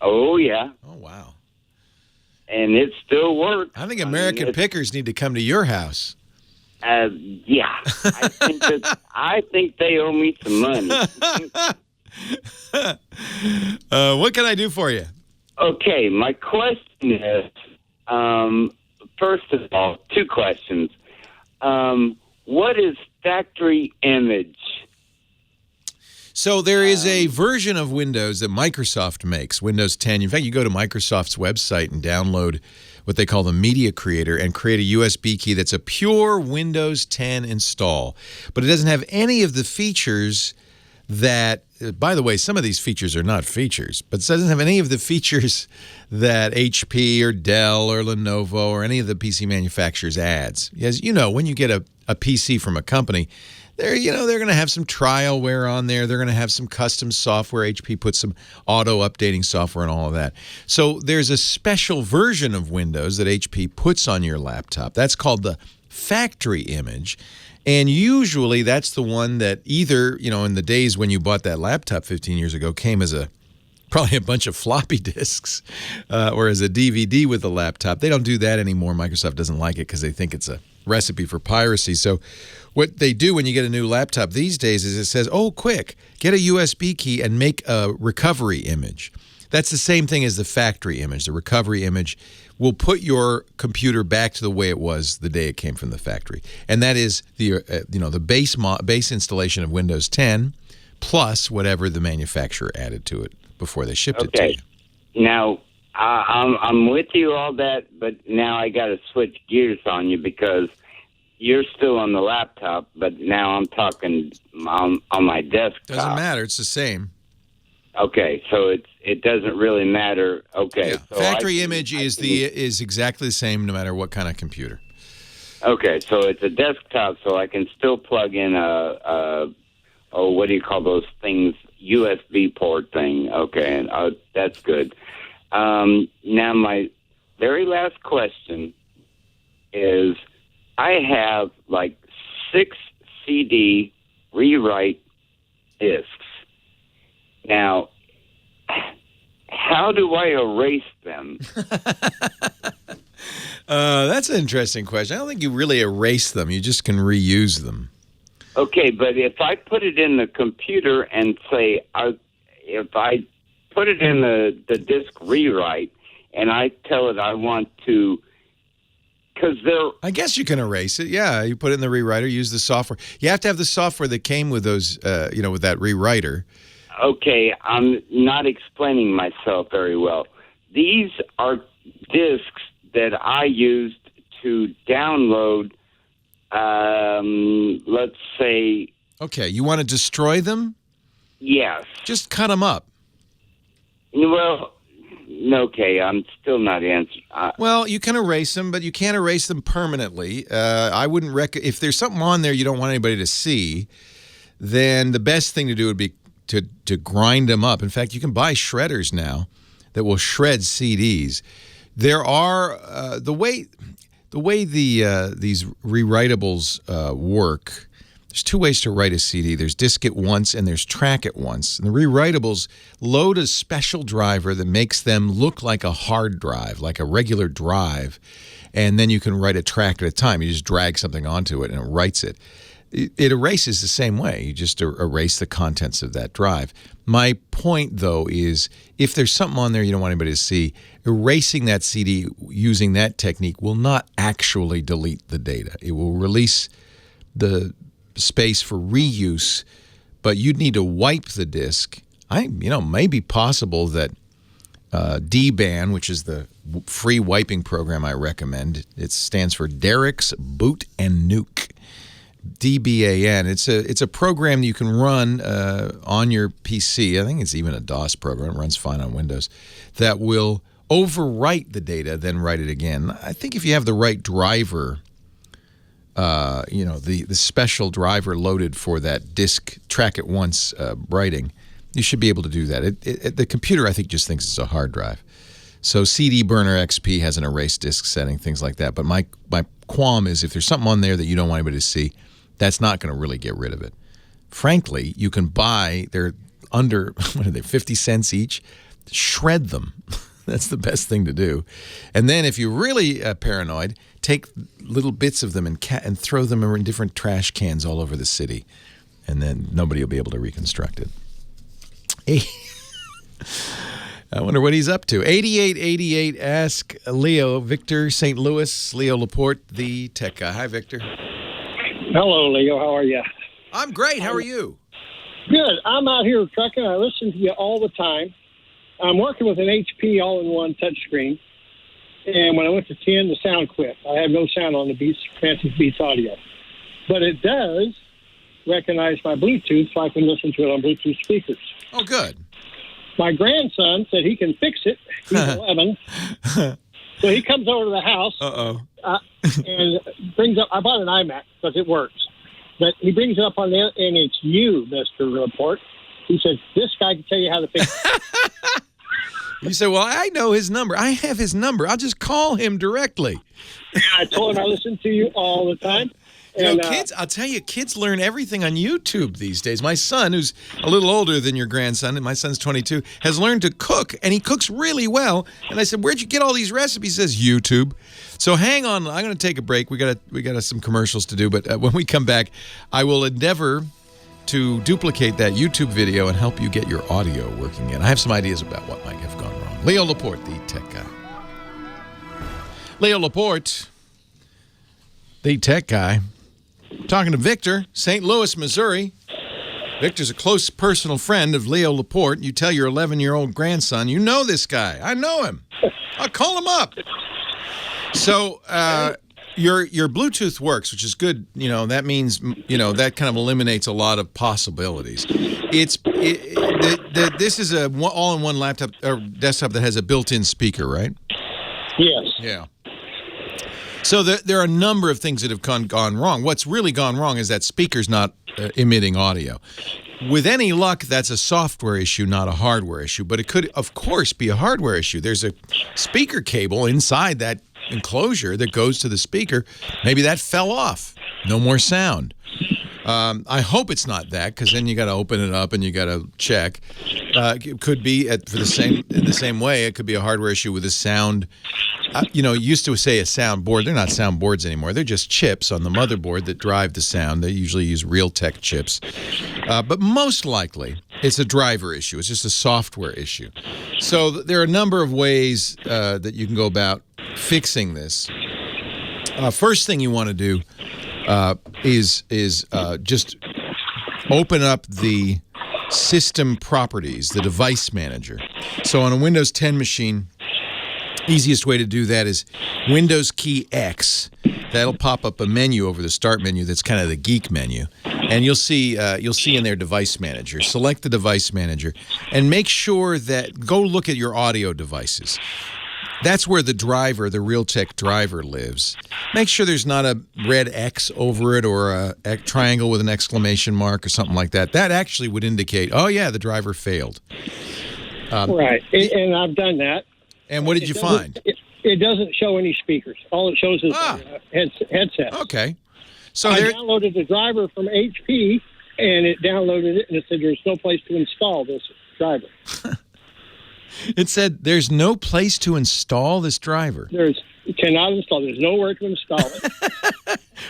[SPEAKER 12] Oh, yeah.
[SPEAKER 3] Oh, wow.
[SPEAKER 12] And it still works.
[SPEAKER 3] I think American Pickers need to come to your house.
[SPEAKER 12] Yeah. I think they owe me some money.
[SPEAKER 3] What can I do for you?
[SPEAKER 12] Okay, my question is, first of all, 2 questions. What is factory image?
[SPEAKER 3] So there is a version of Windows that Microsoft makes, Windows 10. In fact, you go to Microsoft's website and download what they call the Media Creator and create a USB key that's a pure Windows 10 install. But it doesn't have any of the features that, by the way, some of these features are not features, but it doesn't have any of the features that HP or Dell or Lenovo or any of the PC manufacturers adds. As you know, when you get a PC from a company, they're going to have some trialware on there. They're going to have some custom software. HP puts some auto-updating software and all of that. So there's a special version of Windows that HP puts on your laptop. That's called the factory image. And usually that's the one that either, in the days when you bought that laptop 15 years ago, came as probably a bunch of floppy disks or as a DVD with the laptop. They don't do that anymore. Microsoft doesn't like it because they think it's a recipe for piracy. So what they do when you get a new laptop these days is it says, oh, quick, get a USB key and make a recovery image. That's the same thing as the factory image. The recovery image will put your computer back to the way it was the day it came from the factory. And that is the base installation of Windows 10 plus whatever the manufacturer added to it before they shipped it to you.
[SPEAKER 12] Now, I'm with you all that, but now I got to switch gears on you because you're still on the laptop, but now I'm talking on my desktop.
[SPEAKER 3] Doesn't matter. It's the same.
[SPEAKER 12] Okay, so it doesn't really matter. Okay,
[SPEAKER 3] yeah.
[SPEAKER 12] So
[SPEAKER 3] factory image is exactly the same no matter what kind of computer.
[SPEAKER 12] Okay, so it's a desktop, so I can still plug in what do you call those things? USB port thing. Okay, and that's good. Now my very last question is: I have like 6 CD rewrite discs. Now, how do I erase them?
[SPEAKER 3] That's an interesting question. I don't think you really erase them. You just can reuse them.
[SPEAKER 12] Okay, but if I put it in the computer and say, if I put it in the disk rewrite and I tell it I want to, because
[SPEAKER 3] I guess you can erase it. Yeah, you put it in the rewriter, use the software. You have to have the software that came with those, with that rewriter.
[SPEAKER 12] Okay, I'm not explaining myself very well. These are disks that I used to download, let's say...
[SPEAKER 3] Okay, you want to destroy them?
[SPEAKER 12] Yes.
[SPEAKER 3] Just cut them up.
[SPEAKER 12] Well, okay, I'm still not answering.
[SPEAKER 3] Well, you can erase them, but you can't erase them permanently. I wouldn't if there's something on there you don't want anybody to see, then the best thing to do would be to grind them up. In fact, you can buy shredders now that will shred CDs. There are the way these rewritables work. There's 2 ways to write a CD. There's disk it once and there's track it once. And the rewritables load a special driver that makes them look like a hard drive, like a regular drive, and then you can write a track at a time. You just drag something onto it and it writes it. It erases the same way. You just erase the contents of that drive. My point, though, is if there's something on there you don't want anybody to see, erasing that CD using that technique will not actually delete the data. It will release the space for reuse, but you'd need to wipe the disk. May be possible that DBAN, which is the free wiping program I recommend, it stands for Derek's Boot and Nuke. DBAN. It's a program you can run on your PC. I think it's even a DOS program. It runs fine on Windows. That will overwrite the data, then write it again. I think if you have the right driver, the special driver loaded for that disk track at once writing, you should be able to do that. The computer, I think, just thinks it's a hard drive. So CD Burner XP has an erase disk setting, things like that. But my qualm is if there's something on there that you don't want anybody to see, that's not going to really get rid of it. Frankly, you can buy, they're under, 50 cents each? Shred them. That's the best thing to do. And then if you're really paranoid, take little bits of them and throw them in different trash cans all over the city. And then nobody will be able to reconstruct it. I wonder what he's up to. 8888, ask Leo. Victor, St. Louis, Leo Laporte, the tech guy. Hi, Victor.
[SPEAKER 6] Hello, Leo. How are you?
[SPEAKER 3] I'm great. How are you?
[SPEAKER 6] Good. I'm out here trucking. I listen to you all the time. I'm working with an HP all-in-one touchscreen, and when I went to 10, the sound quit. I have no sound on the Beats, Fancy Beats audio. But it does recognize my Bluetooth, so I can listen to it on Bluetooth speakers.
[SPEAKER 3] Oh, good.
[SPEAKER 6] My grandson said he can fix it. He's 11. So he comes over to the house and brings up, I bought an iMac because it works.
[SPEAKER 13] But he brings it up on there, and it's you, Mr. Laporte. He says, this guy can tell you how to fix it.
[SPEAKER 3] You say, well, I know his number. I have his number. I'll just call him directly.
[SPEAKER 13] I told him I listen to you all the time.
[SPEAKER 3] You know, kids, I'll tell you, kids learn everything on YouTube these days. My son, who's a little older than your grandson, and my son's 22, has learned to cook, and he cooks really well. And I said, where'd you get all these recipes? He says, YouTube. So hang on. I'm going to take a break. We got some commercials to do, but when we come back, I will endeavor to duplicate that YouTube video and help you get your audio working again. I have some ideas about what might have gone wrong. Leo Laporte, the tech guy. Leo Laporte, the tech guy. Talking to Victor, St. Louis, Missouri. Victor's a close personal friend of Leo Laporte. You tell your 11-year-old grandson, you know this guy. I know him. I'll call him up. So your Bluetooth works, which is good. You know, that means, you know, that kind of eliminates a lot of possibilities. This is a all-in-one laptop or desktop that has a built-in speaker, right?
[SPEAKER 13] Yes.
[SPEAKER 3] Yeah. So there are a number of things that have gone wrong. What's really gone wrong is that speaker's not emitting audio. With any luck, that's a software issue, not a hardware issue. But it could, of course, be a hardware issue. There's a speaker cable inside that enclosure that goes to the speaker. Maybe that fell off. No more sound. I hope it's not that, because then you got to open it up and you got to check. It could be in the same way. It could be a hardware issue with the sound. You know, you used to say a sound board. They're not sound boards anymore. They're just chips on the motherboard that drive the sound. They usually use Realtek chips. But most likely, it's a driver issue. It's just a software issue. So there are a number of ways that you can go about fixing this. First thing you want to do is just open up the system properties, the device manager. So on a Windows 10 machine, easiest way to do that is Windows key X. That'll pop up a menu over the start menu that's kind of the geek menu. And you'll see in there device manager. Select the device manager and make sure that go look at your audio devices. That's where the driver, the Realtek driver, lives. Make sure there's not a red X over it or a triangle with an exclamation mark or something like that. That actually would indicate, oh, yeah, the driver failed.
[SPEAKER 13] Right, and I've done that.
[SPEAKER 3] And what did you find?
[SPEAKER 13] It doesn't show any speakers. All it shows is headset.
[SPEAKER 3] Okay. So
[SPEAKER 13] I downloaded the driver from HP, and it downloaded it, and it said there's no place to install this driver.
[SPEAKER 3] It said there's no place to install this driver.
[SPEAKER 13] You cannot install. There's nowhere to install it.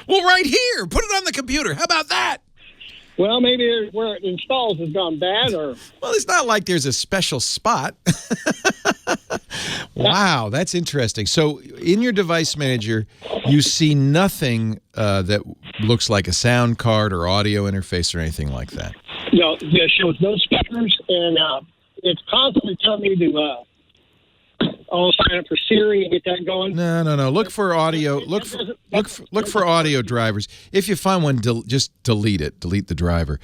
[SPEAKER 3] Well, right here. Put it on the computer. How about that?
[SPEAKER 13] Well, maybe where it installs has gone bad, or...
[SPEAKER 3] Well, it's not like there's a special spot. Wow, that's interesting. So in your device manager, you see nothing that looks like a sound card or audio interface or anything like that?
[SPEAKER 13] No, it shows no speakers, and it's constantly telling me to sign up for Siri and get that going.
[SPEAKER 3] No. Look for audio. Look for audio drivers. If you find one, just delete it. Delete the driver.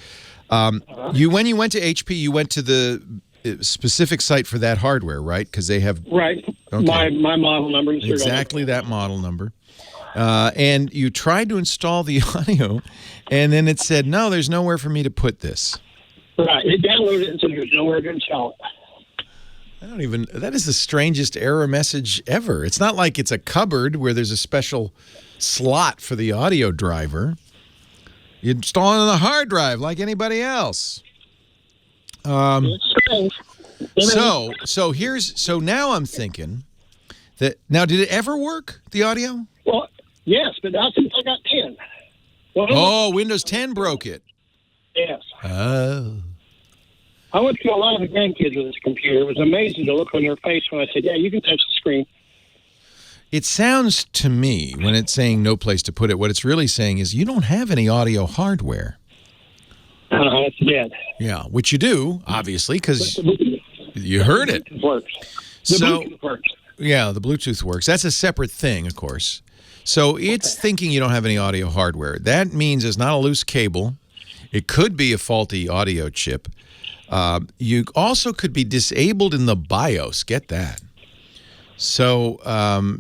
[SPEAKER 3] When you went to HP, you went to the specific site for that hardware, right? Because they have
[SPEAKER 13] right.
[SPEAKER 3] Okay.
[SPEAKER 13] My model number.
[SPEAKER 3] Exactly that model number. And you tried to install the audio, and then it said, no, there's nowhere for me to put this.
[SPEAKER 13] Right. It downloaded it and said there's nowhere to install it.
[SPEAKER 3] That is the strangest error message ever. It's not like it's a cupboard where there's a special slot for the audio driver. You install it on the hard drive like anybody else. So now I'm thinking that, now did it ever work, the audio?
[SPEAKER 13] Well, yes, but not since I got 10.
[SPEAKER 3] Windows 10 broke it.
[SPEAKER 13] Yes.
[SPEAKER 3] Oh.
[SPEAKER 13] I went through a lot of the grandkids with this computer. It was amazing to look on their face when I said, yeah, you can touch the screen.
[SPEAKER 3] It sounds to me, when it's saying no place to put it, what it's really saying is you don't have any audio hardware.
[SPEAKER 13] That's dead.
[SPEAKER 3] Yeah, which you do, obviously, because you heard it.
[SPEAKER 13] The Bluetooth works.
[SPEAKER 3] Yeah, the Bluetooth works. That's a separate thing, of course. So it's thinking you don't have any audio hardware. That means it's not a loose cable. It could be a faulty audio chip. You also could be disabled in the BIOS. Get that. So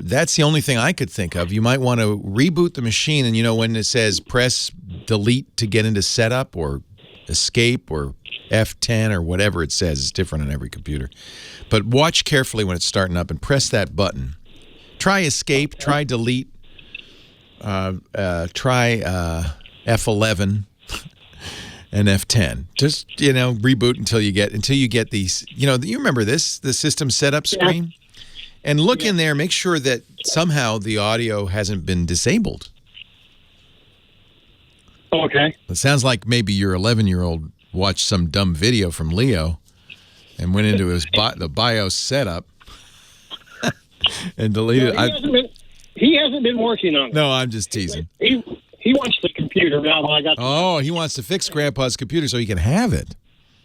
[SPEAKER 3] that's the only thing I could think of. You might want to reboot the machine, and when it says press delete to get into setup or escape or F10 or whatever it says, it's different on every computer. But watch carefully when it's starting up and press that button. Try escape, try delete, try F11 and F10. Just, reboot until you get these, you remember this, the system setup screen? And look in there, make sure that somehow the audio hasn't been disabled.
[SPEAKER 13] Okay.
[SPEAKER 3] It sounds like maybe your 11-year-old watched some dumb video from Leo and went into the BIOS setup and deleted it.
[SPEAKER 13] He hasn't been working on it.
[SPEAKER 3] No, I'm just teasing.
[SPEAKER 13] He wants the computer now.
[SPEAKER 3] He wants to fix Grandpa's computer so he can have it.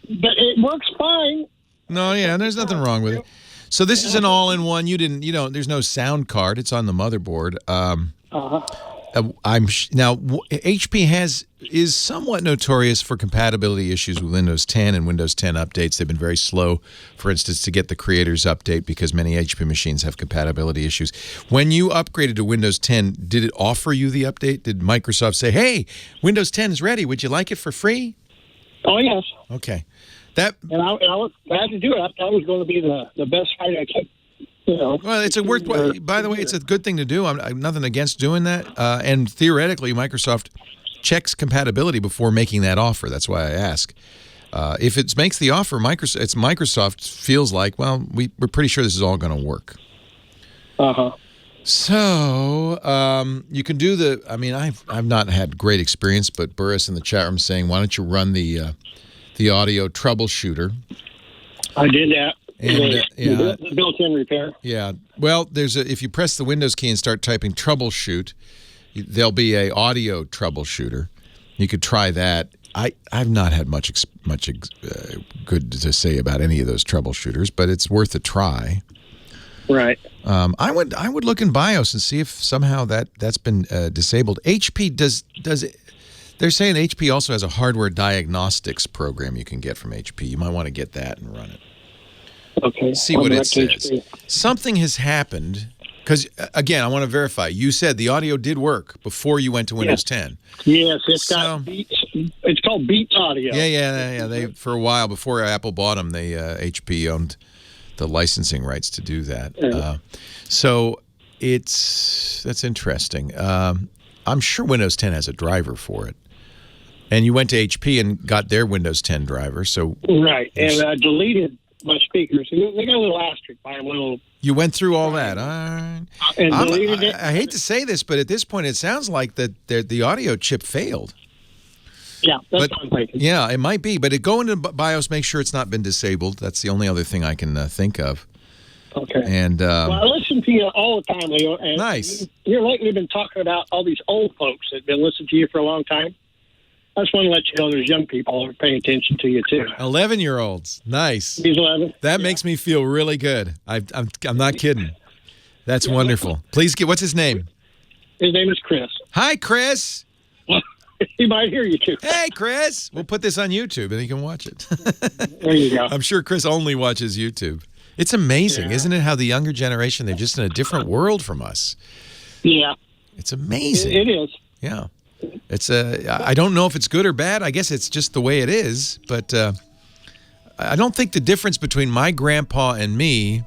[SPEAKER 13] But it works fine.
[SPEAKER 3] No, yeah, there's nothing wrong with it. So this is an all-in-one. There's no sound card. It's on the motherboard. Now HP is somewhat notorious for compatibility issues with Windows 10 and Windows 10 updates. They've been very slow, for instance, to get the Creators Update because many HP machines have compatibility issues. When you upgraded to Windows 10, did it offer you the update? Did Microsoft say, "Hey, Windows 10 is ready. Would you like it for free?"
[SPEAKER 13] Oh yes.
[SPEAKER 3] Okay.
[SPEAKER 13] And I was glad to do it. I thought it was going to be the best fight I could.
[SPEAKER 3] Well, it's a worthwhile. By the way, it's a good thing to do. I'm nothing against doing that. And theoretically, Microsoft checks compatibility before making that offer. That's why I ask. If it makes the offer, Microsoft feels like, well, we're pretty sure this is all going to work. So you can do I've not had great experience, but Burris in the chat room saying, why don't you run the audio troubleshooter?
[SPEAKER 13] I did that.
[SPEAKER 3] And,
[SPEAKER 13] the built-in repair.
[SPEAKER 3] Yeah. Well, if you press the Windows key and start typing troubleshoot, there'll be a audio troubleshooter. You could try that. I've not had much good to say about any of those troubleshooters, but it's worth a try.
[SPEAKER 13] Right.
[SPEAKER 3] I would look in BIOS and see if somehow that's been disabled. HP does it. They're saying HP also has a hardware diagnostics program you can get from HP. You might want to get that and run it.
[SPEAKER 13] Okay.
[SPEAKER 3] See what it says. Something has happened because, again, I want to verify. You said the audio did work before you went to Windows 10.
[SPEAKER 13] Yes, got Beats. It's called Beats Audio.
[SPEAKER 3] Yeah. They for a while before Apple bought them, HP owned the licensing rights to do that. So that's interesting. I'm sure Windows 10 has a driver for it. And you went to HP and got their Windows 10 driver. So
[SPEAKER 13] right, and I deleted my speakers. They got a little asterisk by them.
[SPEAKER 3] You went through all that. All right.
[SPEAKER 13] And deleted it.
[SPEAKER 3] I hate to say this, but at this point, it sounds like the audio chip failed.
[SPEAKER 13] Yeah, that's what I'm thinking.
[SPEAKER 3] Yeah, it might be. But go into BIOS, make sure it's not been disabled. That's the only other thing I can think of.
[SPEAKER 13] Okay.
[SPEAKER 3] And
[SPEAKER 13] well, I listen to you all the time, Leo. And
[SPEAKER 3] nice.
[SPEAKER 13] You're lately been talking about all these old folks that have been listening to you for a long time. I just want to let you know there's young people who are paying attention to you, too.
[SPEAKER 3] 11-year-olds. Nice.
[SPEAKER 13] He's 11.
[SPEAKER 3] That makes me feel really good. I'm not kidding. That's wonderful. Please what's his name?
[SPEAKER 13] His name is Chris.
[SPEAKER 3] Hi, Chris.
[SPEAKER 13] Well, he might hear you, too.
[SPEAKER 3] Hey, Chris. We'll put this on YouTube and he can watch it.
[SPEAKER 13] There you go.
[SPEAKER 3] I'm sure Chris only watches YouTube. It's amazing, isn't it, how the younger generation, they're just in a different world from us.
[SPEAKER 13] Yeah.
[SPEAKER 3] It's amazing.
[SPEAKER 13] It is.
[SPEAKER 3] Yeah. I don't know if it's good or bad. I guess it's just the way it is. But I don't think the difference between my grandpa and me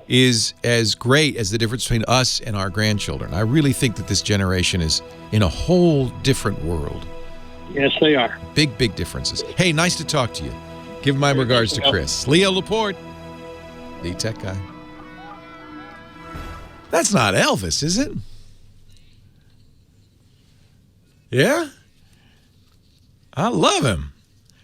[SPEAKER 3] is as great as the difference between us and our grandchildren. I really think that this generation is in a whole different world.
[SPEAKER 13] Yes, they are.
[SPEAKER 3] Big, big differences. Hey, nice to talk to you. Give my regards to Chris. Leo Laporte, the tech guy. That's not Elvis, is it? Yeah? I love him.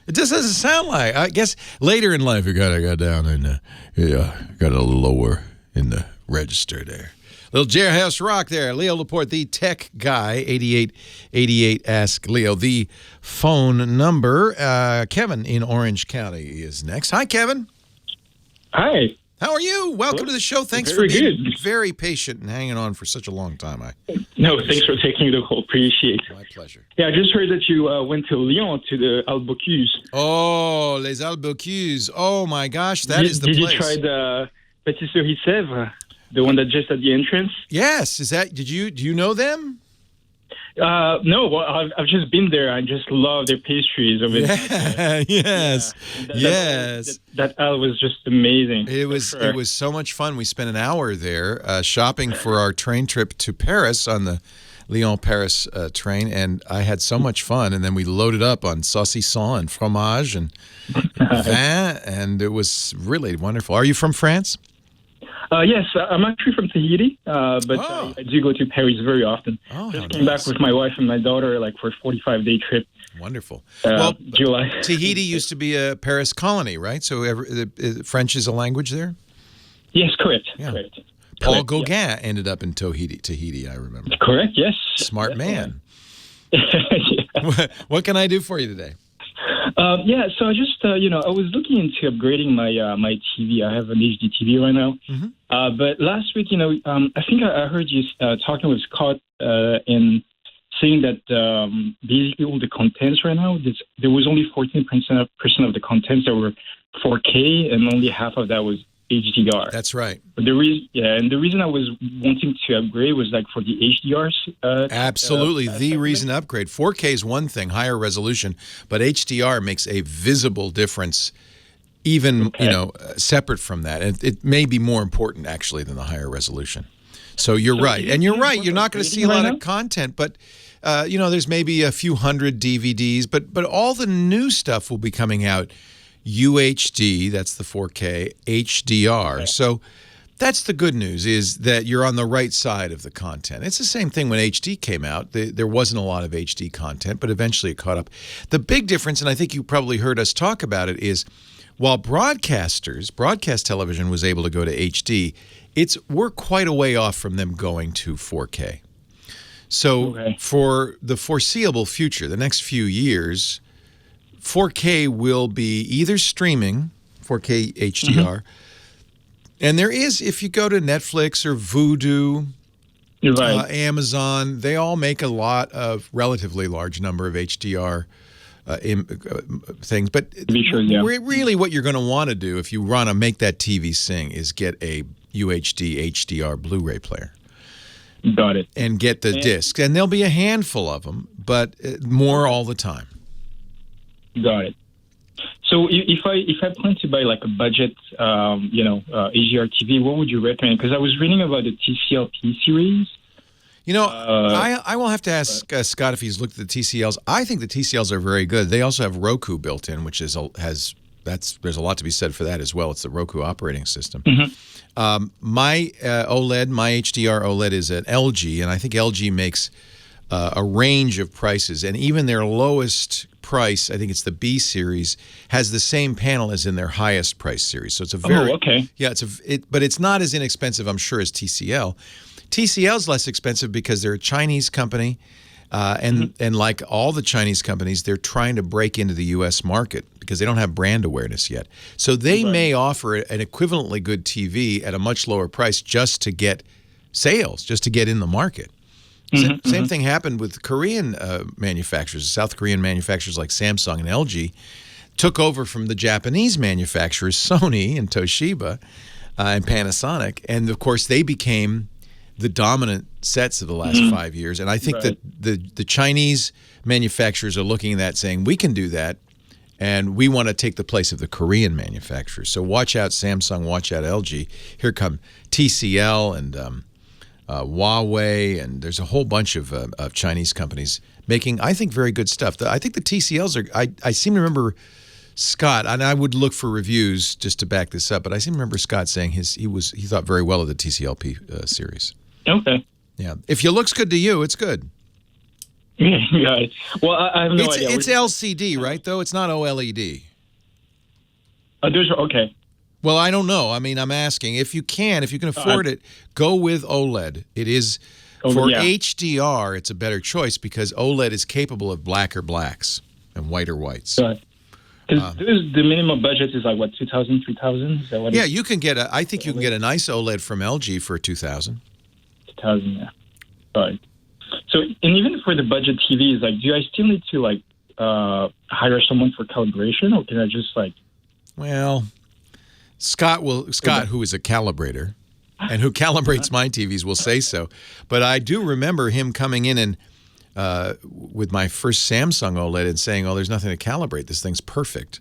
[SPEAKER 3] It just doesn't sound like. I guess later in life you gotta go down and got a little lower in the register there. Little Jailhouse Rock there. Leo Laporte, the tech guy. 8888 Ask Leo. The phone number. Kevin in Orange County is next. Hi, Kevin.
[SPEAKER 14] Hi.
[SPEAKER 3] How are you? Welcome to the show. Thanks for being very patient and hanging on for such a long time.
[SPEAKER 14] No, thanks for taking the call. Appreciate it.
[SPEAKER 3] My pleasure.
[SPEAKER 14] Yeah, I just heard that you went to Lyon, to the Albocuse.
[SPEAKER 3] Oh, les Albocuse. Oh, my gosh, that is the place.
[SPEAKER 14] Did you try the Pâtisserie Sèvres? the one that just at the entrance.
[SPEAKER 3] Yes. Do you know them?
[SPEAKER 14] No, well, I've just been there. I just love their pastries over there.
[SPEAKER 3] Yes. Yes.
[SPEAKER 14] That aisle was just amazing.
[SPEAKER 3] It was so much fun. We spent an hour there shopping for our train trip to Paris on the Lyon-Paris train, and I had so much fun. And then we loaded up on saucisson and fromage and vin, and it was really wonderful. Are you from France?
[SPEAKER 14] Yes, I'm actually from Tahiti, but I do go to Paris very often. Just came back with my wife and my daughter, like for a 45-day trip.
[SPEAKER 3] Wonderful.
[SPEAKER 14] July.
[SPEAKER 3] Tahiti used to be a Paris colony, right? So French is a language there?
[SPEAKER 14] Yes, correct.
[SPEAKER 3] Yeah.
[SPEAKER 14] Correct.
[SPEAKER 3] Paul Gauguin ended up in Tahiti, I remember.
[SPEAKER 14] Correct, yes.
[SPEAKER 3] Smart man. What can I do for you today?
[SPEAKER 14] So I just, I was looking into upgrading my TV. I have an HD TV right now.
[SPEAKER 3] Mm-hmm.
[SPEAKER 14] But last week, I think I heard you talking with Scott and saying that basically all the contents right now, there was only 14% of the contents that were 4K, and only half of that was HDR.
[SPEAKER 3] That's right.
[SPEAKER 14] But the reason I was wanting to upgrade was like for the HDRs.
[SPEAKER 3] Absolutely, the reason to upgrade. 4K is one thing, higher resolution, but HDR makes a visible difference, even separate from that. And it may be more important actually than the higher resolution. So you're right, and you're right. You're not going to see a lot of content, but there's maybe a few hundred DVDs, but all the new stuff will be coming out. UHD, that's the 4K, HDR. Okay. So that's the good news, is that you're on the right side of the content. It's the same thing when HD came out. There wasn't a lot of HD content, but eventually it caught up. The big difference, and I think you probably heard us talk about it, is while broadcast television was able to go to HD, we're quite a way off from them going to 4K. So for the foreseeable future, the next few years, 4K will be either streaming, 4K HDR, and there is, if you go to Netflix or Vudu, Amazon, they all make a relatively large number of HDR things. But really what you're going to want to do if you want to make that TV sing is get a UHD HDR Blu-ray player.
[SPEAKER 14] Got it.
[SPEAKER 3] And get the discs. And there'll be a handful of them, but more all the time.
[SPEAKER 14] Got it. So if I plan to buy like a budget, HDR TV, what would you recommend? Because I was reading about the TCL-P series.
[SPEAKER 3] I will have to ask Scott if he's looked at the TCLs. I think the TCLs are very good. They also have Roku built in, which there's a lot to be said for that as well. It's the Roku operating system. My OLED, my HDR OLED is at LG, and I think LG makes a range of prices, and even their lowest price, I think it's the B series, has the same panel as in their highest price series. So it's a very but it's not as inexpensive, I'm sure, as TCL. TCL's less expensive because they're a Chinese company, and like all the Chinese companies, they're trying to break into the U.S. market because they don't have brand awareness yet. So they may offer an equivalently good TV at a much lower price just to get sales, just to get in the market. Same thing happened with Korean manufacturers. South Korean manufacturers like Samsung and LG took over from the Japanese manufacturers, Sony and Toshiba and Panasonic. And, of course, they became the dominant sets of the last 5 years. And I think that the Chinese manufacturers are looking at that saying, we can do that, and we want to take the place of the Korean manufacturers. So watch out, Samsung, watch out, LG. Here come TCL and Huawei, and there's a whole bunch of Chinese companies making, I think, very good stuff. I think the TCLs are, I seem to remember Scott, and I would look for reviews just to back this up, but I seem to remember Scott saying he thought very well of the TCL-P series.
[SPEAKER 14] Okay.
[SPEAKER 3] Yeah. If it looks good to you, it's good.
[SPEAKER 14] Got it. Well, I have no idea.
[SPEAKER 3] It's LCD, right, though? It's not OLED.
[SPEAKER 14] Okay.
[SPEAKER 3] Well, I don't know. I mean, I'm asking. If you can afford it, go with OLED. It is, for HDR, it's a better choice because OLED is capable of blacker blacks and whiter whites.
[SPEAKER 14] Because the minimum budget is like, what, $2,000, $3,000? Is that what
[SPEAKER 3] you can get I think you can get a nice OLED from LG for $2,000.
[SPEAKER 14] $2,000, yeah. All right. So, and even for the budget TVs, like, do I still need to, like, hire someone for calibration, or can I just, like...
[SPEAKER 3] Well... Scott, who is a calibrator, and who calibrates my TVs will say so. But I do remember him coming in and with my first Samsung OLED and saying, "Oh, there's nothing to calibrate. This thing's perfect."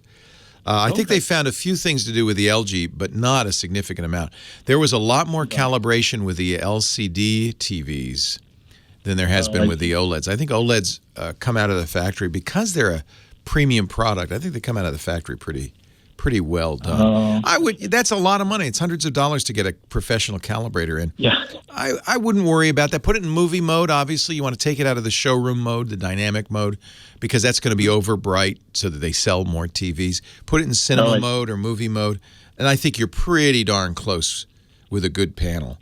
[SPEAKER 3] I think they found a few things to do with the LG, but not a significant amount. There was a lot more calibration with the LCD TVs than there has been with the OLEDs. I think OLEDs come out of the factory because they're a premium product. I think they come out of the factory pretty well done. That's a lot of money. It's hundreds of dollars to get a professional calibrator in.
[SPEAKER 14] Yeah.
[SPEAKER 3] I wouldn't worry about that. Put it in movie mode. Obviously, you want to take it out of the showroom mode, the dynamic mode, because that's going to be over bright so that they sell more TVs. Put it in cinema mode or movie mode, and I think you're pretty darn close with a good panel.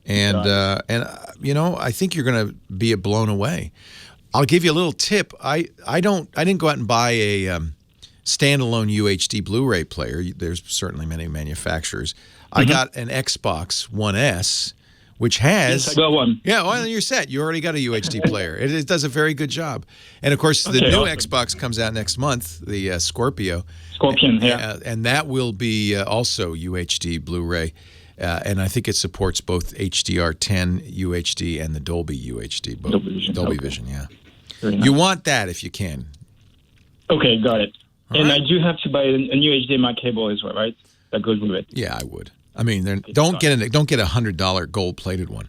[SPEAKER 3] And I think you're going to be blown away. I'll give you a little tip. I didn't go out and buy a standalone UHD Blu-ray player. There's certainly many manufacturers. I got an Xbox One S, which has...
[SPEAKER 14] Yes, I got one.
[SPEAKER 3] Yeah, well, you're set. You already got a UHD player. It does a very good job. And, of course, the new Xbox comes out next month, the Scorpion,
[SPEAKER 14] yeah.
[SPEAKER 3] And that will be also UHD Blu-ray. And I think it supports both HDR 10 UHD and the Dolby UHD. Dolby Vision, yeah. You want that if you can.
[SPEAKER 14] Okay, got it. And I do have to buy a new HDMI cable as well, right? That goes with it.
[SPEAKER 3] Yeah, I would. I mean, don't get a $100 gold-plated one.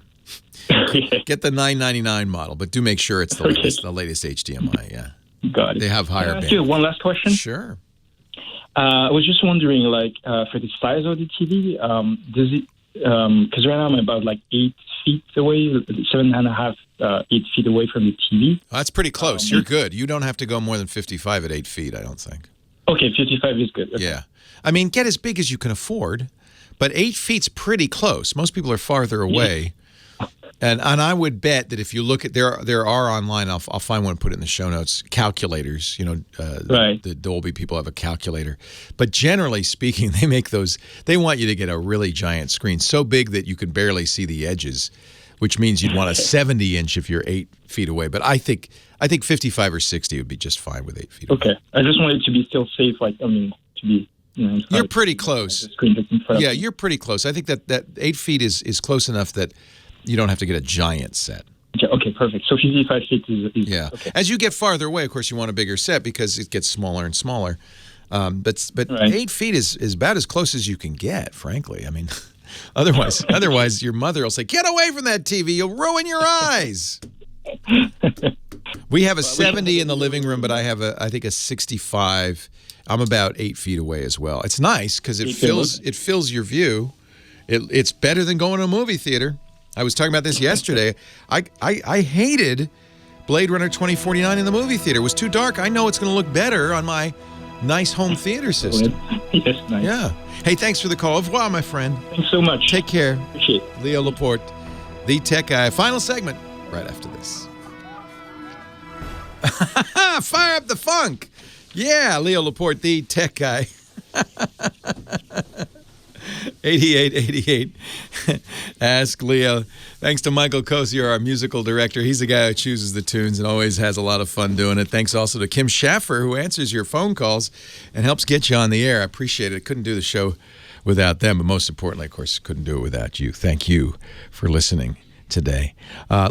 [SPEAKER 3] Get the $999 model, but do make sure it's the latest HDMI. Yeah,
[SPEAKER 14] got it.
[SPEAKER 3] They have higher.
[SPEAKER 14] Can I ask you one last question?
[SPEAKER 3] Sure.
[SPEAKER 14] I was just wondering, for the size of the TV, does it? Because right now I'm about 8 feet away, 7.5, 8 feet away from the TV.
[SPEAKER 3] That's pretty close. You're good. You don't have to go more than 55 at 8 feet, I don't think.
[SPEAKER 14] Okay, 55 is good. Okay.
[SPEAKER 3] Yeah. I mean, get as big as you can afford, but 8 feet's pretty close. Most people are farther away. And I would bet that if you look at there are online, I'll find one and put it in the show notes, calculators. The Dolby people have a calculator. But generally speaking, they make those. They want you to get a really giant screen, so big that you can barely see the edges, which means you'd want a 70-inch if you're 8 feet away. But I think 55 or 60 would be just fine with 8 feet away.
[SPEAKER 14] Okay, I just wanted to be still safe. To be.
[SPEAKER 3] You're pretty close. Yeah, you're pretty close. I think that 8 feet is close enough that you don't have to get a giant set.
[SPEAKER 14] Okay, perfect. So 55 feet is
[SPEAKER 3] yeah. Okay. As you get farther away, of course, you want a bigger set because it gets smaller and smaller. But 8 feet is about as close as you can get, frankly. I mean, otherwise your mother will say, "Get away from that TV! You'll ruin your eyes." We have a 70 in the living room, but I have I think a 65. I'm about 8 feet away as well. It's nice because it fills your view. It's better than going to a movie theater. I was talking about this yesterday. I hated Blade Runner 2049 in the movie theater. It was too dark. I know it's going to look better on my nice home theater system.
[SPEAKER 14] Yes, nice.
[SPEAKER 3] Yeah. Hey, thanks for the call. Au revoir, my friend.
[SPEAKER 14] Thanks so much.
[SPEAKER 3] Take care.
[SPEAKER 14] Appreciate it.
[SPEAKER 3] Leo Laporte, the tech guy. Final segment right after this. Fire up the funk. Yeah, Leo Laporte, the tech guy. 8888. Ask Leo. Thanks to Michael Kosier, our musical director. He's the guy who chooses the tunes and always has a lot of fun doing it. Thanks also to Kim Schaffer, who answers your phone calls and helps get you on the air. I appreciate it. Couldn't do the show without them, but most importantly, of course, couldn't do it without you. Thank you for listening today.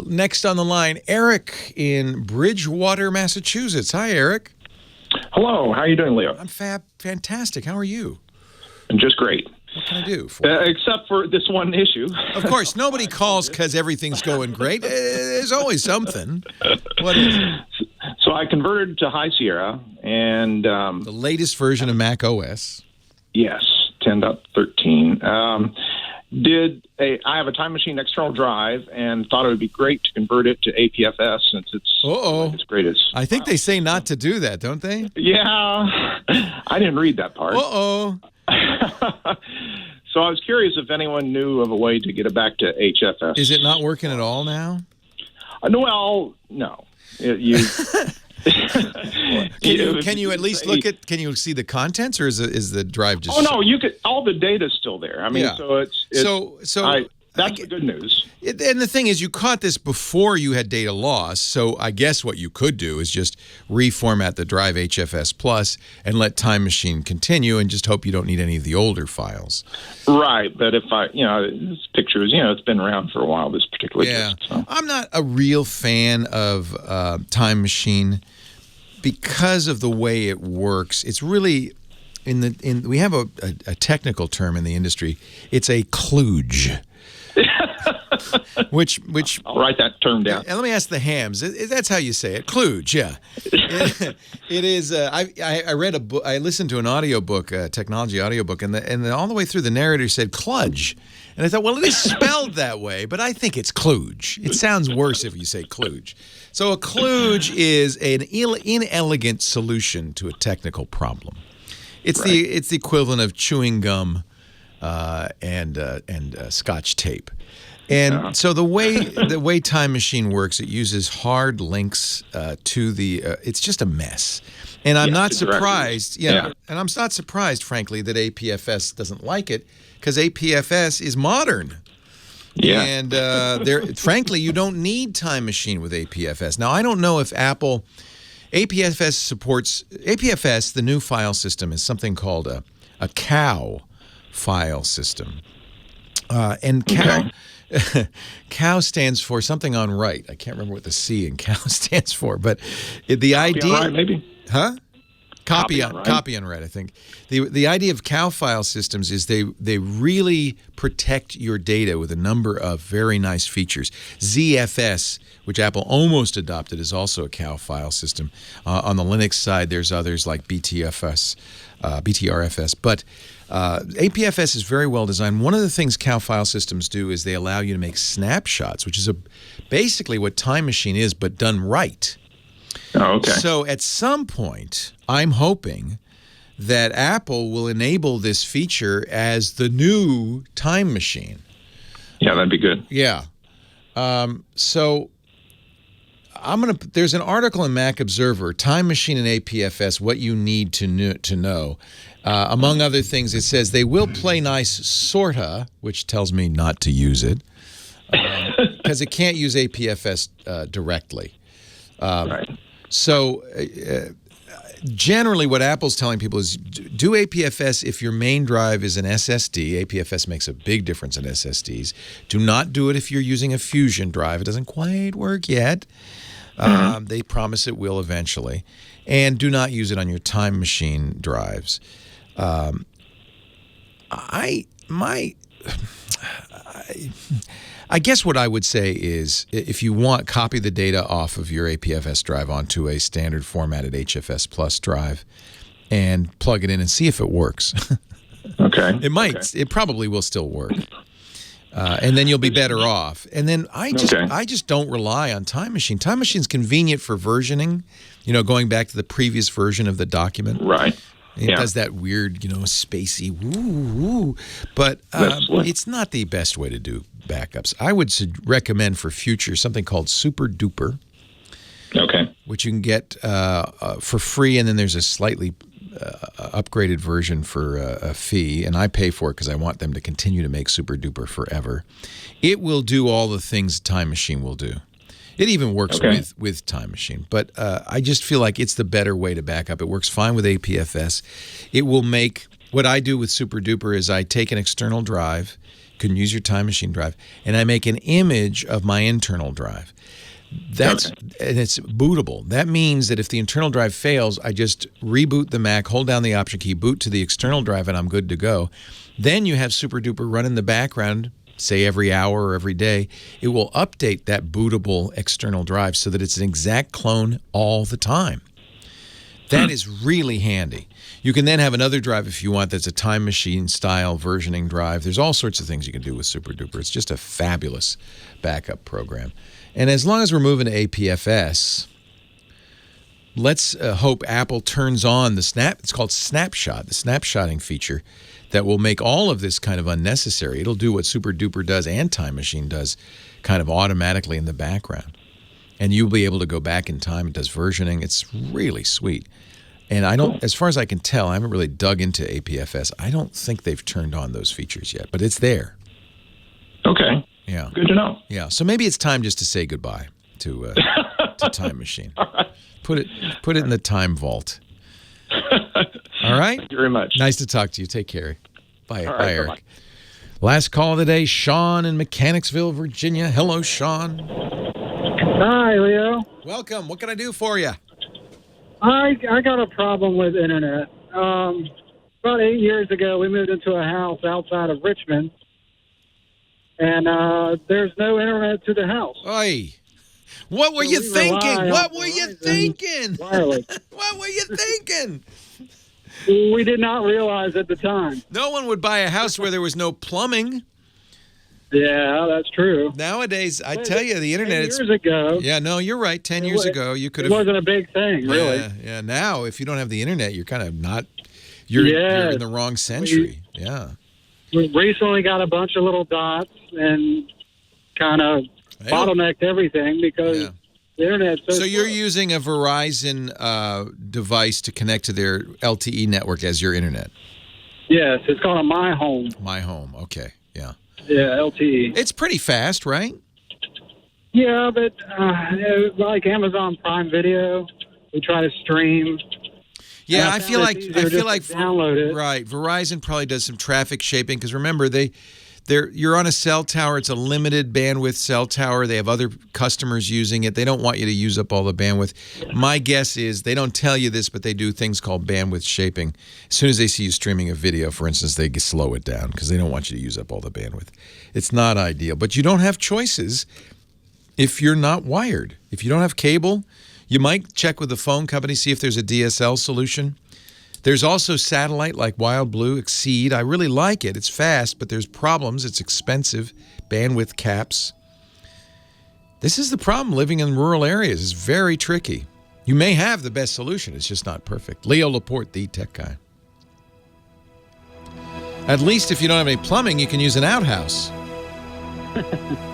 [SPEAKER 3] Next on the line, Eric in Bridgewater, Massachusetts. Hi, Eric.
[SPEAKER 15] Hello. How are you doing, Leo?
[SPEAKER 3] I'm fantastic. How are you?
[SPEAKER 15] I'm just great.
[SPEAKER 3] What can I do for you?
[SPEAKER 15] Except for this one issue.
[SPEAKER 3] Of course, nobody calls because everything's going great. There's always something. What is it?
[SPEAKER 15] So I converted to High Sierra, and
[SPEAKER 3] the latest version of Mac OS.
[SPEAKER 15] Yes, 10.13. I have a Time Machine external drive, and thought it would be great to convert it to APFS since it's as great as.
[SPEAKER 3] I think they say not to do that, don't they?
[SPEAKER 15] Yeah, I didn't read that part. So I was curious if anyone knew of a way to get it back to HFS.
[SPEAKER 3] Is it not working at all now?
[SPEAKER 15] Well, no. Can
[SPEAKER 3] you at least look at? Can you see the contents, or is the drive just?
[SPEAKER 15] Oh no, you could. All the data's still there. I mean, so it's. That's the good news.
[SPEAKER 3] And the thing is, you caught this before you had data loss, so I guess what you could do is just reformat the drive HFS Plus and let Time Machine continue and just hope you don't need any of the older files.
[SPEAKER 15] Right, but if this picture is, it's been around for a while, this particular disk. So.
[SPEAKER 3] I'm not a real fan of Time Machine because of the way it works. It's really... we have a technical term in the industry. It's a kludge. which
[SPEAKER 15] I'll write that term down.
[SPEAKER 3] And let me ask the hams. That's how you say it. Kludge, yeah. It is. I read a book. I listened to an audiobook, a technology audiobook, and all the way through the narrator said kludge. And I thought, well, it is spelled that way, but I think it's kludge. It sounds worse if you say kludge. So a kludge is an inelegant solution to a technical problem. It's the equivalent of chewing gum and Scotch tape. And so the way Time Machine works, it uses hard links to the. It's just a mess, and I'm not surprised. And I'm not surprised, frankly, that APFS doesn't like it because APFS is modern.
[SPEAKER 15] Yeah,
[SPEAKER 3] and frankly, you don't need Time Machine with APFS. Now, I don't know if Apple. APFS supports APFS. The new file system is something called a cow file system, and cow cow stands for something on write. I can't remember what the C in cow stands for, but the idea,
[SPEAKER 15] on write, maybe,
[SPEAKER 3] huh? Copy on write, I think. The idea of cow file systems is they really protect your data with a number of very nice features. ZFS, which Apple almost adopted, is also a cow file system. On the Linux side, there's others like BTRFS, but APFS is very well designed. One of the things cow file systems do is they allow you to make snapshots, which is basically what Time Machine is, but done right.
[SPEAKER 15] Oh, okay.
[SPEAKER 3] So at some point, I'm hoping that Apple will enable this feature as the new Time Machine.
[SPEAKER 15] Yeah, that'd be good.
[SPEAKER 3] Yeah. So there's an article in Mac Observer, Time Machine and APFS, what you need to know. Among other things, it says they will play nice, sorta, which tells me not to use it, because it can't use APFS directly.
[SPEAKER 15] Right.
[SPEAKER 3] So generally what Apple's telling people is do APFS if your main drive is an SSD. APFS makes a big difference in SSDs. Do not do it if you're using a Fusion drive. It doesn't quite work yet. They promise it will eventually. And do not use it on your Time Machine drives. I guess what I would say is if you want, copy the data off of your APFS drive onto a standard formatted HFS Plus drive and plug it in and see if it works.
[SPEAKER 15] Okay.
[SPEAKER 3] It might. Okay. It probably will still work. And then you'll be better off. And then I just don't rely on Time Machine. Time Machine's convenient for versioning, going back to the previous version of the document.
[SPEAKER 15] Right.
[SPEAKER 3] It does that weird, spacey woo. But it's not the best way to do backups. I would recommend for future something called Super Duper.
[SPEAKER 15] Okay.
[SPEAKER 3] Which you can get for free, and then there's a slightly upgraded version for a fee, and I pay for it because I want them to continue to make Super Duper forever. It will do all the things Time Machine will do. It even works with Time Machine, but I just feel like it's the better way to back up. It works fine with APFS. It will make what I do with Super Duper is I take an external drive, you can use your Time Machine drive, and I make an image of my internal drive. And it's bootable. That means that if the internal drive fails, I just reboot the Mac, hold down the Option key, boot to the external drive, and I'm good to go. Then you have Super Duper run in the background, say every hour or every day. It will update that bootable external drive so that it's an exact clone all the time. That is really handy. You can then have another drive if you want that's a Time Machine style versioning drive. There's all sorts of things you can do with Super Duper. It's just a fabulous backup program. And as long as we're moving to APFS, let's hope Apple turns on it's called Snapshot, the snapshotting feature that will make all of this kind of unnecessary. It'll do what Super Duper does and Time Machine does kind of automatically in the background. And you'll be able to go back in time. It does versioning. It's really sweet. And as far as I can tell, I haven't really dug into APFS. I don't think they've turned on those features yet, but it's there.
[SPEAKER 15] Okay.
[SPEAKER 3] Yeah.
[SPEAKER 15] Good to know.
[SPEAKER 3] Yeah. So maybe it's time just to say goodbye to Time Machine. Put it in the time vault. All right.
[SPEAKER 15] Thank you very much.
[SPEAKER 3] Nice to talk to you. Take care. Bye,
[SPEAKER 15] All right,
[SPEAKER 3] bye, Eric.
[SPEAKER 15] bye-bye.
[SPEAKER 3] Last call of the day, Sean in Mechanicsville, Virginia. Hello, Sean.
[SPEAKER 16] Hi, Leo.
[SPEAKER 3] Welcome. What can I do for you?
[SPEAKER 16] I got a problem with internet. About 8 years ago, we moved into a house outside of Richmond, and there's no internet to the house.
[SPEAKER 3] Oi. What were you thinking? What were you thinking?
[SPEAKER 16] Wireless.
[SPEAKER 3] What were you thinking?
[SPEAKER 16] We did not realize at the time.
[SPEAKER 3] No one would buy a house where there was no plumbing.
[SPEAKER 16] Yeah, that's true.
[SPEAKER 3] Nowadays, I tell you, the internet.
[SPEAKER 16] 10 years ago.
[SPEAKER 3] Yeah, no, you're right. 10 years ago, you could
[SPEAKER 16] It
[SPEAKER 3] have.
[SPEAKER 16] wasn't a big thing, really.
[SPEAKER 3] Yeah. Now, if you don't have the internet, you're kind of not. You're in the wrong century.
[SPEAKER 16] We recently got a bunch of little dots and kind of bottlenecked everything because the internet's
[SPEAKER 3] So you're using a Verizon device to connect to their LTE network as your internet?
[SPEAKER 16] Yes, it's called a My Home.
[SPEAKER 3] My Home, okay, yeah.
[SPEAKER 16] Yeah, LTE.
[SPEAKER 3] It's pretty fast, right?
[SPEAKER 16] Yeah, but like Amazon Prime Video, we try to stream.
[SPEAKER 3] Yeah, I feel like
[SPEAKER 16] download it.
[SPEAKER 3] Right. Verizon probably does some traffic shaping because remember you're on a cell tower. It's a limited bandwidth cell tower. They have other customers using it. They don't want you to use up all the bandwidth. My guess is they don't tell you this, but they do things called bandwidth shaping. As soon as they see you streaming a video, for instance, they slow it down because they don't want you to use up all the bandwidth. It's not ideal, but you don't have choices if you're not wired. If you don't have cable, you might check with the phone company, see if there's a DSL solution. There's also satellite like Wild Blue, Exceed. I really like it. It's fast, but there's problems. It's expensive, bandwidth caps. This is the problem living in rural areas. It's very tricky. You may have the best solution. It's just not perfect. Leo Laporte, the tech guy. At least if you don't have any plumbing, you can use an outhouse.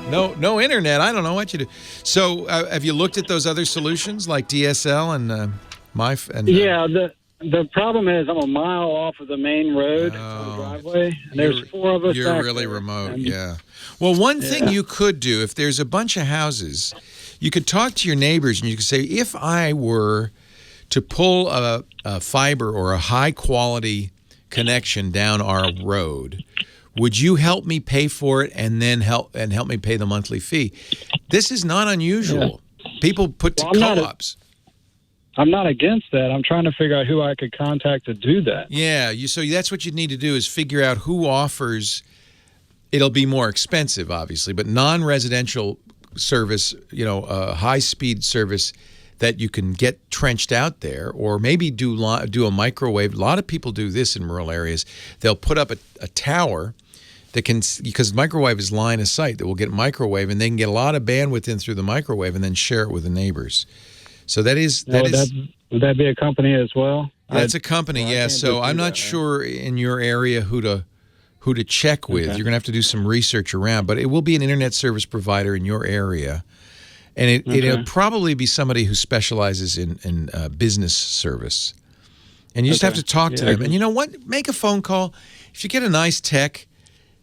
[SPEAKER 3] No internet. I don't know what you do. So have you looked at those other solutions like DSL and
[SPEAKER 16] Yeah, the problem is I'm a mile off of the main road on the driveway, and there's 4 of us
[SPEAKER 3] You're
[SPEAKER 16] back
[SPEAKER 3] really
[SPEAKER 16] there.
[SPEAKER 3] remote, yeah. Well, one thing you could do, if there's a bunch of houses, you could talk to your neighbors and you could say, if I were to pull a fiber or a high-quality connection down our road, would you help me pay for it and then help me pay the monthly fee? This is not unusual. Yeah. People put to co-ops.
[SPEAKER 16] I'm not against that. I'm trying to figure out who I could contact to do that.
[SPEAKER 3] Yeah, so that's what you need to do is figure out who offers. It'll be more expensive, obviously, but non-residential service, high-speed service that you can get trenched out there, or maybe do a microwave. A lot of people do this in rural areas. They'll put up a tower that can, because microwave is line of sight, that will get microwave, and they can get a lot of bandwidth in through the microwave and then share it with the neighbors. So would
[SPEAKER 16] that be a company as well?
[SPEAKER 3] That's a company, yeah. So I'm not sure in your area who to check with. Okay. You're going to have to do some research around, but it will be an internet service provider in your area. And it'll probably be somebody who specializes in business service. And you just have to talk to them. And you know what? Make a phone call. If you get a nice tech,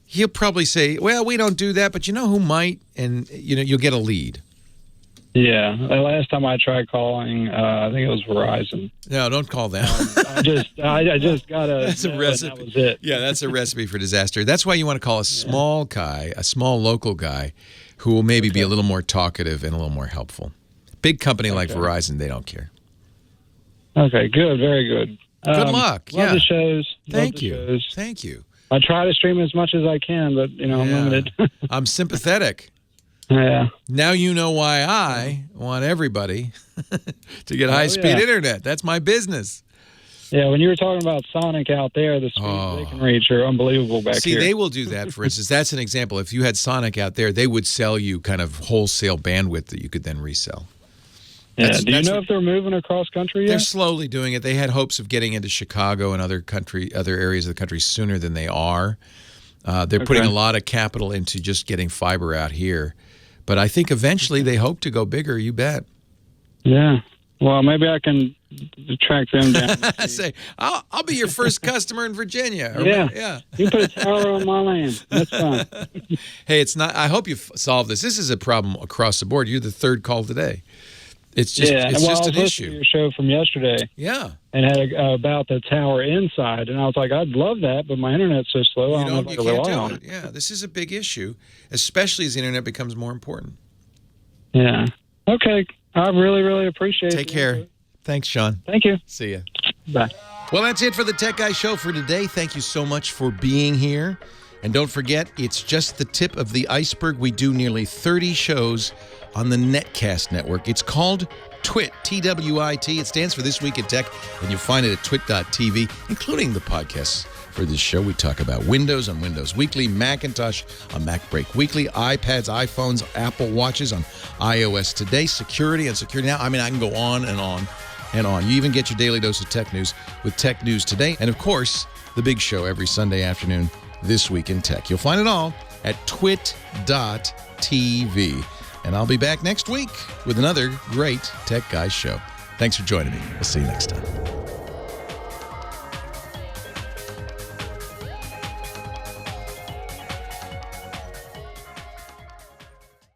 [SPEAKER 3] he'll probably say, well, we don't do that, but you know who might? And you'll get a lead.
[SPEAKER 16] Yeah. The last time I tried calling, I think it was Verizon.
[SPEAKER 3] No, don't call them.
[SPEAKER 16] I just got a...
[SPEAKER 3] That's a recipe.
[SPEAKER 16] That was it.
[SPEAKER 3] Yeah, that's a recipe for disaster. That's why you want to call a small guy, a small local guy, who will maybe be a little more talkative and a little more helpful. Big company like Verizon, they don't care.
[SPEAKER 16] Okay, good. Very good.
[SPEAKER 3] Good luck.
[SPEAKER 16] Love the shows.
[SPEAKER 3] Thank you. Thank you.
[SPEAKER 16] I try to stream as much as I can, but, I'm limited.
[SPEAKER 3] I'm sympathetic.
[SPEAKER 16] Yeah.
[SPEAKER 3] Now you know why I want everybody to get high-speed internet. That's my business.
[SPEAKER 16] Yeah, when you were talking about Sonic out there, the speeds they can reach are unbelievable back here.
[SPEAKER 3] See, they will do that, for instance. That's an example. If you had Sonic out there, they would sell you kind of wholesale bandwidth that you could then resell.
[SPEAKER 16] Yeah. Do you know if they're moving across country yet?
[SPEAKER 3] They're slowly doing it. They had hopes of getting into Chicago and other areas of the country sooner than they are. They're putting a lot of capital into just getting fiber out here. But I think eventually they hope to go bigger, you bet.
[SPEAKER 16] Yeah. Well, maybe I can to track them down.
[SPEAKER 3] Say, I'll be your first customer in Virginia.
[SPEAKER 16] Yeah. You put a tower on my land. That's fine.
[SPEAKER 3] Hey, it's not. I hope you've solved this. This is a problem across the board. You're the third call today. It's just, it's just an issue.
[SPEAKER 16] I was listening to your show from yesterday.
[SPEAKER 3] Yeah.
[SPEAKER 16] And had about the tower inside, and I was like, I'd love that, but my internet's so slow. I don't know if I can rely on it.
[SPEAKER 3] Yeah, this is a big issue, especially as the internet becomes more important.
[SPEAKER 16] Yeah. Okay. I really, really appreciate it.
[SPEAKER 3] Take care. Thanks, Sean.
[SPEAKER 16] Thank you.
[SPEAKER 3] See ya.
[SPEAKER 16] Bye.
[SPEAKER 3] Well, that's it for the Tech Guy Show for today. Thank you so much for being here. And don't forget, it's just the tip of the iceberg. We do nearly 30 shows on the Netcast network. It's called TWIT, T-W-I-T. It stands for This Week in Tech, and you'll find it at twit.tv, including the podcasts for this show. We talk about Windows on Windows Weekly, Macintosh on Mac Break Weekly, iPads, iPhones, Apple Watches on iOS Today, security on Security Now. I mean, I can go on and on and on. You even get your daily dose of tech news with Tech News Today. And, of course, the big show every Sunday afternoon, This Week in Tech. You'll find it all at twit.tv. And I'll be back next week with another great Tech Guys show. Thanks for joining me. We'll see you next time.